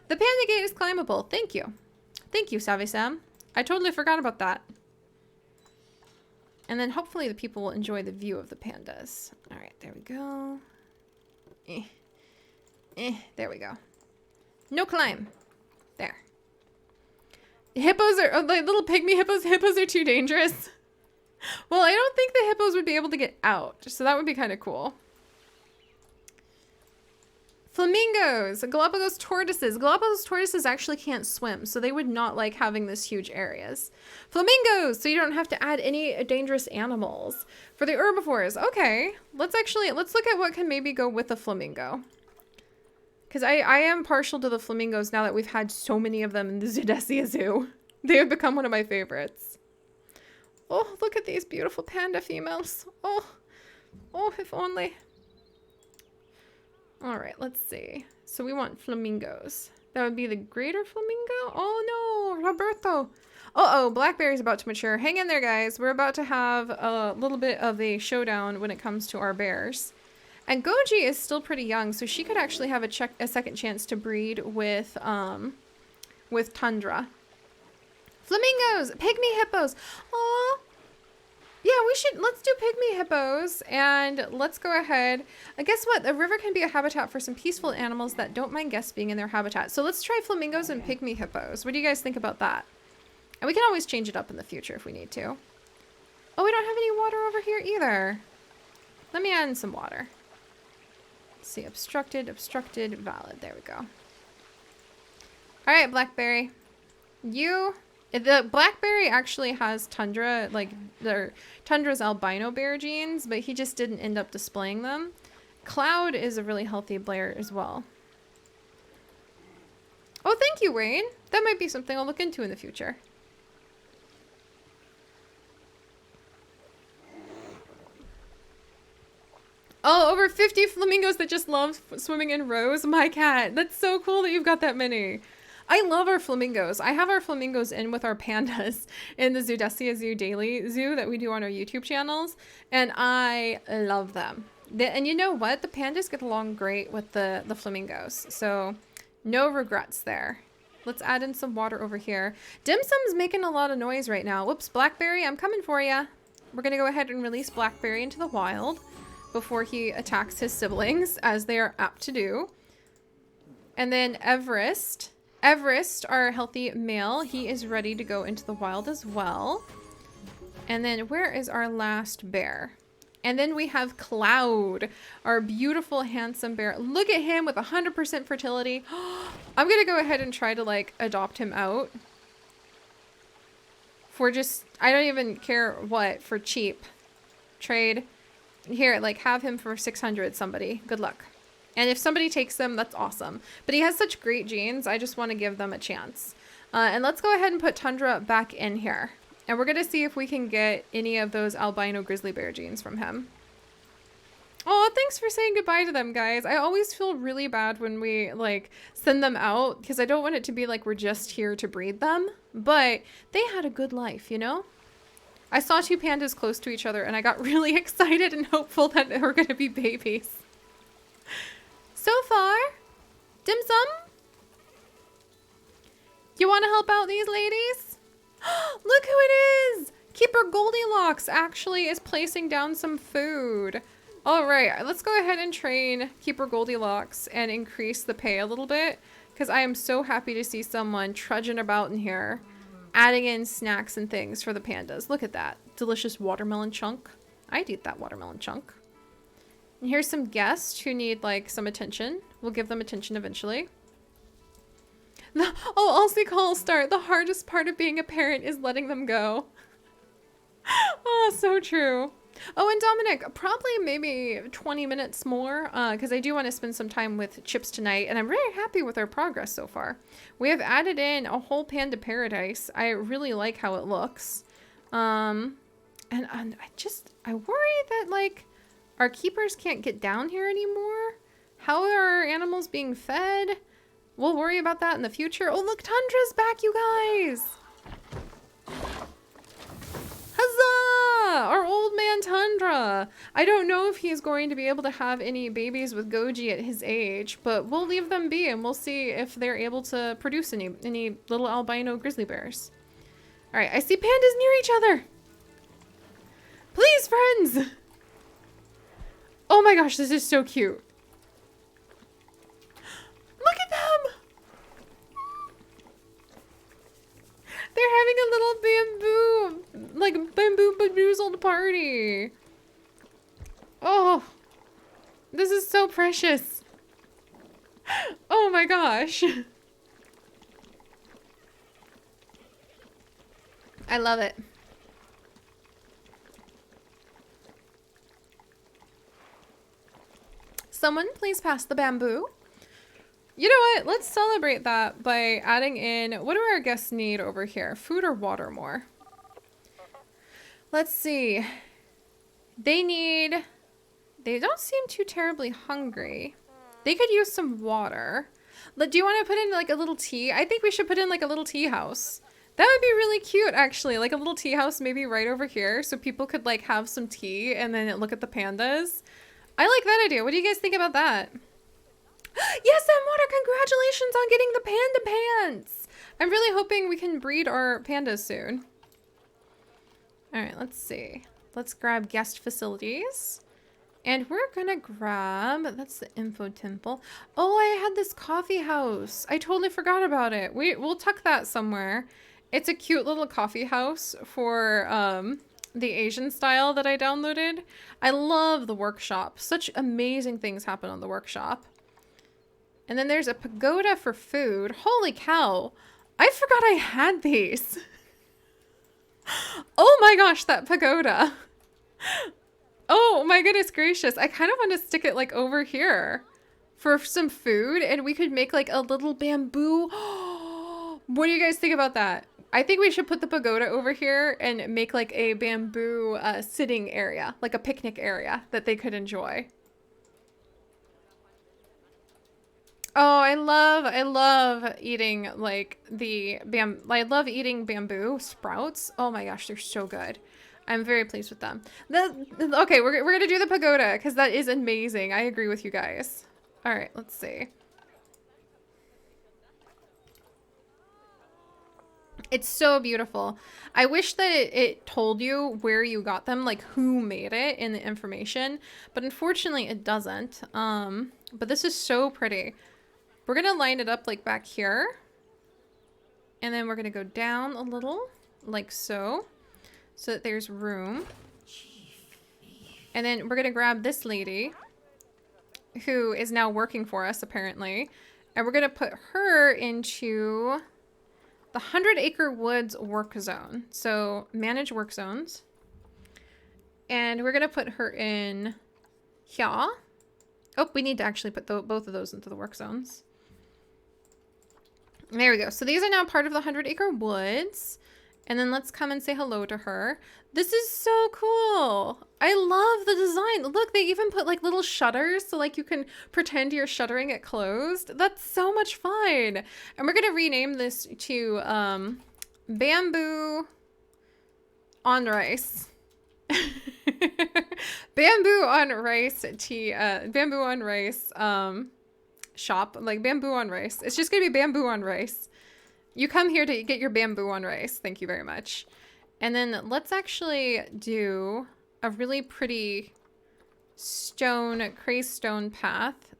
A: The panda gate is climbable. Thank you. Thank you, Savvy Sam. I totally forgot about that. And then hopefully the people will enjoy the view of the pandas. All right, there we go. There we go. No climb. There. Hippos are, like little pygmy hippos. Hippos are too dangerous. Well, I don't think the hippos would be able to get out, so that would be kind of cool. Flamingos, Galapagos tortoises. Galapagos tortoises actually can't swim, so they would not like having this huge areas. Flamingos, so you don't have to add any dangerous animals. For the herbivores, okay. Let's look at what can maybe go with a flamingo. Because I am partial to the flamingos now that we've had so many of them in the Zoodesia Zoo. They have become one of my favorites. Oh, look at these beautiful panda females. Oh, if only. All right, let's see. So we want flamingos. That would be the greater flamingo. Oh no, Roberto. Uh-oh, blackberry's about to mature. Hang in there, guys. We're about to have a little bit of a showdown when it comes to our bears. And Goji is still pretty young, so she could actually have a second chance to breed with Tundra. Flamingos, pygmy hippos. Aw. Yeah, let's do pygmy hippos, and let's go ahead. Guess what? The river can be a habitat for some peaceful animals that don't mind guests being in their habitat. So let's try flamingos and pygmy hippos. What do you guys think about that? And we can always change it up in the future if we need to. Oh, we don't have any water over here either. Let me add in some water. Let's see, obstructed, valid. There we go. All right, blackberry. The blackberry actually has Tundra, like Tundra's albino bear genes, but he just didn't end up displaying them. Cloud is a really healthy bear as well. Oh, thank you, Wayne. That might be something I'll look into in the future. Oh, over 50 flamingos that just love swimming in rows. My cat. That's so cool that you've got that many. I love our flamingos. I have our flamingos in with our pandas in the Zoodesia Zoo daily zoo that we do on our YouTube channels. And I love them. And you know what? The pandas get along great with the flamingos. So no regrets there. Let's add in some water over here. Dim Sum's making a lot of noise right now. Whoops, Blackberry, I'm coming for you. We're going to go ahead and release Blackberry into the wild before he attacks his siblings, as they are apt to do. And then Everest, our healthy male, he is ready to go into the wild as well. And then where is our last bear? And then we have Cloud, our beautiful, handsome bear. Look at him with 100% fertility. I'm going to go ahead and try to, like, adopt him out. For just, I don't even care what, for cheap. Trade. Here, like, have him for 600, somebody. Good luck. And if somebody takes them, that's awesome. But he has such great genes, I just want to give them a chance. And let's go ahead and put Tundra back in here. And we're going to see if we can get any of those albino grizzly bear genes from him. Oh, thanks for saying goodbye to them, guys. I always feel really bad when we, like, send them out, because I don't want it to be like we're just here to breed them. But they had a good life, you know? I saw two pandas close to each other, and I got really excited and hopeful that they were going to be babies. So far, Dim Sum, you want to help out these ladies? Look who it is! Keeper Goldilocks actually is placing down some food. All right, let's go ahead and train Keeper Goldilocks and increase the pay a little bit, because I am so happy to see someone trudging about in here, adding in snacks and things for the pandas. Look at that. Delicious watermelon chunk. I'd eat that watermelon chunk. And here's some guests who need, like, some attention. We'll give them attention eventually. Oh, Aussie call start. The hardest part of being a parent is letting them go. Oh, so true. Oh, and Dominic, probably maybe 20 minutes more, because I do want to spend some time with Chips tonight, and I'm very happy with our progress so far. We have added in a whole panda paradise. I really like how it looks. And I worry that, like, our keepers can't get down here anymore. How are our animals being fed? We'll worry about that in the future. Oh, look, Tundra's back, you guys. Huzzah! Our old man Tundra. I don't know if he's going to be able to have any babies with Goji at his age, but we'll leave them be and we'll see if they're able to produce any little albino grizzly bears. All right, I see pandas near each other. Please, friends. Oh my gosh, this is so cute. Look at them. They're having a little bamboo, like bamboo bamboozled party. Oh, this is so precious. Oh my gosh. I love it. Someone please pass the bamboo. You know what? Let's celebrate that by adding in, what do our guests need over here? Food or water more? Let's see. They don't seem too terribly hungry. They could use some water. Do you want to put in like a little tea? I think we should put in like a little tea house. That would be really cute, actually. Like a little tea house maybe right over here so people could like have some tea and then look at the pandas. I like that idea. What do you guys think about that? Yes, Water, congratulations on getting the panda pants. I'm really hoping we can breed our pandas soon. All right, let's see. Let's grab guest facilities. And we're gonna grab, that's the info temple. Oh, I had this coffee house. I totally forgot about it. We'll tuck that somewhere. It's a cute little coffee house for the Asian style that I downloaded. I love the workshop. Such amazing things happen on the workshop. And then there's a pagoda for food. Holy cow. I forgot I had these. Oh my gosh, that pagoda. Oh my goodness gracious. I kind of want to stick it like over here. for some food, and we could make like a little bamboo. What do you guys think about that? I think we should put the pagoda over here and make like a bamboo sitting area, like a picnic area that they could enjoy. Oh, I love eating like I love eating bamboo sprouts. Oh my gosh, they're so good. I'm very pleased with them. Okay, we're gonna do the pagoda because that is amazing. I agree with you guys. All right, let's see. It's so beautiful. I wish that it told you where you got them, like who made it in the information, but unfortunately it doesn't. But this is so pretty. We're gonna line it up like back here. And then we're gonna go down a little, like so that there's room. And then we're gonna grab this lady, who is now working for us apparently, and we're gonna put her into the 100-acre woods work zone. So manage work zones. And we're gonna put her in here. Oh, we need to actually put both of those into the work zones. There we go. So these are now part of the 100-acre woods. And then let's come and say hello to her. This is so cool. I love the design. Look, they even put like little shutters so like you can pretend you're shuttering it closed. That's so much fun. And we're going to rename this to Bamboo on Rice. Bamboo on Rice tea, Bamboo on Rice shop, like Bamboo on Rice. It's just going to be Bamboo on Rice. You come here to get your bamboo on rice. Thank you very much. And then let's actually do a really pretty crazy stone path.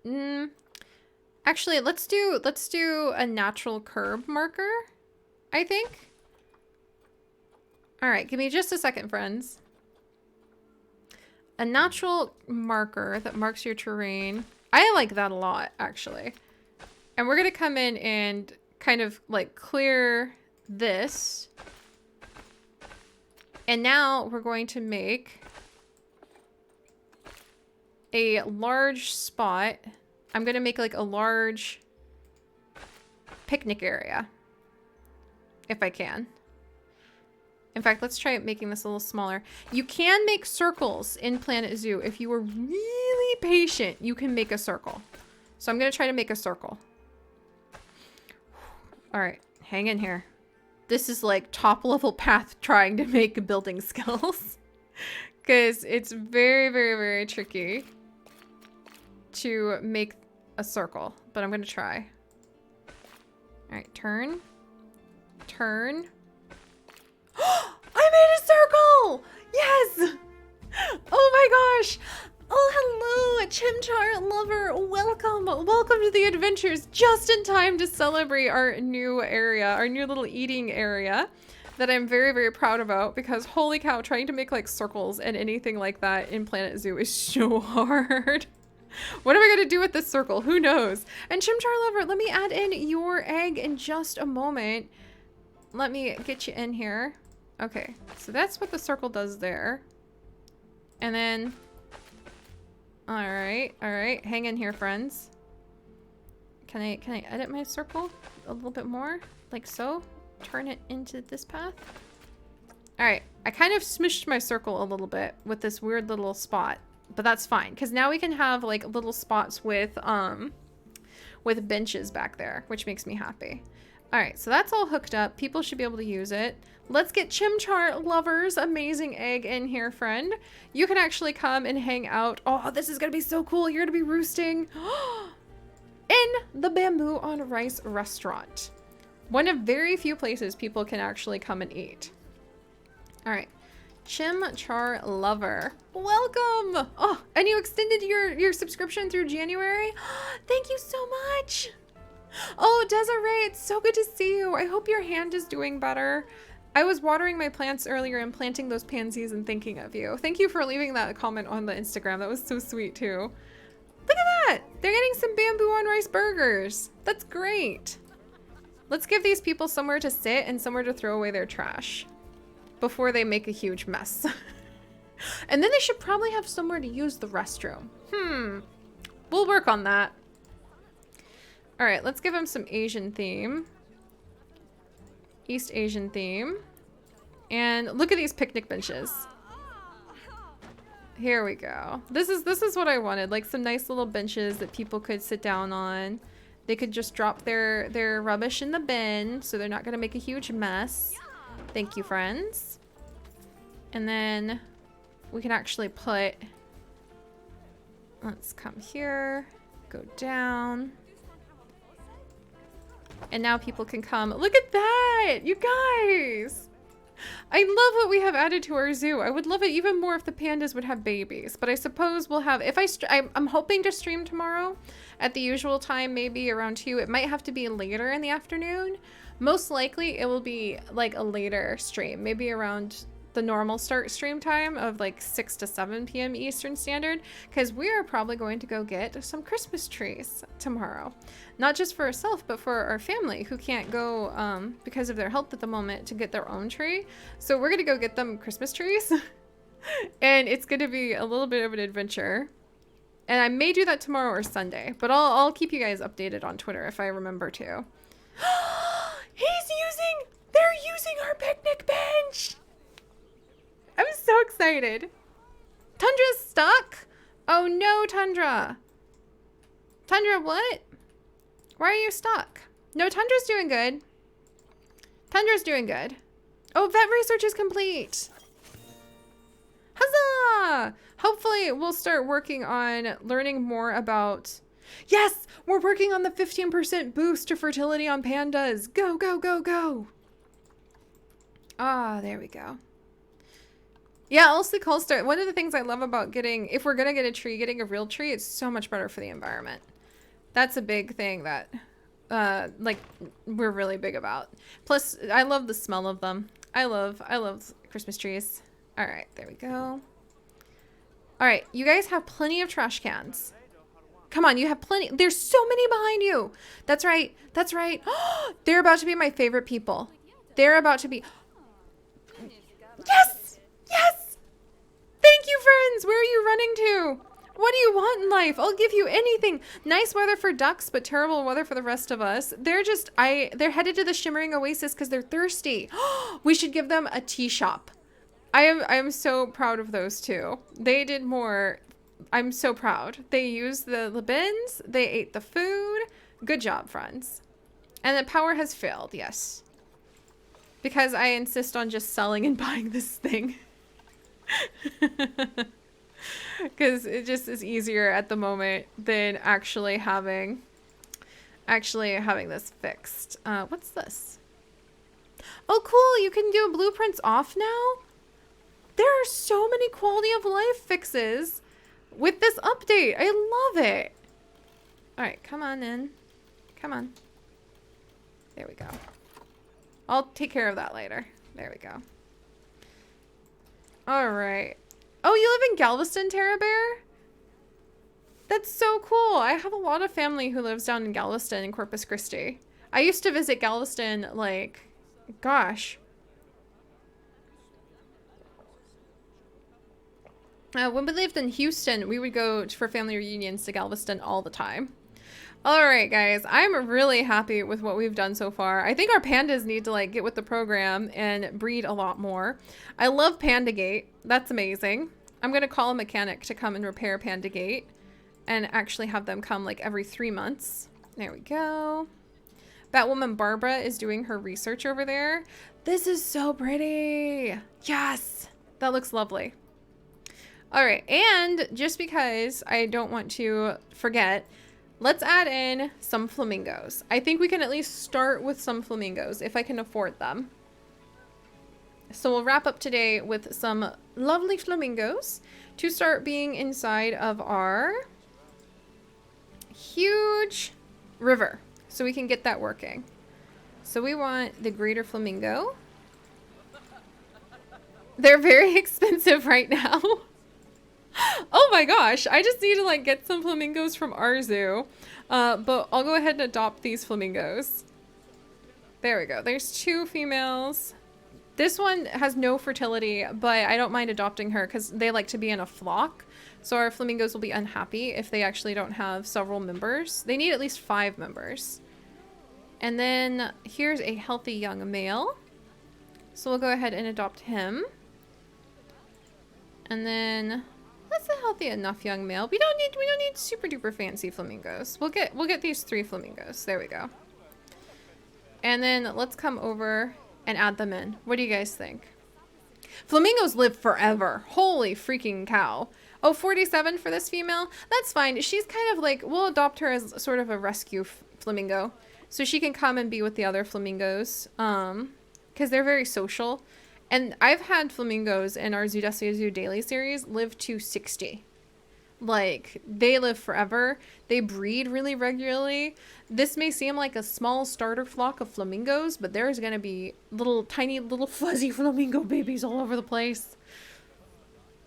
A: Actually, let's do a natural curb marker, I think. All right, give me just a second, friends. A natural marker that marks your terrain. I like that a lot, actually. And we're going to come in and kind of like clear this. And now we're going to make a large spot. I'm going to make like a large picnic area, if I can. In fact, let's try making this a little smaller. You can make circles in Planet Zoo. If you were really patient, you can make a circle. So I'm going to try to make a circle. All right, hang in here. This is like top level path trying to make building skills. Because it's very, very, very tricky to make a circle. But I'm going to try. All right, turn. Turn. I made a circle! Yes! Oh my gosh! Oh, hello, Chimchar lover. Welcome. Welcome to the adventures. Just in time to celebrate our new area, our new little eating area that I'm very, very proud about because holy cow, trying to make like circles and anything like that in Planet Zoo is so hard. What am I going to do with this circle? Who knows? And Chimchar lover, let me add in your egg in just a moment. Let me get you in here. Okay, so that's what the circle does there. And then... Alright, hang in here, friends. Can I edit my circle a little bit more? Like so? Turn it into this path? Alright, I kind of smushed my circle a little bit with this weird little spot. But that's fine, because now we can have like little spots with benches back there, which makes me happy. Alright, so that's all hooked up. People should be able to use it. Let's get Chimchar lover's amazing egg in here, friend. You can actually come and hang out. Oh, this is going to be so cool. You're going to be roosting in the Bamboo on Rice restaurant. One of very few places people can actually come and eat. Alright, Chimchar lover. Welcome! Oh, and you extended your subscription through January? Thank you so much! Oh, Desiree, it's so good to see you. I hope your hand is doing better. I was watering my plants earlier and planting those pansies and thinking of you. Thank you for leaving that comment on the Instagram. That was so sweet too. Look at that! They're getting some bamboo on rice burgers. That's great. Let's give these people somewhere to sit and somewhere to throw away their trash before they make a huge mess. And then they should probably have somewhere to use the restroom. We'll work on that. All right, let's give him some Asian theme. East Asian theme. And look at these picnic benches. Here we go. This is what I wanted, like some nice little benches that people could sit down on. They could just drop their rubbish in the bin so they're not gonna make a huge mess. Thank you, friends. And then we can actually put, let's come here, go down. And now people can come. Look at that, you guys. I love what we have added to our zoo. I would love it even more if the pandas would have babies, but I suppose we'll have, if I'm hoping to stream tomorrow at the usual time, maybe around 2. It might have to be later in the afternoon. Most likely it will be like a later stream, maybe around the normal start stream time of like 6 to 7 p.m. Eastern Standard, because we are probably going to go get some Christmas trees tomorrow. Not just for ourselves, but for our family who can't go because of their health at the moment to get their own tree. So we're gonna go get them Christmas trees and it's gonna be a little bit of an adventure. And I may do that tomorrow or Sunday, but I'll keep you guys updated on Twitter if I remember to. They're using our picnic bench. I'm so excited. Tundra's stuck? Oh no, Tundra. Tundra, what? Why are you stuck? No, Tundra's doing good. Tundra's doing good. Oh, vet research is complete. Huzzah! Hopefully we'll start working on learning more about... Yes! We're working on the 15% boost to fertility on pandas. Go, go, go, go. Ah, there we go. Yeah, also cold start. One of the things I love about getting, if we're gonna get a tree, getting a real tree, it's so much better for the environment. That's a big thing that, like, we're really big about. Plus, I love the smell of them. I love Christmas trees. All right, there we go. All right, you guys have plenty of trash cans. Come on, you have plenty. There's so many behind you. That's right. That's right. They're about to be my favorite people. They're about to be. Yes! Yes! Thank you, friends! Where are you running to? What do you want in life? I'll give you anything. Nice weather for ducks, but terrible weather for the rest of us. They're just, they're headed to the Shimmering Oasis because they're thirsty. We should give them a tea shop. I am so proud of those two. They did more. I'm so proud. They used the bins. They ate the food. Good job, friends. And the power has failed, yes. Because I insist on just selling and buying this thing. Because it just is easier at the moment than actually having this fixed. What's this? Oh, cool. You can do blueprints off now. There are so many quality of life fixes with this update. I love it. All right, come on in. Come on. There we go. I'll take care of that later. There we go. All right. Oh, you live in Galveston, Terra Bear? That's so cool. I have a lot of family who lives down in Galveston and Corpus Christi. I used to visit Galveston, like, gosh. When we lived in Houston, we would go for family reunions to Galveston all the time. All right, guys, I'm really happy with what we've done so far. I think our pandas need to like get with the program and breed a lot more. I love Panda Gate. That's amazing. I'm going to call a mechanic to come and repair Panda Gate and actually have them come like every 3 months. There we go. Batwoman Barbara is doing her research over there. This is so pretty. Yes, that looks lovely. All right, and just because I don't want to forget, let's add in some flamingos. I think we can at least start with some flamingos if I can afford them. So we'll wrap up today with some lovely flamingos to start being inside of our huge river so we can get that working. So we want the greater flamingo. They're very expensive right now. Oh my gosh, I just need to like get some flamingos from our zoo. But I'll go ahead and adopt these flamingos. There we go. There's 2 females. This one has no fertility, but I don't mind adopting her because they like to be in a flock. So our flamingos will be unhappy if they actually don't have several members. They need at least 5 members. And then here's a healthy young male. So we'll go ahead and adopt him. And then that's a healthy enough young male. We don't need super duper fancy flamingos. We'll get these 3 flamingos. There we go. And then let's come over and add them in. What do you guys think? Flamingos live forever. Holy freaking cow. Oh, 47 for this female? That's fine. She's kind of like, we'll adopt her as sort of a rescue flamingo. So she can come and be with the other flamingos. Because they're very social. And I've had flamingos in our Zoodesia Zoo daily series live to 60. Like, they live forever. They breed really regularly. This may seem like a small starter flock of flamingos, but there's gonna be tiny little fuzzy flamingo babies all over the place.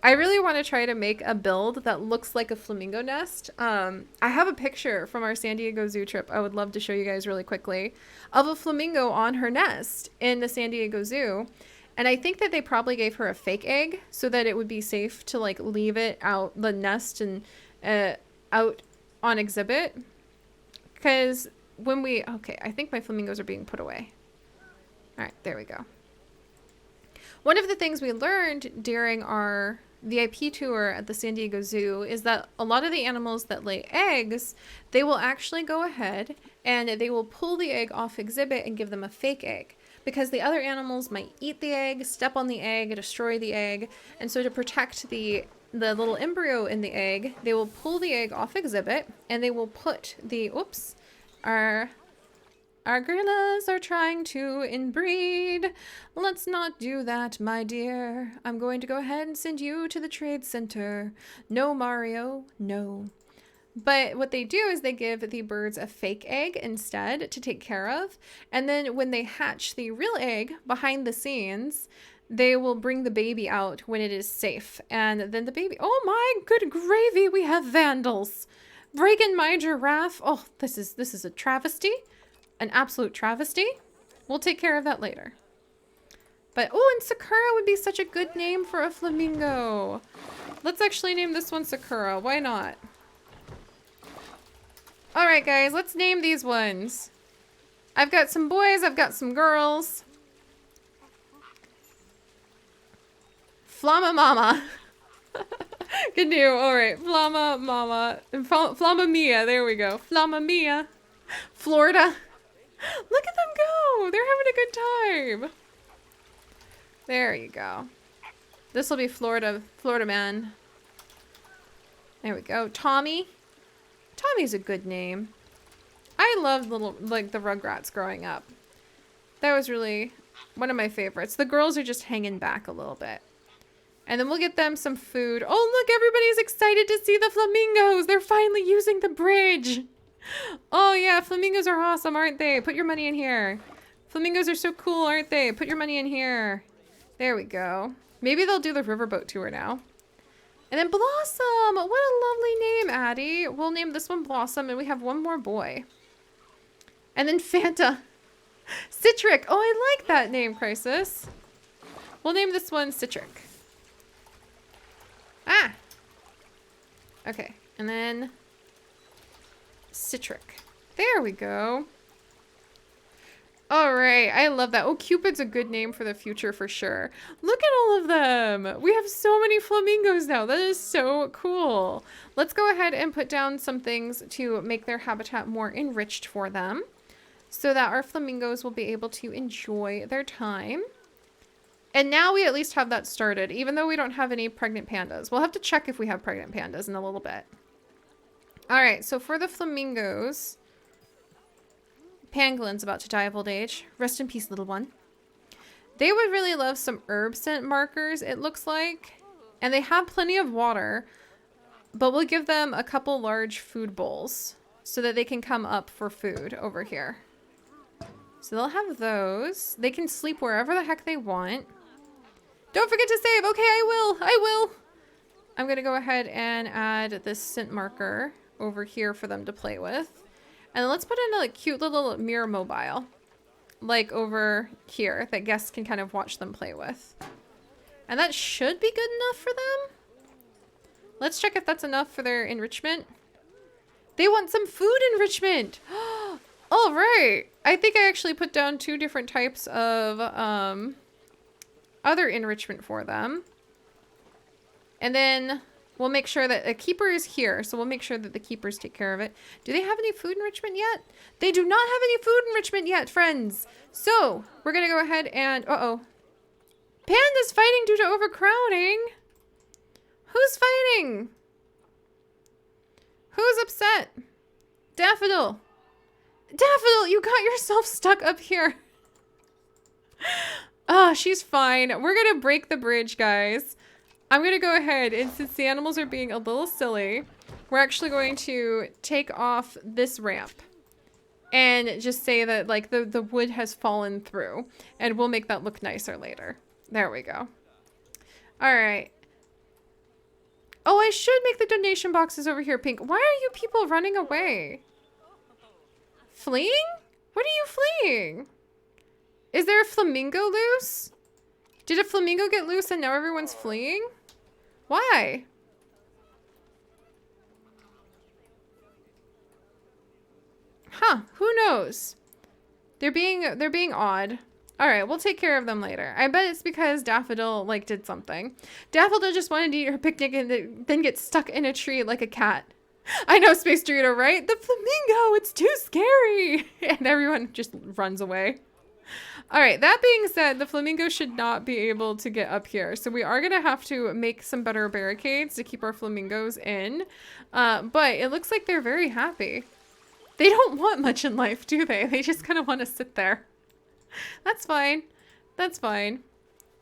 A: I really want to try to make a build that looks like a flamingo nest. I have a picture from our San Diego Zoo trip I would love to show you guys really quickly of a flamingo on her nest in the San Diego Zoo. And I think that they probably gave her a fake egg so that it would be safe to like leave it out the nest and out on exhibit. Because when okay, I think my flamingos are being put away. All right, there we go. One of the things we learned during our VIP tour at the San Diego Zoo is that a lot of the animals that lay eggs, they will actually go ahead and they will pull the egg off exhibit and give them a fake egg. Because the other animals might eat the egg, step on the egg, destroy the egg. And so to protect the little embryo in the egg, they will pull the egg off exhibit and they will put the, oops, our gorillas are trying to inbreed. Let's not do that, my dear. I'm going to go ahead and send you to the trade center. No, Mario, no. But what they do is they give the birds a fake egg instead to take care of. And then when they hatch the real egg behind the scenes, they will bring the baby out when it is safe. And then the baby, oh my good gravy, we have vandals. Breaking my giraffe. Oh, this is a travesty. An absolute travesty. We'll take care of that later. But, oh, and Sakura would be such a good name for a flamingo. Let's actually name this one Sakura. Why not? Alright guys, let's name these ones. I've got some boys, I've got some girls. Flama Mama. Good name, alright. Flama Mama. And Flama Mia, there we go. Flama Mia. Florida. Look at them go! They're having a good time. There you go. This will be Florida Man. There we go. Tommy. Tommy's a good name. I loved the Rugrats growing up. That was really one of my favorites. The girls are just hanging back a little bit. And then we'll get them some food. Oh, look, everybody's excited to see the flamingos. They're finally using the bridge. Oh, yeah, flamingos are awesome, aren't they? Put your money in here. Flamingos are so cool, aren't they? Put your money in here. There we go. Maybe they'll do the riverboat tour now. And then Blossom! What a lovely name, Addie. We'll name this one Blossom, and we have one more boy. And then Fanta. Citric. Oh, I like that name, Crisis. We'll name this one Citric. Ah! Okay, and then Citric. There we go. All right, I love that. Oh, Cupid's a good name for the future for sure. Look at all of them. We have so many flamingos now. That is so cool. Let's go ahead and put down some things to make their habitat more enriched for them so that our flamingos will be able to enjoy their time. And now we at least have that started, even though we don't have any pregnant pandas. We'll have to check if we have pregnant pandas in a little bit. All right, so for the flamingos... Pangolin's about to die of old age. Rest in peace, little one. They would really love some herb scent markers, it looks like. And they have plenty of water. But we'll give them a couple large food bowls so that they can come up for food over here. So they'll have those. They can sleep wherever the heck they want. Don't forget to save. Okay, I will. I'm going to go ahead and add this scent marker over here for them to play with. And let's put in a cute little mirror mobile. like over here that guests can kind of watch them play with. And that should be good enough for them. Let's check if that's enough for their enrichment. They want some food enrichment. All right. I think I actually put down 2 different types of other enrichment for them. And then we'll make sure that a keeper is here. So we'll make sure that the keepers take care of it. Do they have any food enrichment yet? They do not have any food enrichment yet, friends. So we're going to go ahead and... Uh-oh. Panda's fighting due to overcrowding. Who's fighting? Who's upset? Daffodil. Daffodil, you got yourself stuck up here. Oh, she's fine. We're going to break the bridge, guys. I'm going to go ahead, and since the animals are being a little silly, we're actually going to take off this ramp. And just say that, like, the wood has fallen through. And we'll make that look nicer later. There we go. All right. Oh, I should make the donation boxes over here pink. Why are you people running away? Fleeing? What are you fleeing? Is there a flamingo loose? Did a flamingo get loose and now everyone's fleeing? Why? Huh, who knows? They're being odd. All right, we'll take care of them later. I bet it's because Daffodil, like, did something. Daffodil just wanted to eat her picnic and then get stuck in a tree like a cat. I know, Space Dorito, right? The flamingo, it's too scary. And everyone just runs away. All right, that being said, the flamingo should not be able to get up here. So we are going to have to make some better barricades to keep our flamingos in. But it looks like they're very happy. They don't want much in life, do they? They just kind of want to sit there. That's fine. That's fine.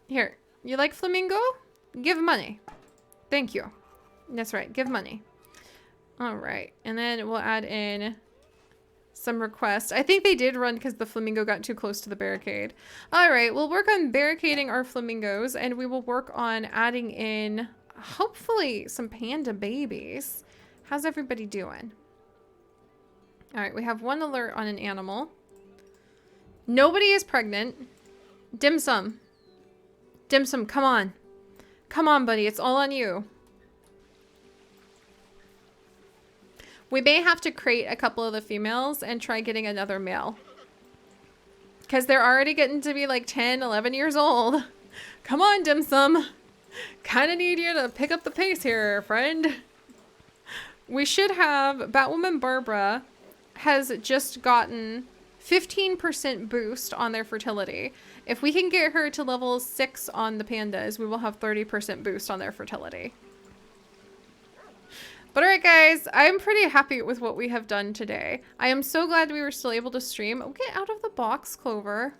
A: Here, you like flamingo? Give money. Thank you. That's right, give money. All right, and then we'll add in some requests. I think they did run because the flamingo got too close to the barricade. All right, we'll work on barricading our flamingos, and we will work on adding in, hopefully, some panda babies. How's everybody doing? All right, we have 1 alert on an animal. Nobody is pregnant. Dim Sum. Dim Sum, come on. Come on, buddy. It's all on you. We may have to crate a couple of the females and try getting another male. Because they're already getting to be like 10, 11 years old. Come on, Dim Sum. Kind of need you to pick up the pace here, friend. We should have... Batwoman Barbara has just gotten 15% boost on their fertility. If we can get her to level 6 on the pandas, we will have 30% boost on their fertility. But alright guys, I'm pretty happy with what we have done today. I am so glad we were still able to stream. Oh, get out of the box, Clover.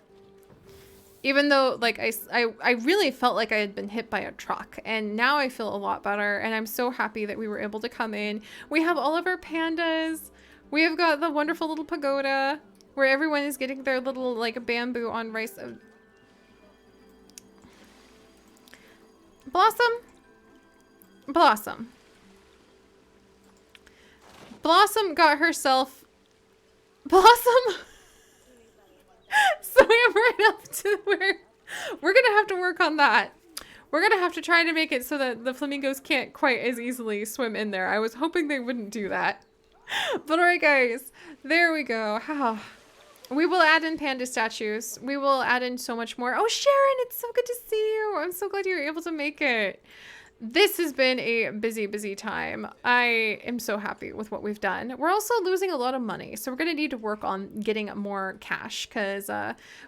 A: Even though, like, I really felt like I had been hit by a truck. And now I feel a lot better. And I'm so happy that we were able to come in. We have all of our pandas. We have got the wonderful little pagoda where everyone is getting their little, like, bamboo on rice. Blossom? Blossom. Blossom got herself... Blossom? Swam right up to where... We're gonna have to work on that. We're gonna have to try to make it so that the flamingos can't quite as easily swim in there. I was hoping they wouldn't do that. But alright guys, there we go. We will add in panda statues. We will add in so much more. Oh, Sharon, it's so good to see you. I'm so glad you were able to make it. This has been a busy, busy time. I am so happy with what we've done. We're also losing a lot of money, so we're going to need to work on getting more cash because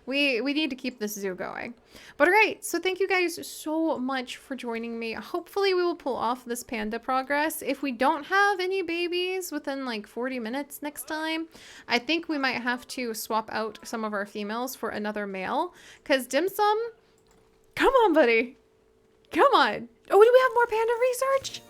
A: we need to keep this zoo going. But all right, so thank you guys so much for joining me. Hopefully we will pull off this panda progress. If we don't have any babies within like 40 minutes next time, I think we might have to swap out some of our females for another male because Dim Sum, come on, buddy. Come on. Oh, do we have more panda research?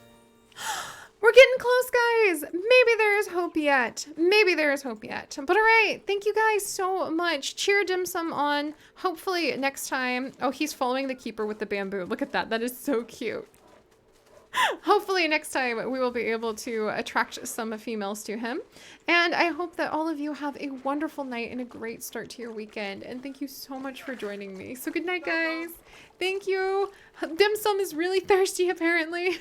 A: We're getting close, guys. Maybe there is hope yet. Maybe there is hope yet. But all right, thank you guys so much. Cheer Dim Sum on. Hopefully next time. Oh, he's following the keeper with the bamboo. Look at that. That is so cute. Hopefully next time we will be able to attract some females to him. And I hope that all of you have a wonderful night and a great start to your weekend. And thank you so much for joining me. So good night, guys. Thank you. Dim Sum is really thirsty, apparently.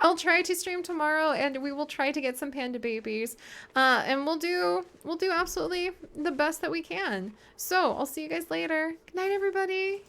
A: I'll try to stream tomorrow, and we will try to get some panda babies, and we'll do absolutely the best that we can. So I'll see you guys later. Good night, everybody.